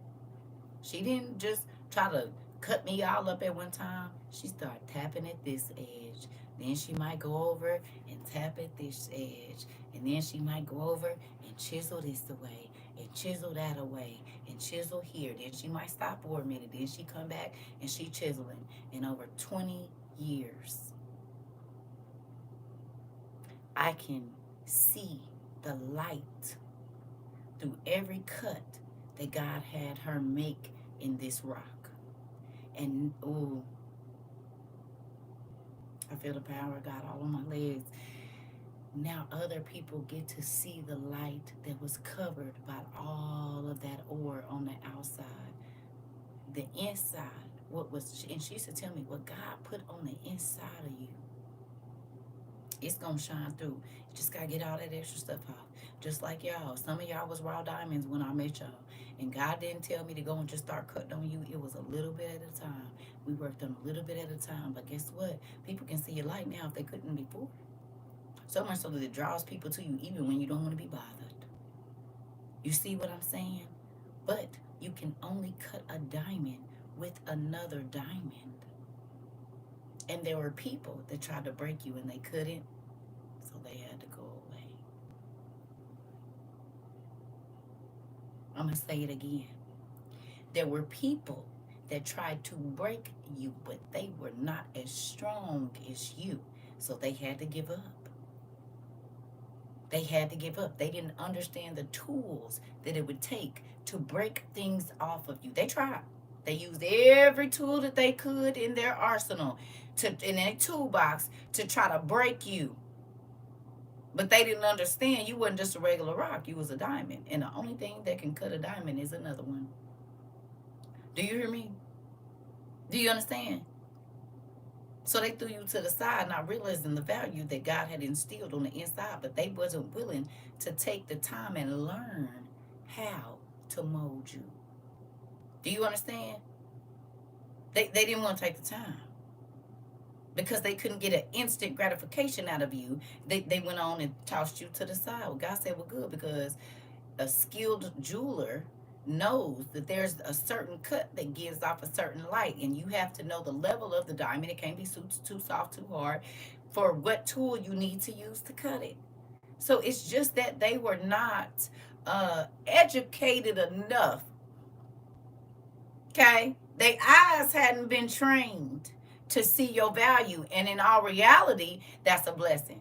S1: She didn't just try to cut me all up at one time. She started tapping at this edge. Then she might go over and tap at this edge. And then she might go over and chisel this away and chisel that away and chisel here. Then she might stop for a minute. Then she come back and she chiseling. And over 20 years, I can see the light through every cut that God had her make in this rock. And ooh, I feel the power of God all on my legs. Now other people get to see the light that was covered by all of that ore on the outside. The inside, and she used to tell me, what God put on the inside of you, it's gonna shine through. You just gotta get all that extra stuff off. Just like y'all. Some of y'all was raw diamonds when I met y'all. And God didn't tell me to go and just start cutting on you. It was a little bit at a time. We worked on a little bit at a time. But guess what? People can see your light now if they couldn't before. So much so that it draws people to you even when you don't want to be bothered. You see what I'm saying? But you can only cut a diamond with another diamond. And there were people that tried to break you and they couldn't, so they had to go away. I'm going to say it again. There were people that tried to break you, but they were not as strong as you, so they had to give up. They had to give up. They didn't understand the tools that it would take to break things off of you. They tried. They used every tool that they could in their arsenal, in their toolbox, to try to break you. But they didn't understand you wasn't just a regular rock. You was a diamond. And the only thing that can cut a diamond is another one. Do you hear me? Do you understand? So they threw you to the side, not realizing the value that God had instilled on the inside, but they wasn't willing to take the time and learn how to mold you. Do you understand? They didn't want to take the time because they couldn't get an instant gratification out of you. They went on and tossed you to the side. Well, God said, well, good, because a skilled jeweler knows that there's a certain cut that gives off a certain light, and you have to know the level of the diamond. It can't be too soft, too hard, for what tool you need to use to cut it. So it's just that they were not educated enough. Okay, their eyes hadn't been trained to see your value, and in all reality, that's a blessing.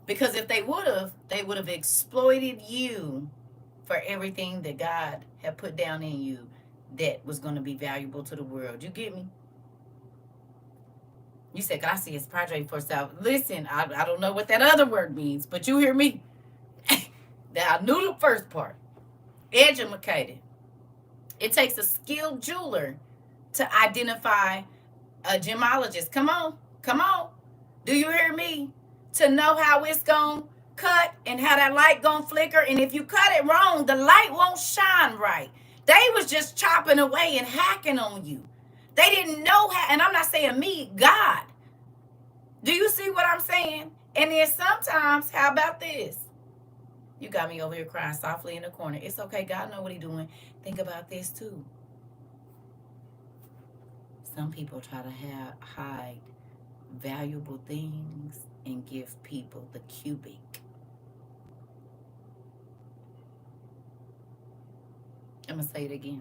S1: Because if they would have exploited you for everything that God had put down in you that was going to be valuable to the world. You get me? You said, God, I see his project for self. Listen, I don't know what that other word means, but you hear me? That I knew the first part. Educated. It takes a skilled jeweler to identify a gemologist. Come on. Come on. Do you hear me? To know how it's going to cut and how that light going to flicker. And if you cut it wrong, the light won't shine right. They was just chopping away and hacking on you. They didn't know how. And I'm not saying me, God. Do you see what I'm saying? And then sometimes, how about this? You got me over here crying softly in the corner. It's okay. God know what he's doing. Think about this too. Some people try to hide valuable things and give people the cubic. I'm going to say it again.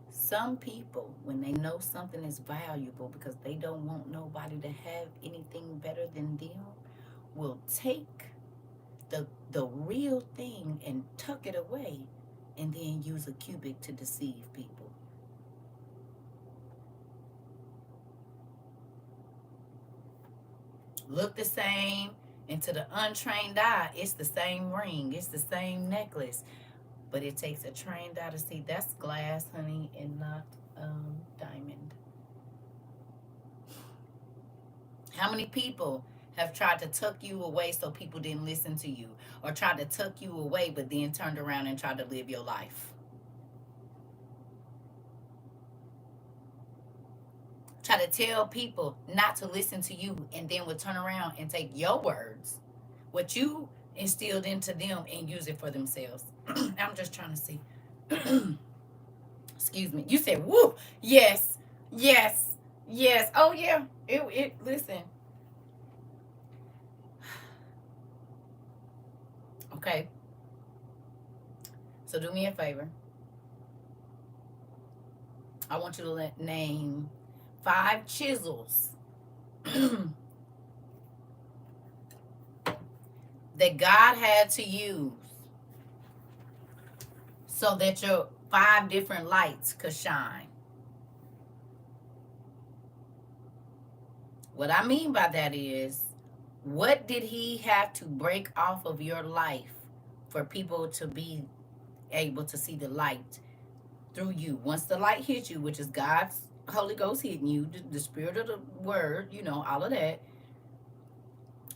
S1: Some people, when they know something is valuable because they don't want nobody to have anything better than them, will take the real thing and tuck it away and then use a cubic to deceive people. Look the same, and to the untrained eye, it's the same ring, it's the same necklace, but it takes a trained eye to see that's glass, honey, and not diamond. How many people have tried to tuck you away so people didn't listen to you, or tried to tuck you away but then turned around and tried to live your life? Try to tell people not to listen to you and then would turn around and take your words, what you instilled into them, and use it for themselves. I'm just trying to see. Excuse me. You said, woo, yes, yes, yes. Oh, yeah. Listen. Okay. So do me a favor. I want you to name 5 chisels that God had to use so that your 5 different lights could shine. What I mean by that is, what did he have to break off of your life for people to be able to see the light through you? Once the light hits you, which is God's Holy Ghost hitting you, the spirit of the word, all of that.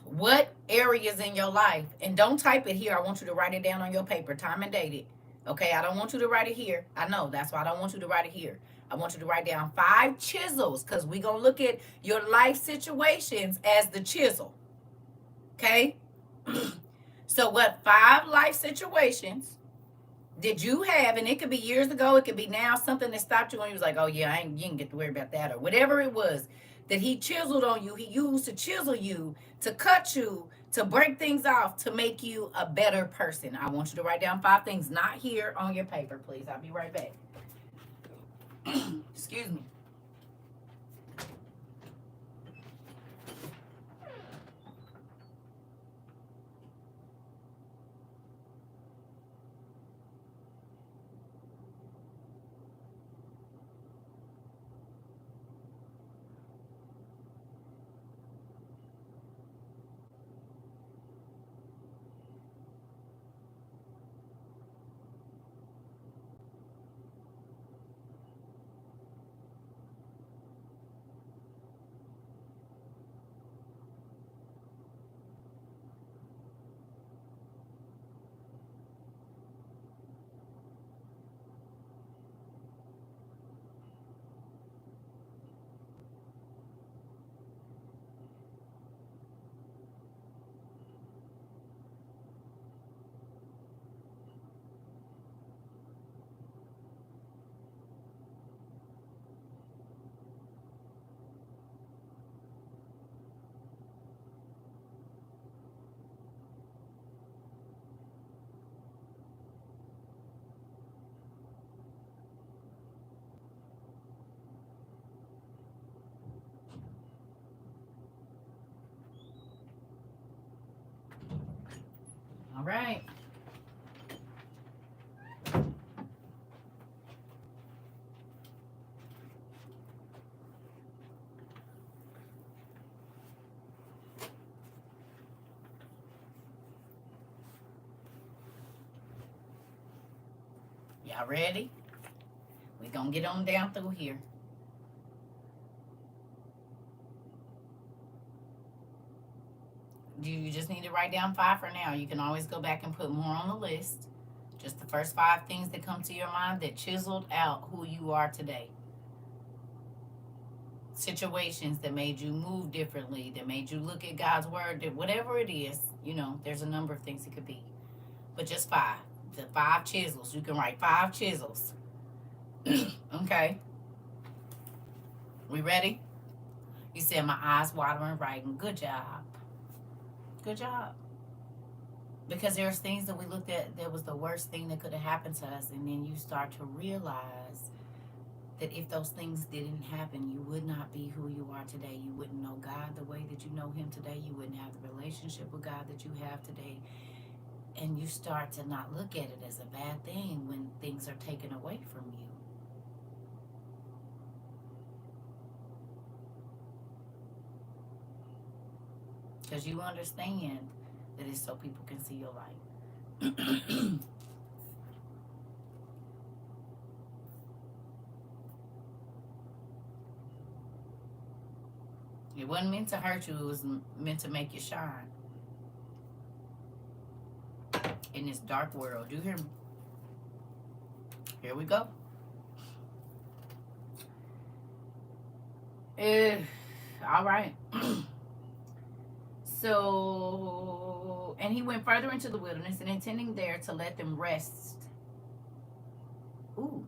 S1: What areas in your life, and don't type it here, I want you to write it down on your paper, time and date it. Okay, I don't want you to write it here. I know, that's why I don't want you to write it here. I want you to write down 5 chisels, because we're going to look at your life situations as the chisel. Okay? So what 5 life situations did you have? And it could be years ago, it could be now, something that stopped you and he was like, oh yeah, you didn't get to worry about that, or whatever it was that he chiseled on you. He used to chisel you, to cut you, to break things off, to make you a better person. I want you to write down 5 things, not here on your paper, please. I'll be right back. Excuse me. All right. Y'all ready? We're going to get on down through here. You just need to write down 5 for now. You can always go back and put more on the list. Just the first 5 things that come to your mind that chiseled out who you are today. Situations that made you move differently, that made you look at God's word, that whatever it is, there's a number of things it could be. But just 5. The 5 chisels. You can write 5 chisels. Okay. We ready? You said my eyes watering writing. Good job. Good job. Because there's things that we looked at that was the worst thing that could have happened to us, and then you start to realize that if those things didn't happen, you would not be who you are today. You wouldn't know God the way that you know him today. You wouldn't have the relationship with God that you have today. And you start to not look at it as a bad thing when things are taken away from you. Because you understand that it's so people can see your light. It wasn't meant to hurt you. It was meant to make you shine in this dark world. You hear me? Here we go. All right. So, and he went further into the wilderness, and intending there to let them rest. Ooh.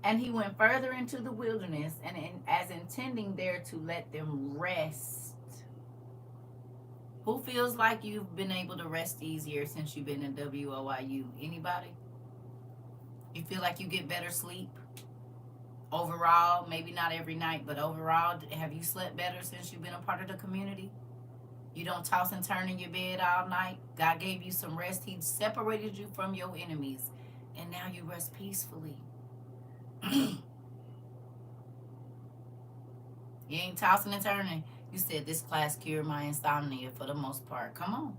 S1: And he went further into the wilderness, and as intending there to let them rest. Who feels like you've been able to rest easier since you've been in WOIU? Anybody? You feel like you get better sleep? Overall, maybe not every night, but overall, have you slept better since you've been a part of the community? You don't toss and turn in your bed all night. God gave you some rest. He separated you from your enemies, and now you rest peacefully. You ain't tossing and turning. You said this class cured my insomnia for the most part. Come on.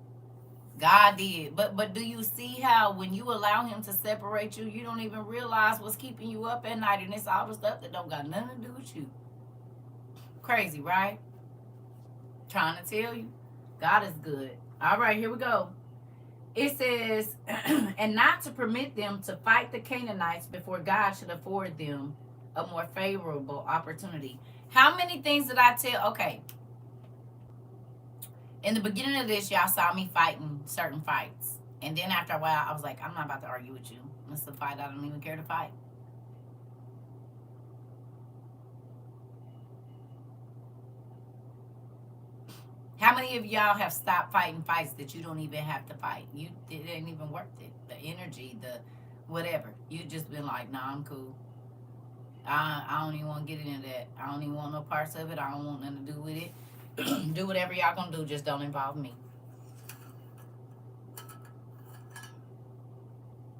S1: God did. But do you see how when you allow him to separate you, you don't even realize what's keeping you up at night, and it's all the stuff that don't got nothing to do with you. Crazy, right? Trying to tell you. God is good. All right, here we go. It says, and not to permit them to fight the Canaanites before God should afford them a more favorable opportunity. How many things did I tell? Okay. In the beginning of this, y'all saw me fighting certain fights. And then after a while, I was like, I'm not about to argue with you. It's a fight I don't even care to fight. How many of y'all have stopped fighting fights that you don't even have to fight? It ain't even worth it. The energy, the whatever. You just been like, nah, I'm cool. I don't even want to get into that. I don't even want no parts of it. I don't want nothing to do with it. Do whatever y'all gonna do. Just don't involve me.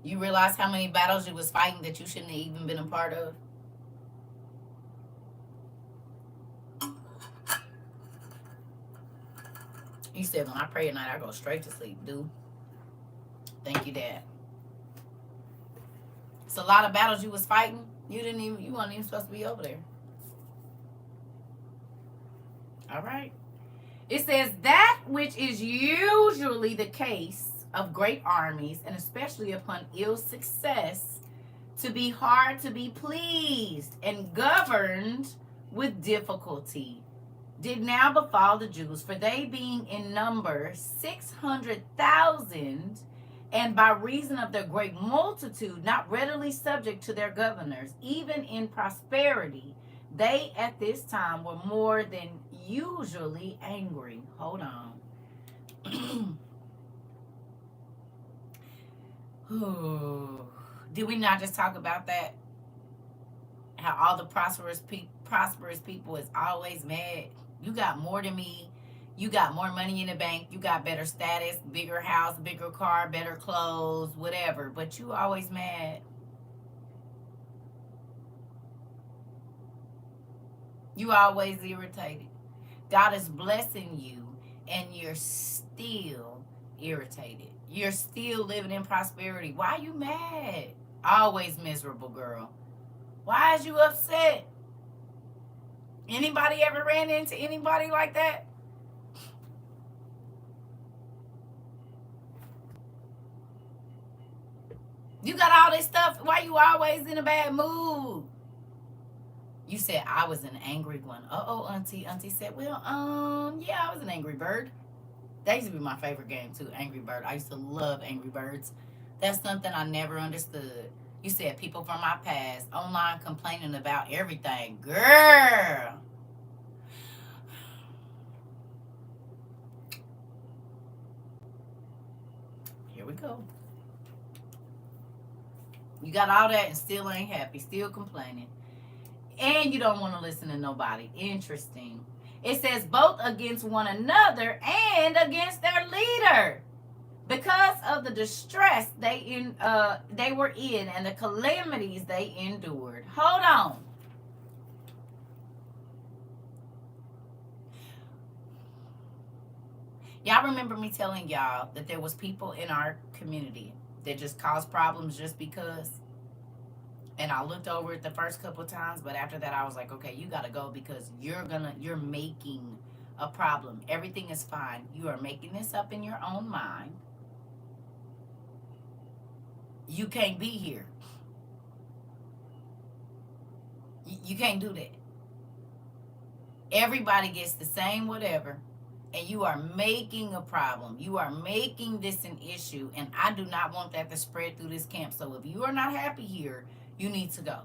S1: You realize how many battles you was fighting that you shouldn't have even been a part of? He said, when I pray at night, I go straight to sleep, dude. Thank you, Dad. It's a lot of battles you was fighting. You weren't even supposed to be over there. All right. It says, that which is usually the case of great armies, and especially upon ill success, to be hard to be pleased and governed with difficulty, did now befall the Jews, for they being in number 600,000, and by reason of their great multitude, not readily subject to their governors, even in prosperity, they at this time were more than usually angry. Hold on. Did we not just talk about that? How all the prosperous people is always mad. You got more than me. You got more money in the bank. You got better status, bigger house, bigger car, better clothes, whatever. But you always mad. You always irritated. God is blessing you and you're still irritated. You're still living in prosperity. Why are you mad? Always miserable, girl. Why is you upset? Anybody ever ran into anybody like that? You got all this stuff. Why you always in a bad mood? You said I was an angry one. Uh-oh, Auntie. Auntie said, well, yeah, I was an angry bird. That used to be my favorite game too, Angry Bird. I used to love Angry Birds. That's something I never understood. You said people from my past online complaining about everything. Girl. Here we go. You got all that and still ain't happy, still complaining. And you don't want to listen to nobody. Interesting. It says both against one another and against their leader, because of the distress they were in and the calamities they endured. Hold on. Y'all remember me telling y'all that there was people in our community that just caused problems just because? And I looked over it the first couple of times, but after that I was like, okay, you gotta go because you're making a problem. Everything is fine. You are making this up in your own mind. You can't be here. You can't do that. Everybody gets the same whatever, and you are making a problem. You are making this an issue, and I do not want that to spread through this camp. So if you are not happy here, you need to go.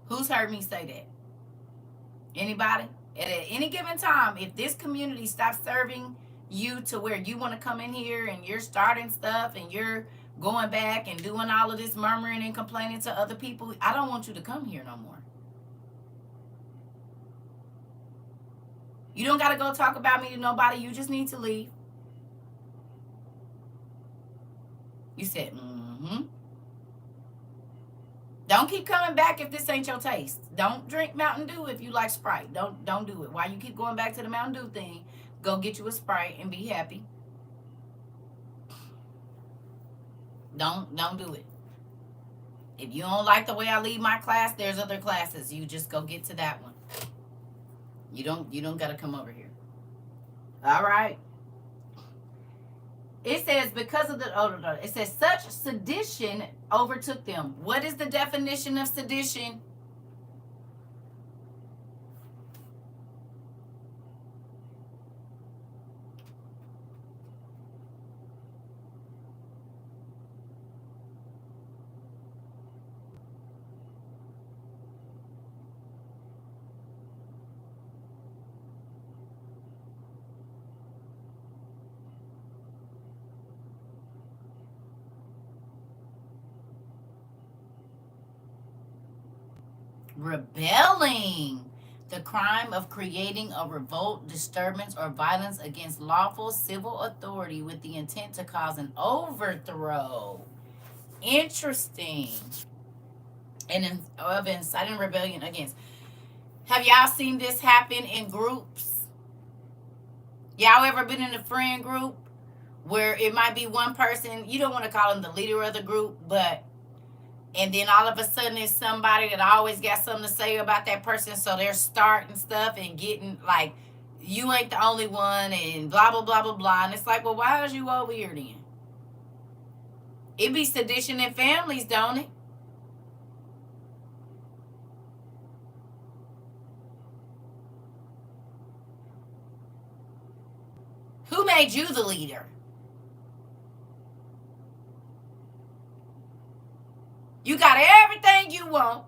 S1: Who's heard me say that? Anybody? At any given time, if this community stops serving you to where you want to come in here and you're starting stuff and you're going back and doing all of this murmuring and complaining to other people, I don't want you to come here no more. You don't got to go talk about me to nobody. You just need to leave. You said, Don't keep coming back if this ain't your taste. Don't drink Mountain Dew if you like Sprite. Don't do it. Why you keep going back to the Mountain Dew thing? Go get you a Sprite and be happy. Don't do it. If you don't like the way I lead my class, there's other classes. You just go get to that one. You don't gotta come over here. All right. It says because of the it says such sedition overtook them. What is the definition of sedition? Rebelling. The crime of creating a revolt, disturbance, or violence against lawful civil authority with the intent to cause an overthrow. Interesting. And of inciting rebellion against. Have y'all seen this happen in groups? Y'all ever been in a friend group where it might be one person, you don't want to call them the leader of the group, but and then all of a sudden it's somebody that always got something to say about that person, so they're starting stuff and getting like, you ain't the only one and blah blah blah blah blah, and it's like, well, why is you over here then? It be sedition in families, don't it? Who made you the leader? You got everything you want,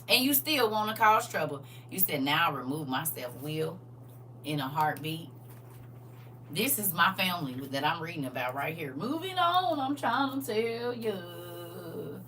S1: and you still want to cause trouble. You said, now I remove myself, will, in a heartbeat. This is my family that I'm reading about right here. Moving on, I'm trying to tell you.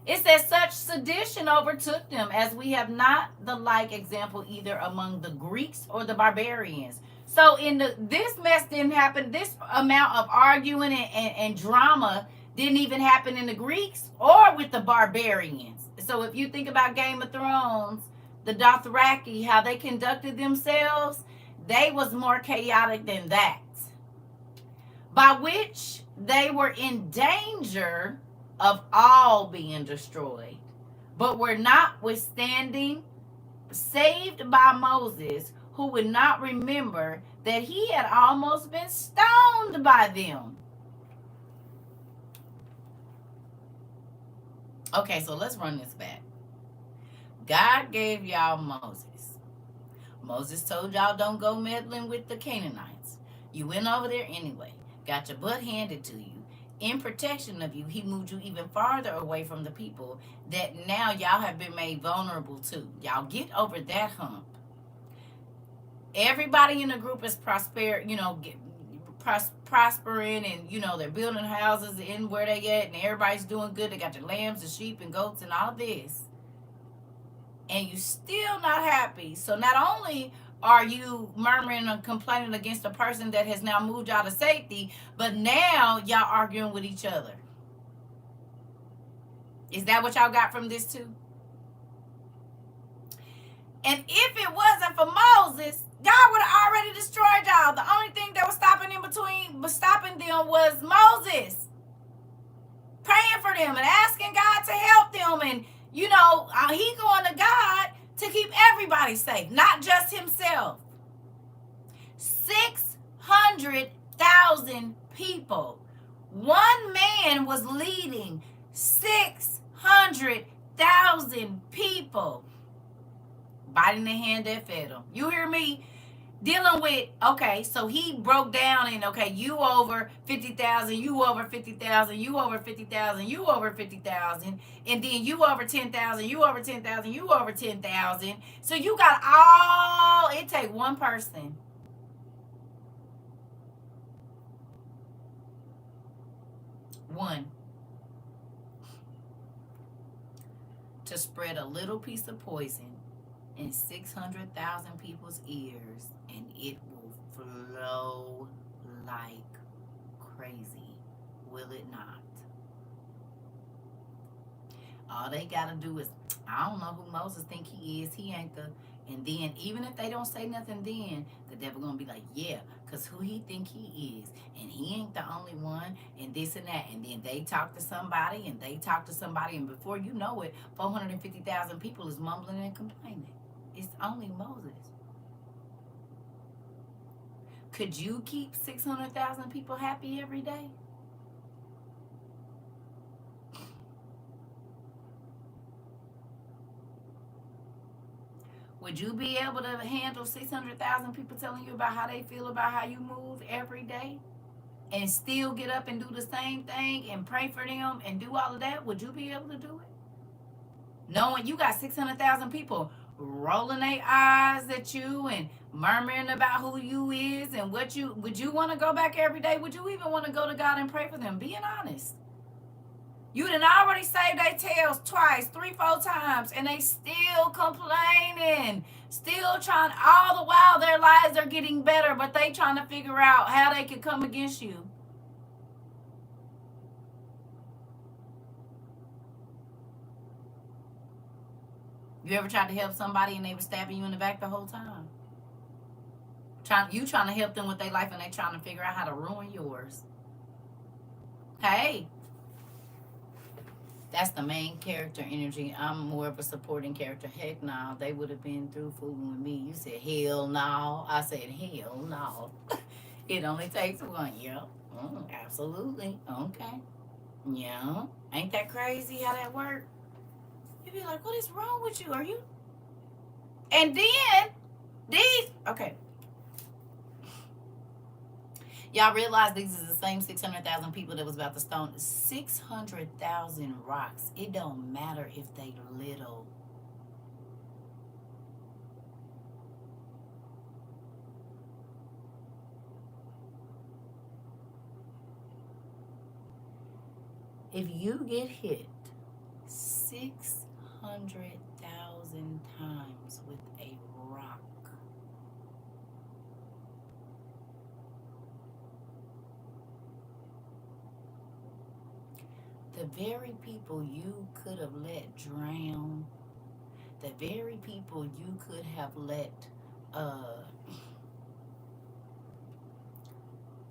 S1: It says such sedition overtook them as we have not the like example either among the Greeks or the barbarians. So this mess didn't happen. This amount of arguing and drama didn't even happen in the Greeks or with the barbarians. So if you think about Game of Thrones, the Dothraki, how they conducted themselves, they was more chaotic than that. By which they were in danger of all being destroyed, but were notwithstanding saved by Moses, who would not remember that he had almost been stoned by them. Okay, so let's run this back. God gave y'all Moses. Moses told y'all don't go meddling with the Canaanites. You went over there anyway. Got your butt handed to you. In protection of you, he moved you even farther away from the people that now y'all have been made vulnerable to. Y'all get over that hump. Everybody in the group is prospering, and they're building houses in where they at, and everybody's doing good. They got their lambs and sheep and goats and all this, and you still not happy. So not only are you murmuring and complaining against a person that has now moved y'all to safety, but now y'all arguing with each other. Is that what y'all got from this too? And if it wasn't for Moses, God would have already destroyed y'all. The only thing that was stopping them was Moses. Praying for them and asking God to help them. And, he going to God to keep everybody safe, not just himself. 600,000 people. One man was leading 600,000 people. Biting the hand that fed him. You hear me? Dealing with, so he broke down and, you over 50,000, you over 50,000, you over 50,000, you over 50,000, and then you over 10,000, you over 10,000, you over 10,000. So you got it take one person. One. To spread a little piece of poison in 600,000 people's ears, and it will flow like crazy, will it not? All they gotta do is, I don't know who Moses think he is, he ain't the, and then even if they don't say nothing, then the devil gonna be like, yeah, because who he think he is, and he ain't the only one, and this and that, and then they talk to somebody, and before you know it, 450,000 people is mumbling and complaining. It's only Moses. Could you keep 600,000 people happy every day? Would you be able to handle 600,000 people telling you about how they feel about how you move every day and still get up and do the same thing and pray for them and do all of that? Would you be able to do it? Knowing you got 600,000 people rolling their eyes at you and murmuring about who you is and would you want to go back every day? Would you even want to go to God and pray for them? Being honest. You done already saved their tails twice, 3-4 times, and they still complaining. Still trying, all the while their lives are getting better, but they trying to figure out how they could come against you. You ever tried to help somebody and they were stabbing you in the back the whole time? You trying to help them with their life and they trying to figure out how to ruin yours. Hey. That's the main character energy. I'm more of a supporting character. Heck no, they would have been through fooling with me. You said hell no. I said hell no. It only takes one. Yep. Absolutely. Okay. Yeah. Ain't that crazy how that works? You'd be like, what is wrong with you? Are you? And then okay. Y'all realize these is the same 600,000 people that was about to stone. 600,000 rocks. It don't matter if they little. If you get hit 600,000 times with a rock. The very people you could have let drown, the very people you could have let uh,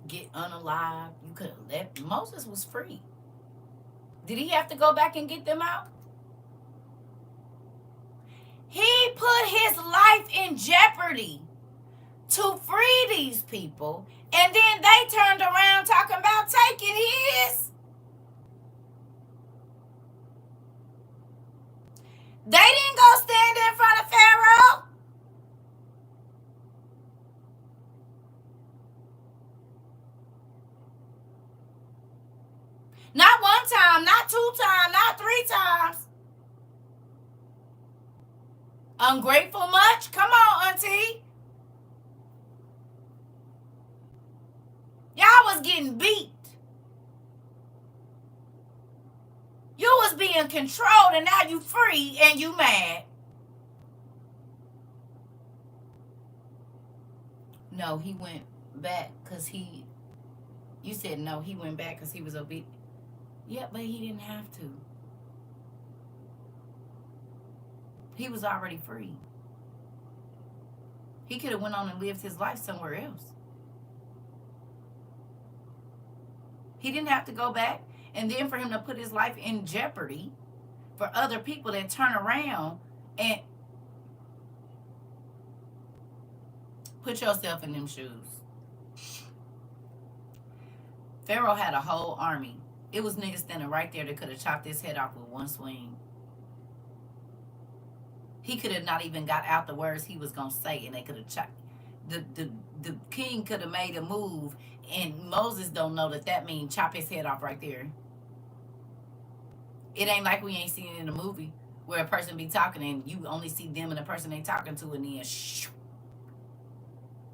S1: get unalive, you could have let. Moses was free. Did he have to go back and get them out? He put his life in jeopardy to free these people, and then they turned around talking about taking his. They didn't go stand in front of Pharaoh. Not one time, not two times, not three times. Ungrateful much? Come on, auntie. Y'all was getting beat. You was being controlled, and now you free and you mad. No, he went back because he. You said no, he went back because he was obedient. Yeah, but he didn't have to. He was already free. He could have went on and lived his life somewhere else. He didn't have to go back. And then for him to put his life in jeopardy for other people that turn around and put yourself in them shoes. Pharaoh had a whole army. It was niggas standing right there that could have chopped his head off with one swing. He could have not even got out the words he was going to say, and they could have chopped. The king could have made a move, and Moses don't know that means chop his head off right there. It ain't like we ain't seen it in a movie where a person be talking and you only see them and the person they talking to, and then shh.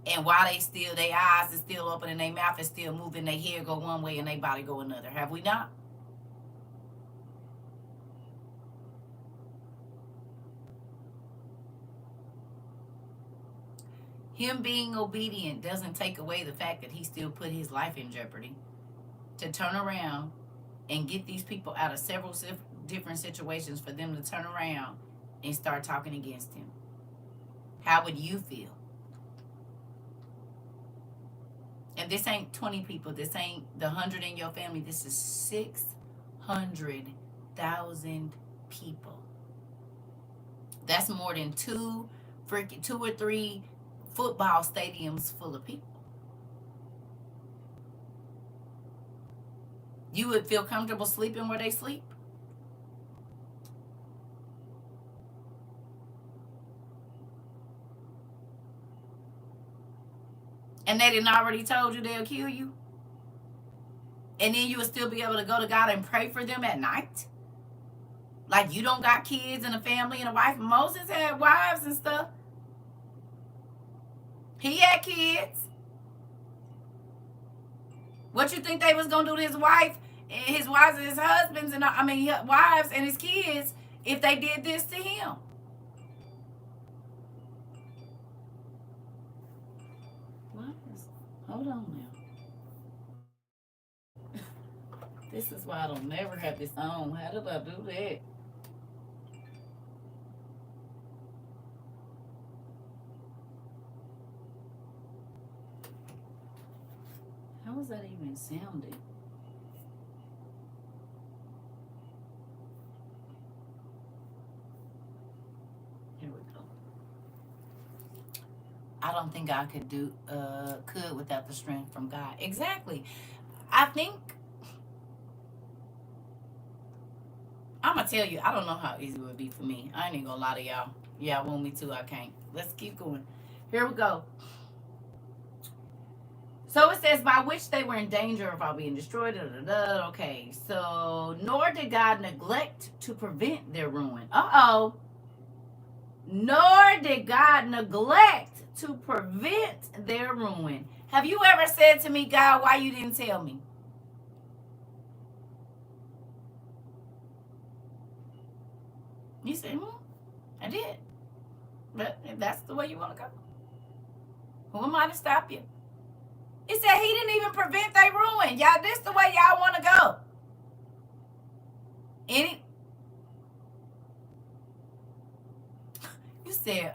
S1: And while they still, their eyes is still open and their mouth is still moving, their hair go one way and their body go another. Have we not? Him being obedient doesn't take away the fact that he still put his life in jeopardy to turn around and get these people out of several different situations for them to turn around and start talking against him. How would you feel? And this ain't 20 people. This ain't the 100 in your family. This is 600,000 people. That's more than two or three football stadiums full of people. You would feel comfortable sleeping where they sleep? And they didn't already told you they'll kill you? And then you would still be able to go to God and pray for them at night? Like you don't got kids and a family and a wife. Moses had wives and stuff. He had kids. What you think they was going to do to his wife, his wives and his husbands, and wives and his kids if they did this to him? Hold on now. This is why I don't never have this on. How did I do that? How was that even sounding? Here we go. I don't think I could without the strength from God. Exactly. I think I'm gonna tell you, I don't know how easy it would be for me. I ain't even gonna lie to y'all. Y'all want me to, I can't. Let's keep going. Here we go. So it says, by which they were in danger of all being destroyed. Okay, so nor did God neglect to prevent their ruin. Nor did God neglect to prevent their ruin. Have you ever said to me, God, why you didn't tell me? You said, I did. But if that's the way you want to go, who am I to stop you? He said he didn't even prevent their ruin. Y'all, this the way y'all want to go. Any you said,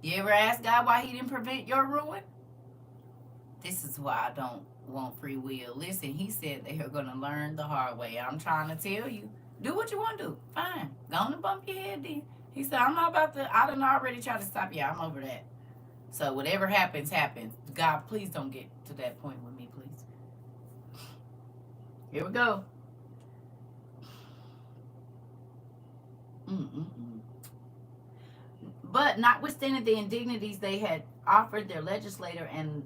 S1: you ever ask God why he didn't prevent your ruin? This is why I don't want free will. Listen, he said they are going to learn the hard way. I'm trying to tell you. Do what you want to do. Fine. Go on and bump your head then. He said, I'm not about to, I done already tried to stop you. I'm over that. So whatever happens, happens. God, please don't get to that point with me, please. Here we go. Mm-mm-mm. But notwithstanding the indignities they had offered their legislator and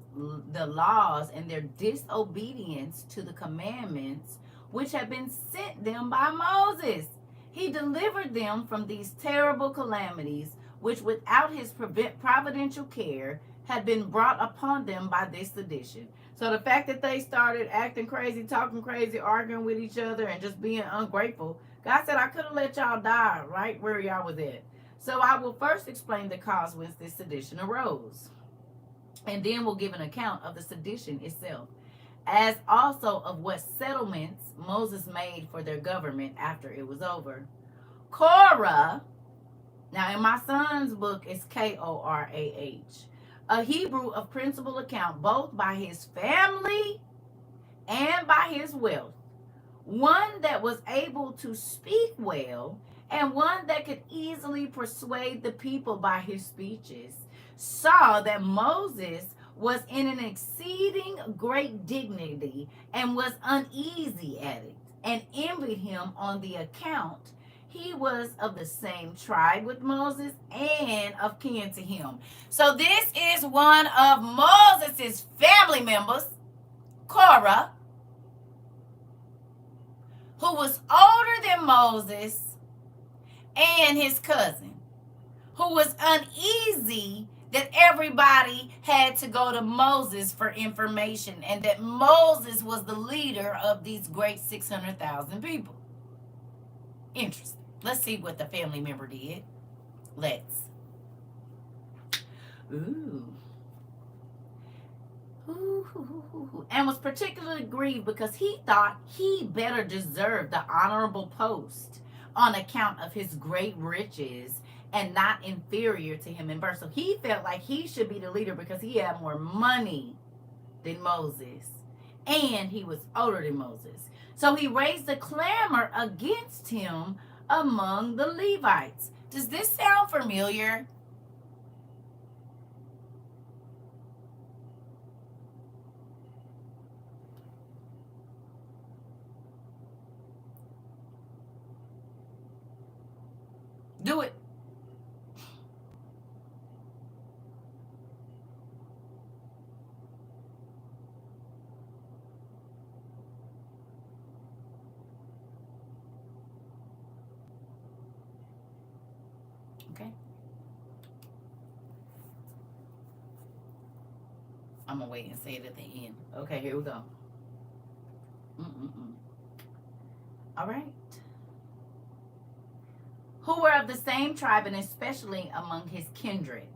S1: the laws and their disobedience to the commandments which had been sent them by Moses, he delivered them from these terrible calamities which without his providential care had been brought upon them by this sedition. So the fact that they started acting crazy, talking crazy, arguing with each other, and just being ungrateful, God said, I could have let y'all die right where y'all was at. So I will first explain the cause whence this sedition arose, and then we'll give an account of the sedition itself, as also of what settlements Moses made for their government after it was over. Korah, now in my son's book it's Korah, a Hebrew of principal account both by his family and by his wealth, one that was able to speak well, and one that could easily persuade the people by his speeches, saw that Moses was in an exceeding great dignity and was uneasy at it, and envied him on the account he was of the same tribe with Moses and of kin to him. So this is one of Moses' family members, Korah, who was older than Moses, and his cousin, who was uneasy that everybody had to go to Moses for information and that Moses was the leader of these great 600,000 people. Interesting. Let's see what the family member did. Let's. Ooh. And was particularly grieved because he thought he better deserved the honorable post on account of his great riches and not inferior to him in birth. So he felt like he should be the leader because he had more money than Moses, and he was older than Moses. So he raised a clamor against him among the Levites. Does this sound familiar? Do it. Okay. I'm going to wait and say it at the end. Okay, here we go. All right. Who were of the same tribe and especially among his kindred.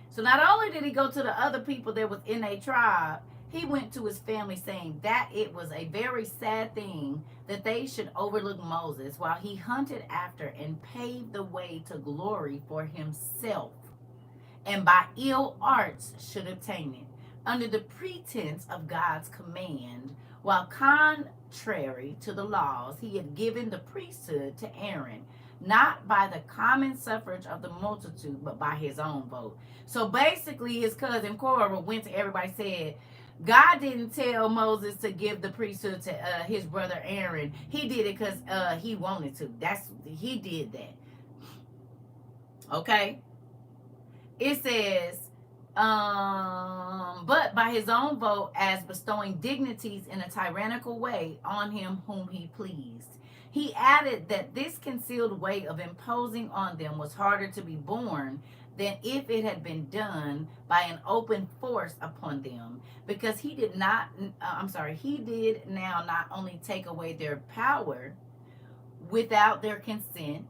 S1: So not only did he go to the other people that was in a tribe, he went to his family saying that it was a very sad thing that they should overlook Moses while he hunted after and paved the way to glory for himself, and by ill arts should obtain it, under the pretense of God's command, while contrary to the laws he had given the priesthood to Aaron, not by the common suffrage of the multitude, but by his own vote. So basically, his cousin Korah went to everybody and said, God didn't tell Moses to give the priesthood to his brother Aaron. He did it because he wanted to. He did that. Okay? It says, but by his own vote, as bestowing dignities in a tyrannical way on him whom he pleased. He added that this concealed way of imposing on them was harder to be borne than if it had been done by an open force upon them, because he did not, he did now not only take away their power without their consent,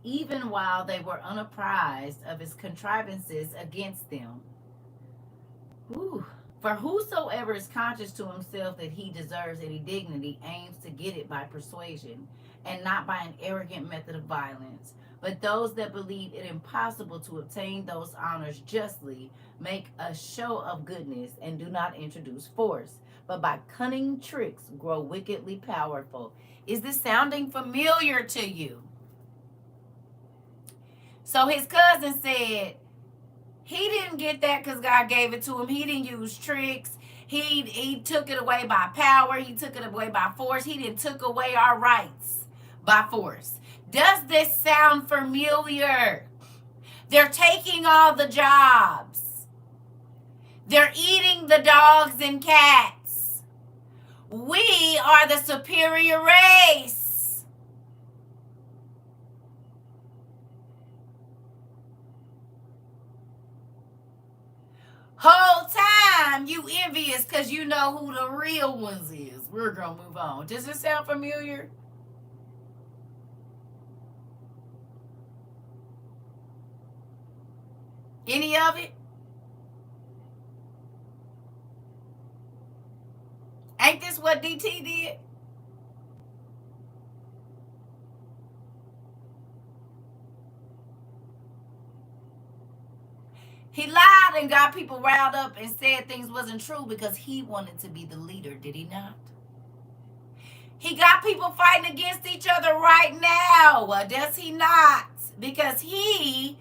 S1: even while they were unapprised of his contrivances against them. Whew. For whosoever is conscious to himself that he deserves any dignity aims to get it by persuasion, and not by an arrogant method of violence. But those that believe it impossible to obtain those honors justly make a show of goodness and do not introduce force, but by cunning tricks grow wickedly powerful. Is this sounding familiar to you? So his cousin said, he didn't get that because God gave it to him. He didn't use tricks. He took it away by power. He took it away by force. He didn't took away our rights by force. Does this sound familiar? They're taking all the jobs. They're eating the dogs and cats. We are the superior race. Whole time you envious because you know who the real ones is. We're going to move on. Does it sound familiar? Any of it? Ain't this what DT did? He lied and got people riled up and said things wasn't true because he wanted to be the leader, did he not? He got people fighting against each other right now, does he not? Because he,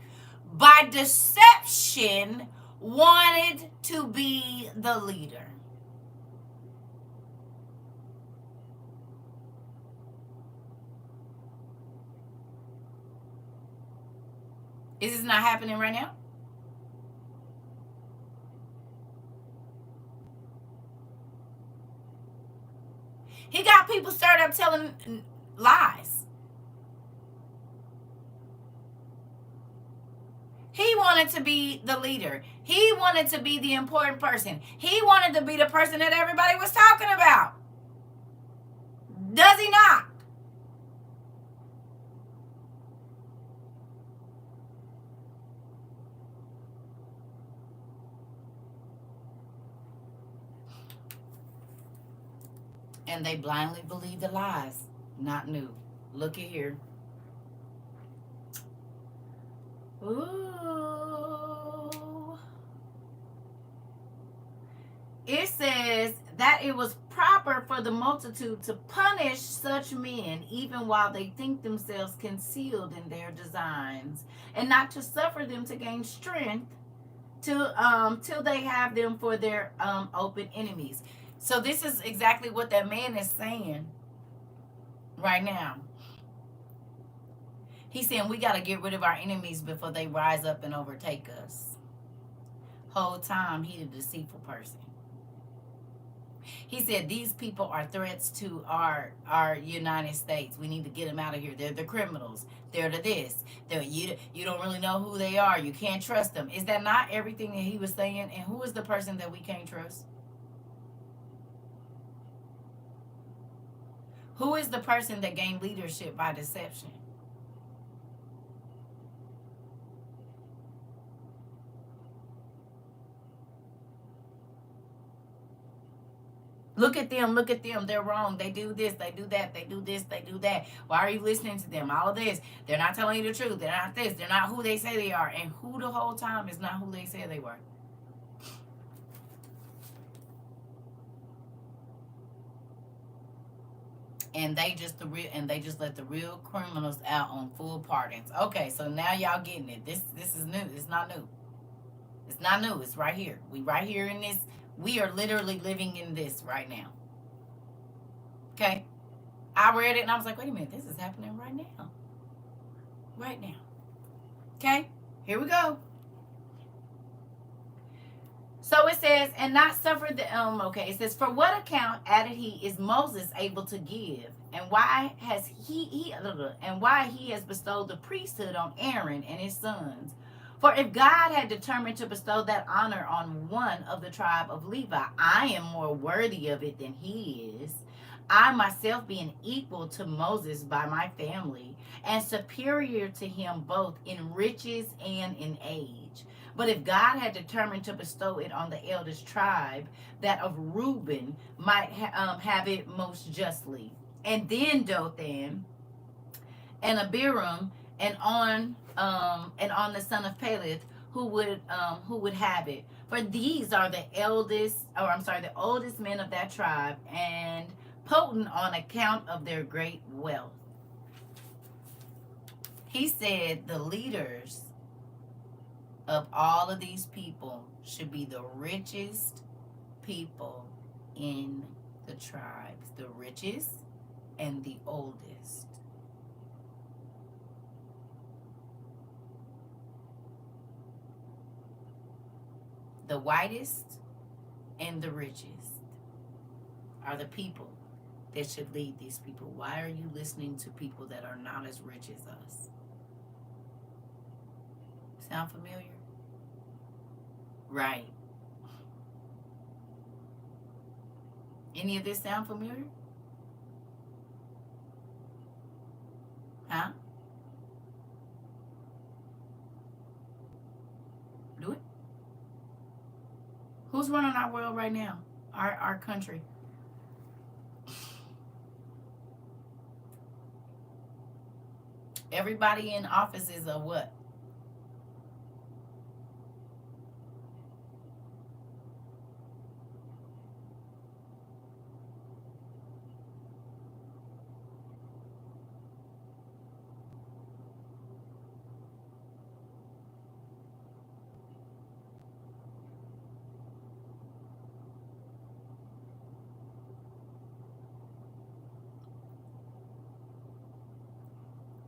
S1: by deception, wanted to be the leader. Is this not happening right now? He got people started up telling lies. He wanted to be the leader. He wanted to be the important person. He wanted to be the person that everybody was talking about. Does he not? And they blindly believe the lies. Not new. Look at here. Ooh. It says that it was proper for the multitude to punish such men even while they think themselves concealed in their designs, and not to suffer them to gain strength till they have them for their open enemies. So this is exactly what that man is saying right now. He's saying we got to get rid of our enemies before they rise up and overtake us. Whole time he the deceitful person. He said these people are threats to our United States. We need to get them out of here. They're the criminals. They're the this. You don't really know who they are. You can't trust them. Is that not everything that he was saying? And who is the person that we can't trust? Who is the person that gained leadership by deception? Look at them, look at them. They're wrong. They do this, they do that, they do this, they do that. Why are you listening to them? All of this. They're not telling you the truth. They're not this. They're not who they say they are. And who the whole time is not who they say they were. And they just let the real criminals out on full pardons. Okay, so now y'all getting it. This is new. It's not new. It's not new. It's right here. We right here in this. We are literally living in this right now. Okay? I read it and I was like, wait a minute, this is happening right now. Right now. Okay? Here we go. So it says, and not suffer the it says, for what account, added he, is Moses able to give, and why has he has bestowed the priesthood on Aaron and his sons, For if God had determined to bestow that honor on one of the tribe of Levi, I am more worthy of it than he is. I myself being equal to Moses by my family, and superior to him both in riches and in age. But if God had determined to bestow it on the eldest tribe, that of Reuben, might have it most justly. And then Dothan and Abiram, and on the son of Peleth, who would have it. For these are the the oldest men of that tribe, and potent on account of their great wealth. He said the leaders of all of these people should be the richest people in the tribes, the richest and the oldest. The whitest and the richest are the people that should lead these people. Why are you listening to people that are not as rich as us? Sound familiar? Right. Any of this sound familiar? Huh? Do it. Who's running our world right now? Our country. Everybody in office is a what?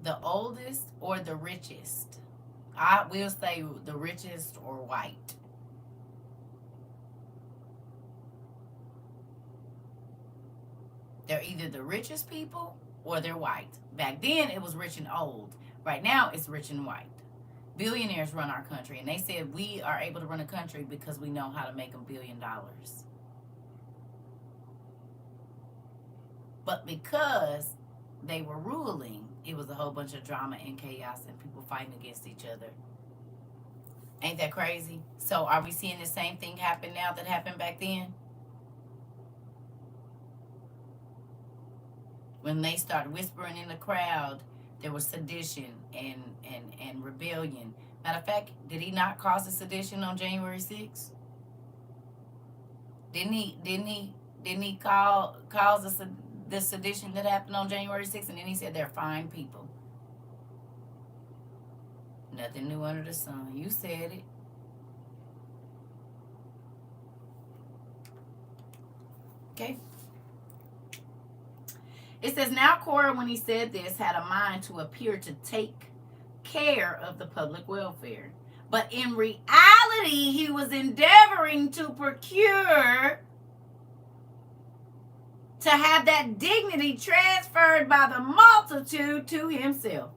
S1: The oldest or the richest? I will say the richest or white. They're either the richest people or they're white. Back then it was rich and old. Right now it's rich and white. Billionaires run our country, and they said we are able to run a country because we know how to make $1 billion. But because they were ruling, it was a whole bunch of drama and chaos and people fighting against each other. Ain't that crazy? So are we seeing the same thing happen now that happened back then? When they started whispering in the crowd, there was sedition and rebellion. Matter of fact, did he not cause a sedition on January 6th? Didn't he cause the sedition that happened on January 6th? And then he said they're fine people. Nothing new under the sun. You said it. Okay. It says, now Korah, when he said this, had a mind to appear to take care of the public welfare. But in reality, he was endeavoring to procure to have that dignity transferred by the multitude to himself.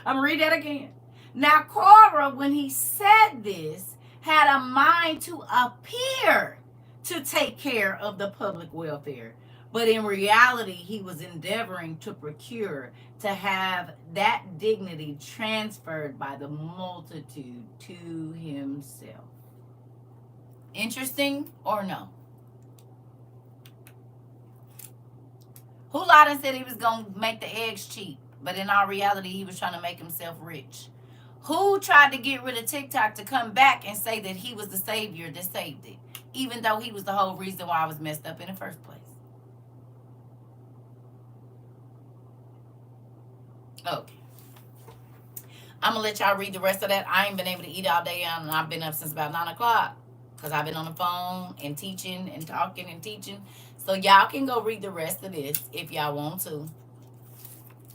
S1: I'm going to read that again. Now Korah, when he said this, had a mind to appear to take care of the public welfare. But in reality, he was endeavoring to procure to have that dignity transferred by the multitude to himself. Interesting or no? Who lied and said he was going to make the eggs cheap, but in all reality, he was trying to make himself rich? Who tried to get rid of TikTok to come back and say that he was the savior that saved it, even though he was the whole reason why I was messed up in the first place? Okay. I'm going to let y'all read the rest of that. I ain't been able to eat all day, and I've been up since about 9 o'clock because I've been on the phone and teaching and talking and teaching. So y'all can go read the rest of this if y'all want to.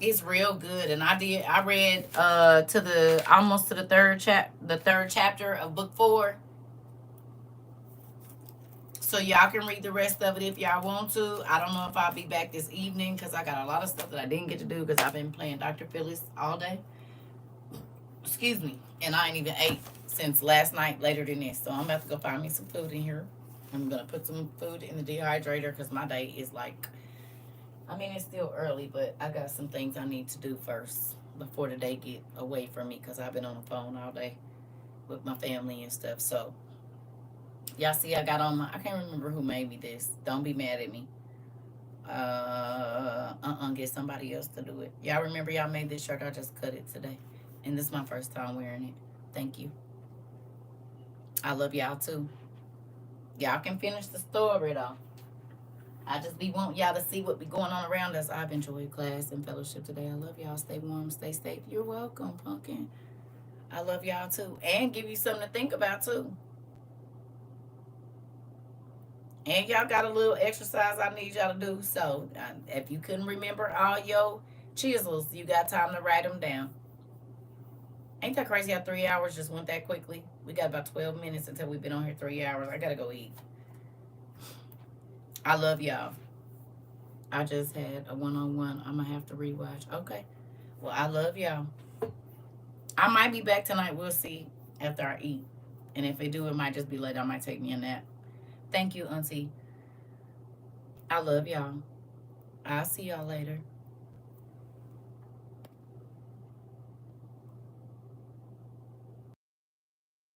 S1: It's real good. And I read to the almost to the third chapter of book 4. So y'all can read the rest of it if y'all want to. I don't know if I'll be back this evening because I got a lot of stuff that I didn't get to do because I've been playing Dr. Phyllis all day. Excuse me. And I ain't even ate since last night, later than this. So I'm about to go find me some food in here. I'm going to put some food in the dehydrator because my day is like, I mean, it's still early, but I got some things I need to do first before the day get away from me because I've been on the phone all day with my family and stuff. So y'all see I got on my, I can't remember who made me this. Don't be mad at me. Get somebody else to do it. Y'all remember y'all made this shirt? I just cut it today. And this is my first time wearing it. Thank you. I love y'all too. Y'all can finish the story though. I just be want y'all to see what be going on around us. I've enjoyed class and fellowship today. I love y'all. Stay warm, stay safe. You're welcome, pumpkin. I love y'all too. And give you something to think about too. And y'all got a little exercise I need y'all to do. So if you couldn't remember all your chisels, you got time to write them down. Ain't that crazy how 3 hours just went that quickly? We got about 12 minutes until we've been on here 3 hours. I gotta go eat. I love y'all. I just had a one-on-one. I'm gonna have to rewatch. Okay. Well, I love y'all. I might be back tonight. We'll see after I eat. And if they do, it might just be late. I might take me a nap. Thank you, Auntie. I love y'all. I'll see y'all later.